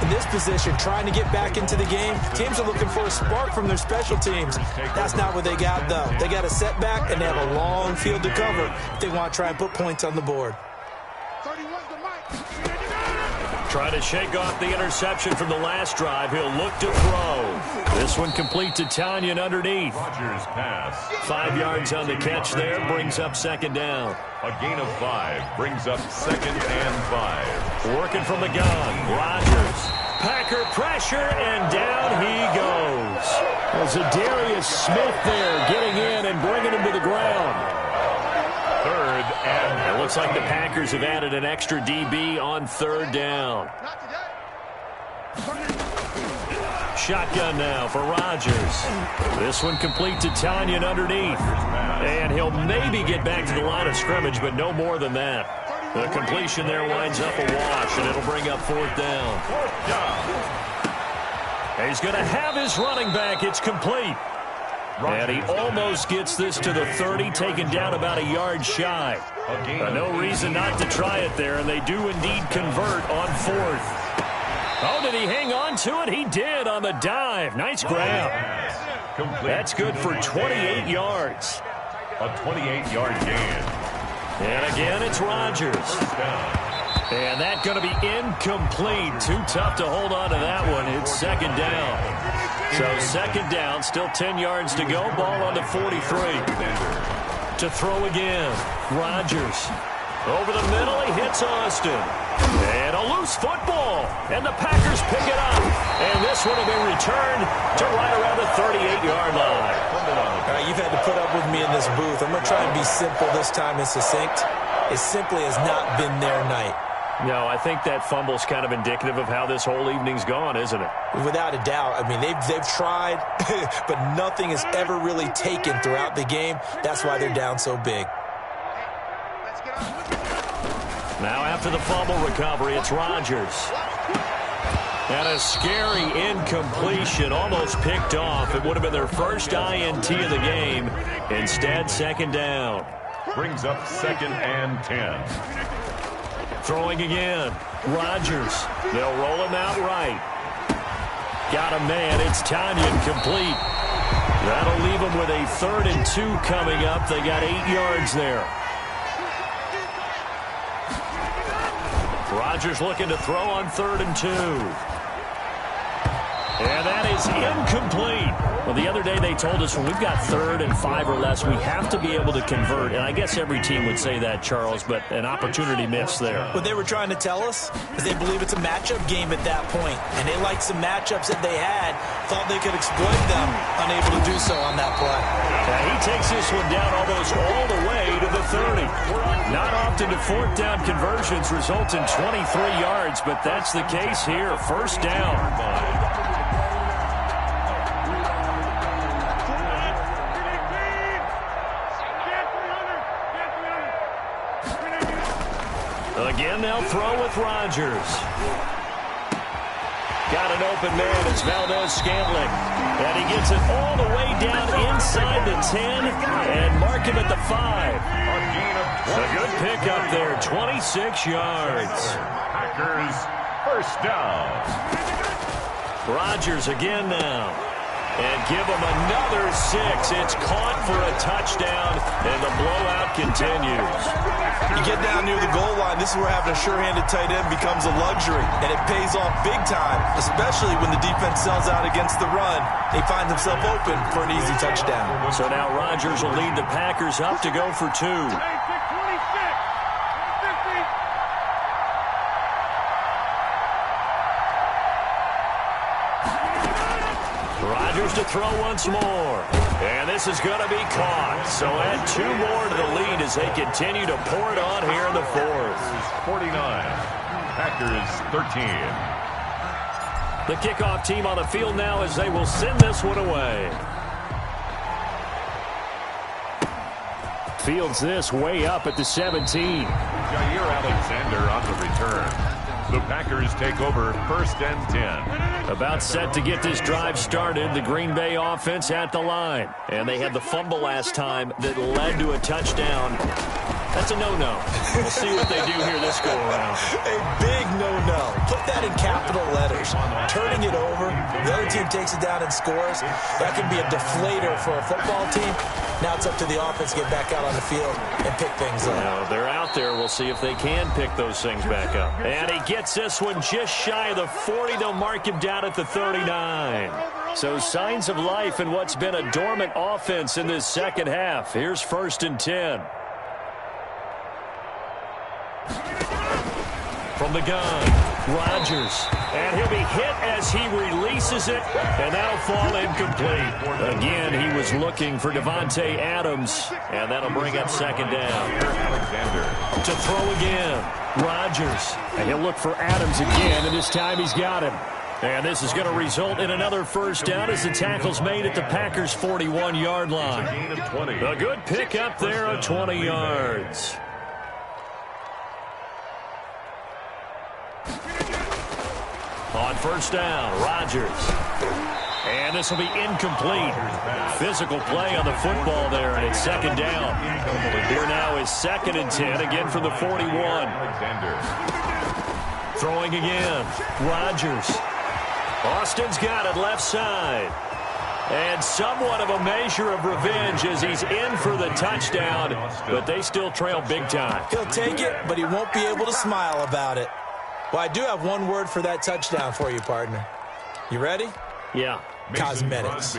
In this position, trying to get back into the game, teams are looking for a spark from their special teams. That's not what they got, though. They got a setback, and they have a long field to cover if they want to try and put points on the board. Trying to shake off the interception from the last drive. He'll look to throw. This one complete to Tanyan underneath. Rodgers pass. 5 yards on the catch there. Brings up second down. A gain of 5 brings up second and 5. Working from the gun. Rodgers. Packer pressure, and down he goes. There's a Darius Smith there getting in and bringing him to the ground. Third It looks like the Packers have added an extra DB on 3rd down. Shotgun now for Rodgers. This one complete to Tanyan underneath. And he'll maybe get back to the line of scrimmage, but no more than that. The completion there winds up a wash, and it'll bring up 4th down. He's going to have his running back. It's complete. And he almost gets this to the 30, taken down about a yard shy. No reason not to try it there, and they do indeed convert on 4th. Oh, did he hang on to it? He did on the dive. Nice grab. That's good for 28 yards. A 28-yard gain. And again, it's Rodgers. And that's going to be incomplete. Too tough to hold on to that one. It's 2nd down. So 2nd down, still 10 yards to go. Ball on the 43. To throw again. Rodgers. Over the middle, he hits Austin. And a loose football. And the Packers pick it up. And this one will be returned to right around the 38-yard line. All right, you've had to put up with me in this booth. I'm going to try and be simple this time and succinct. It simply has not been their night. No, I think that fumble's kind of indicative of how this whole evening's gone, isn't it? Without a doubt. I mean, they've tried, but nothing has ever really taken throughout the game. That's why they're down so big. Now after the fumble recovery, it's Rodgers. And a scary incompletion, almost picked off. It would have been their first INT of the game. Instead, 2nd down. Brings up 2nd and 10. Throwing again. Rodgers. They'll roll him out right. Got a man. It's Tanyan complete. That'll leave them with a 3rd and 2 coming up. They got 8 yards there. Rodgers looking to throw on 3rd and 2. And that is incomplete. Well, the other day they told us when we've got 3rd and 5 or less, we have to be able to convert. And I guess every team would say that, Charles, but an opportunity missed there. What they were trying to tell us is they believe it's a matchup game at that point. And they liked some matchups that they had, thought they could exploit them, unable to do so on that play. He takes this one down almost all the way to the 30. Not often do 4th down conversions result in 23 yards, but that's the case here. 1st down. Again, they'll throw with Rodgers. Got an open man. It's Valdez-Scantling. And he gets it all the way down inside the 10 and mark him at the 5. A good pickup there, 26 yards. Packers, 1st down. Rodgers again now. And give him another 6. It's caught for a touchdown, and the blowout continues. You get down near the goal line, this is where having a sure-handed tight end becomes a luxury, and it pays off big time, especially when the defense sells out against the run. He finds himself open for an easy touchdown. So now Rodgers will lead the Packers up to go for 2. Rodgers to throw once more. And this is going to be caught. So add 2 more to the lead as they continue to pour it on here in the 4th. 49. Packers 13. The kickoff team on the field now as they will send this one away. Fields this way up at the 17. Jair Alexander on the return. The Packers take over 1st and 10. About set to get this drive started. The Green Bay offense at the line. And they had the fumble last time that led to a touchdown. That's a no-no. We'll see what they do here this go-around. A big no-no. Put that in capital letters. Turning it over. The other team takes it down and scores. That can be a deflator for a football team. Now it's up to the offense to get back out on the field and pick things up. Now, they're out there. We'll see if they can pick those things back up. And he gets this one just shy of the 40. They'll mark him down at the 39. So signs of life in what's been a dormant offense in this second half. Here's 1st and 10. From the gun, Rodgers. And he'll be hit as he releases misses it, and that'll fall incomplete. Again, he was looking for Devontae Adams, and that'll bring up second down. Alexander to throw again. Rodgers, and he'll look for Adams again, and this time he's got him. And this is going to result in another first down as the tackle's made at the Packers' 41-yard line. A good pick up there of 20 yards. On first down, Rodgers. And this will be incomplete. Physical play on the football there, and it's second down. Here now is 2nd and 10, again from the 41. Throwing again, Rodgers. Austin's got it left side. And somewhat of a measure of revenge as he's in for the touchdown, but they still trail big time. He'll take it, but he won't be able to smile about it. Well, I do have one word for that touchdown for you, partner. You ready? Yeah. Cosmetics.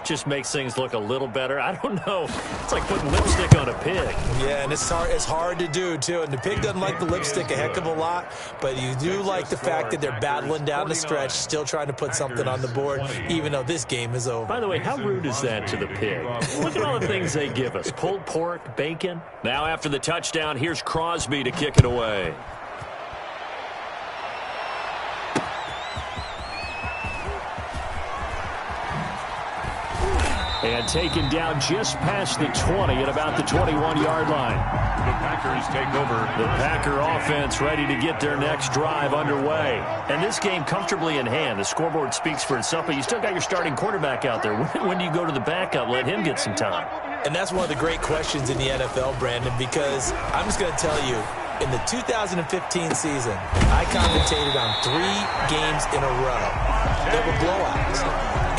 Just makes things look a little better. I don't know. It's like putting lipstick on a pig. Yeah, and it's hard to do, too. And the pig doesn't like the lipstick a heck of a lot, but you do like the fact that they're battling down the stretch, still trying to put something on the board, even though this game is over. By the way, how rude is that to the pig? Look at all the things they give us. Pulled pork, bacon. Now after the touchdown, here's Crosby to kick it away. And taken down just past the 20 at about the 21-yard line. The Packers take over. The Packer offense ready to get their next drive underway. And this game comfortably in hand. The scoreboard speaks for itself, but you still got your starting quarterback out there. When do you go to the backup? Let him get some time. And that's one of the great questions in the NFL, Brandon, because I'm just going to tell you, in the 2015 season, I commentated on 3 games in a row that were blowouts.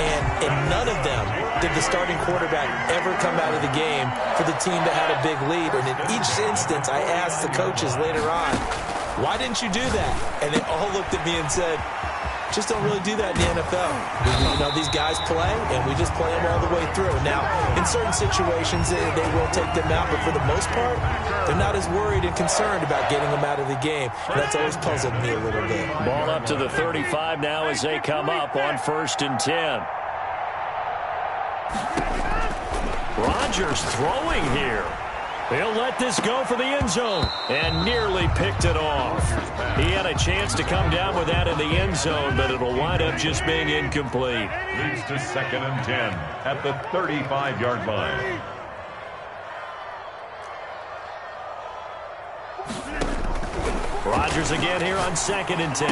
And in none of them did the starting quarterback ever come out of the game for the team that had a big lead. And in each instance, I asked the coaches later on, why didn't you do that? And they all looked at me and said, just don't really do that in the NFL. You know, these guys play, and we just play them all the way through. Now, in certain situations, they will take them out, but for the most part, they're not as worried and concerned about getting them out of the game. And that's always puzzled me a little bit. Ball up to the 35 now as they come up on 1st and 10. Rodgers throwing here. He'll let this go for the end zone and nearly picked it off. He had a chance to come down with that in the end zone, but it'll wind up just being incomplete. Leads to 2nd and 10 at the 35-yard line. Rodgers again here on 2nd and 10.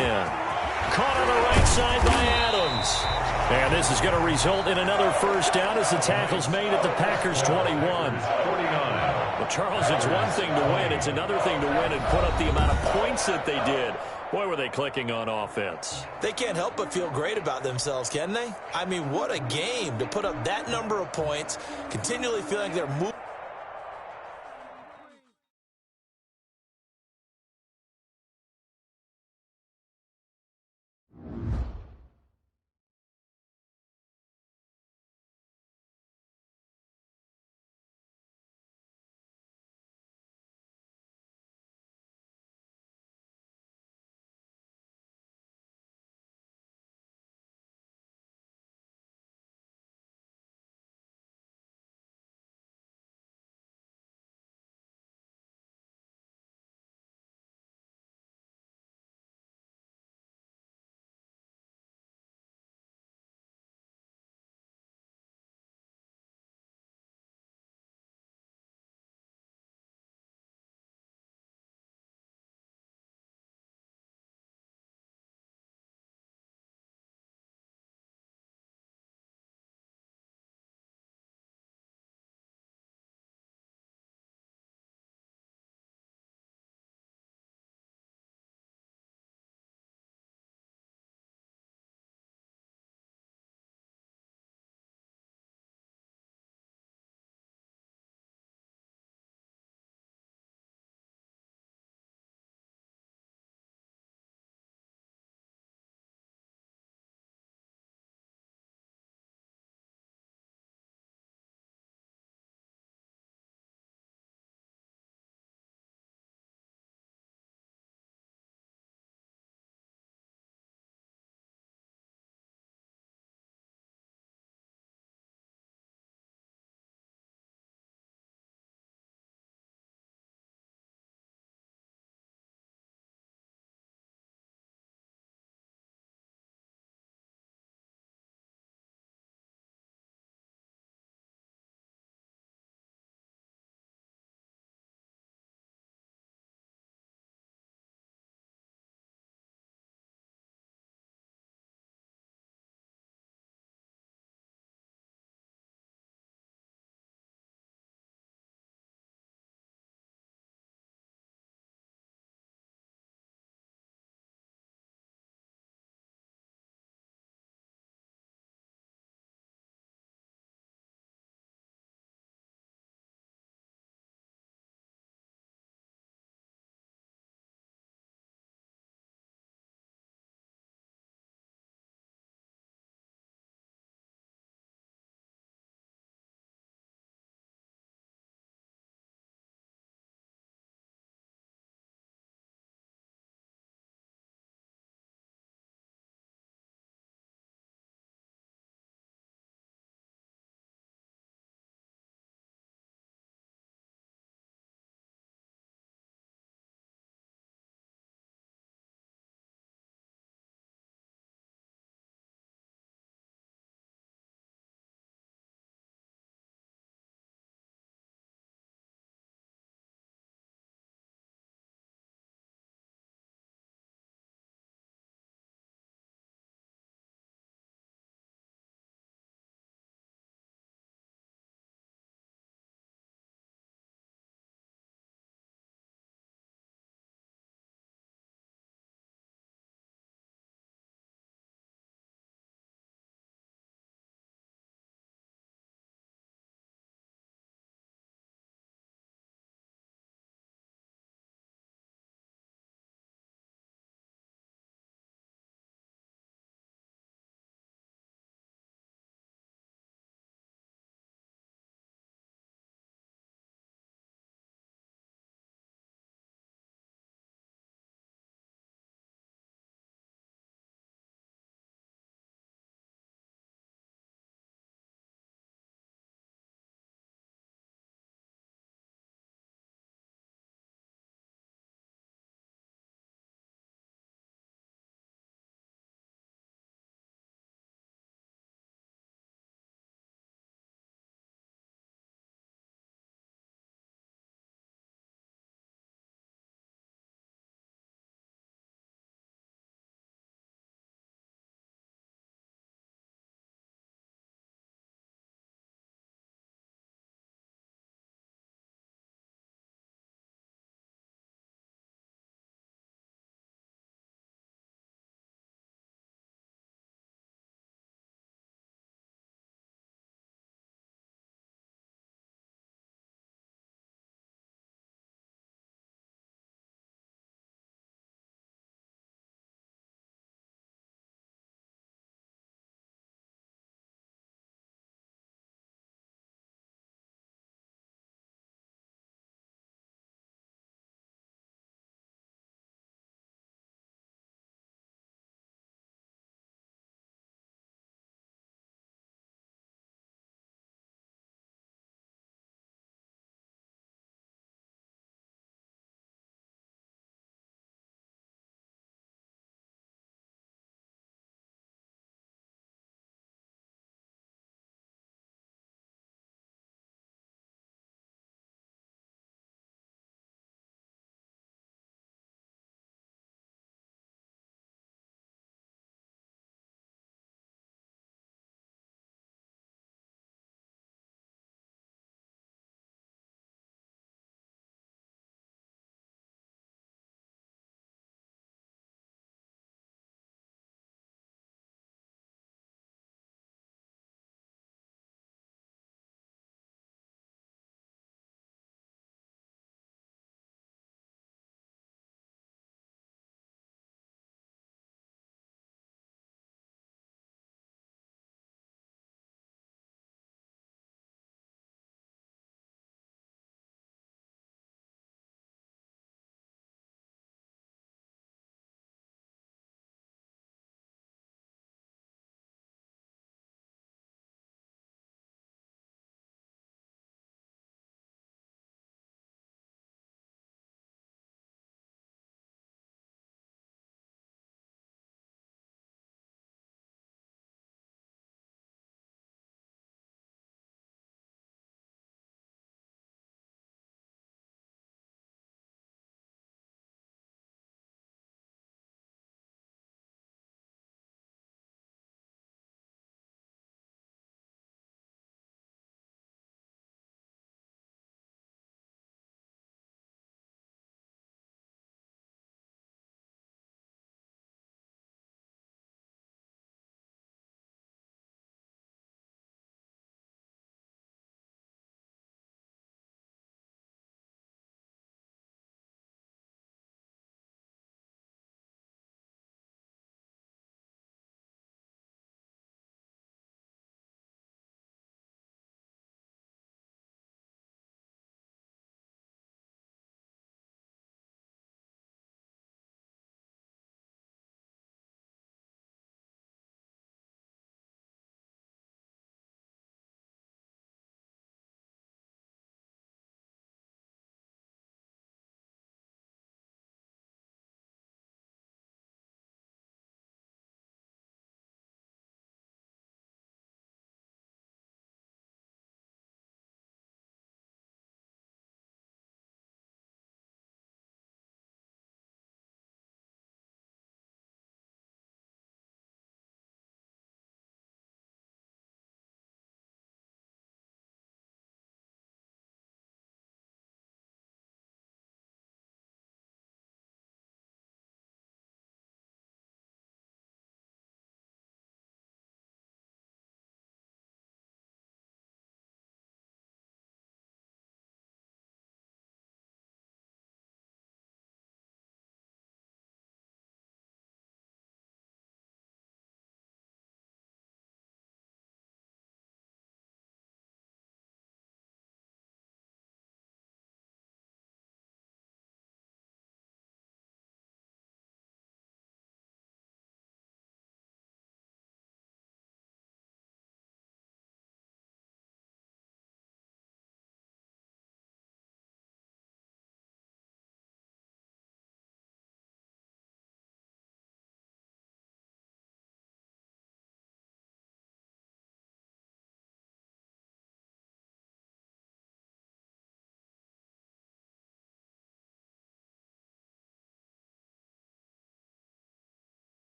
Caught on the right side by Adams. And this is going to result in another first down as the tackle's made at the Packers' 21. 49. Well, Charles, it's one thing to win. It's another thing to win and put up the amount of points that they did. Boy, were they clicking on offense. They can't help but feel great about themselves, can they? I mean, what a game to put up that number of points, continually feeling they're moving.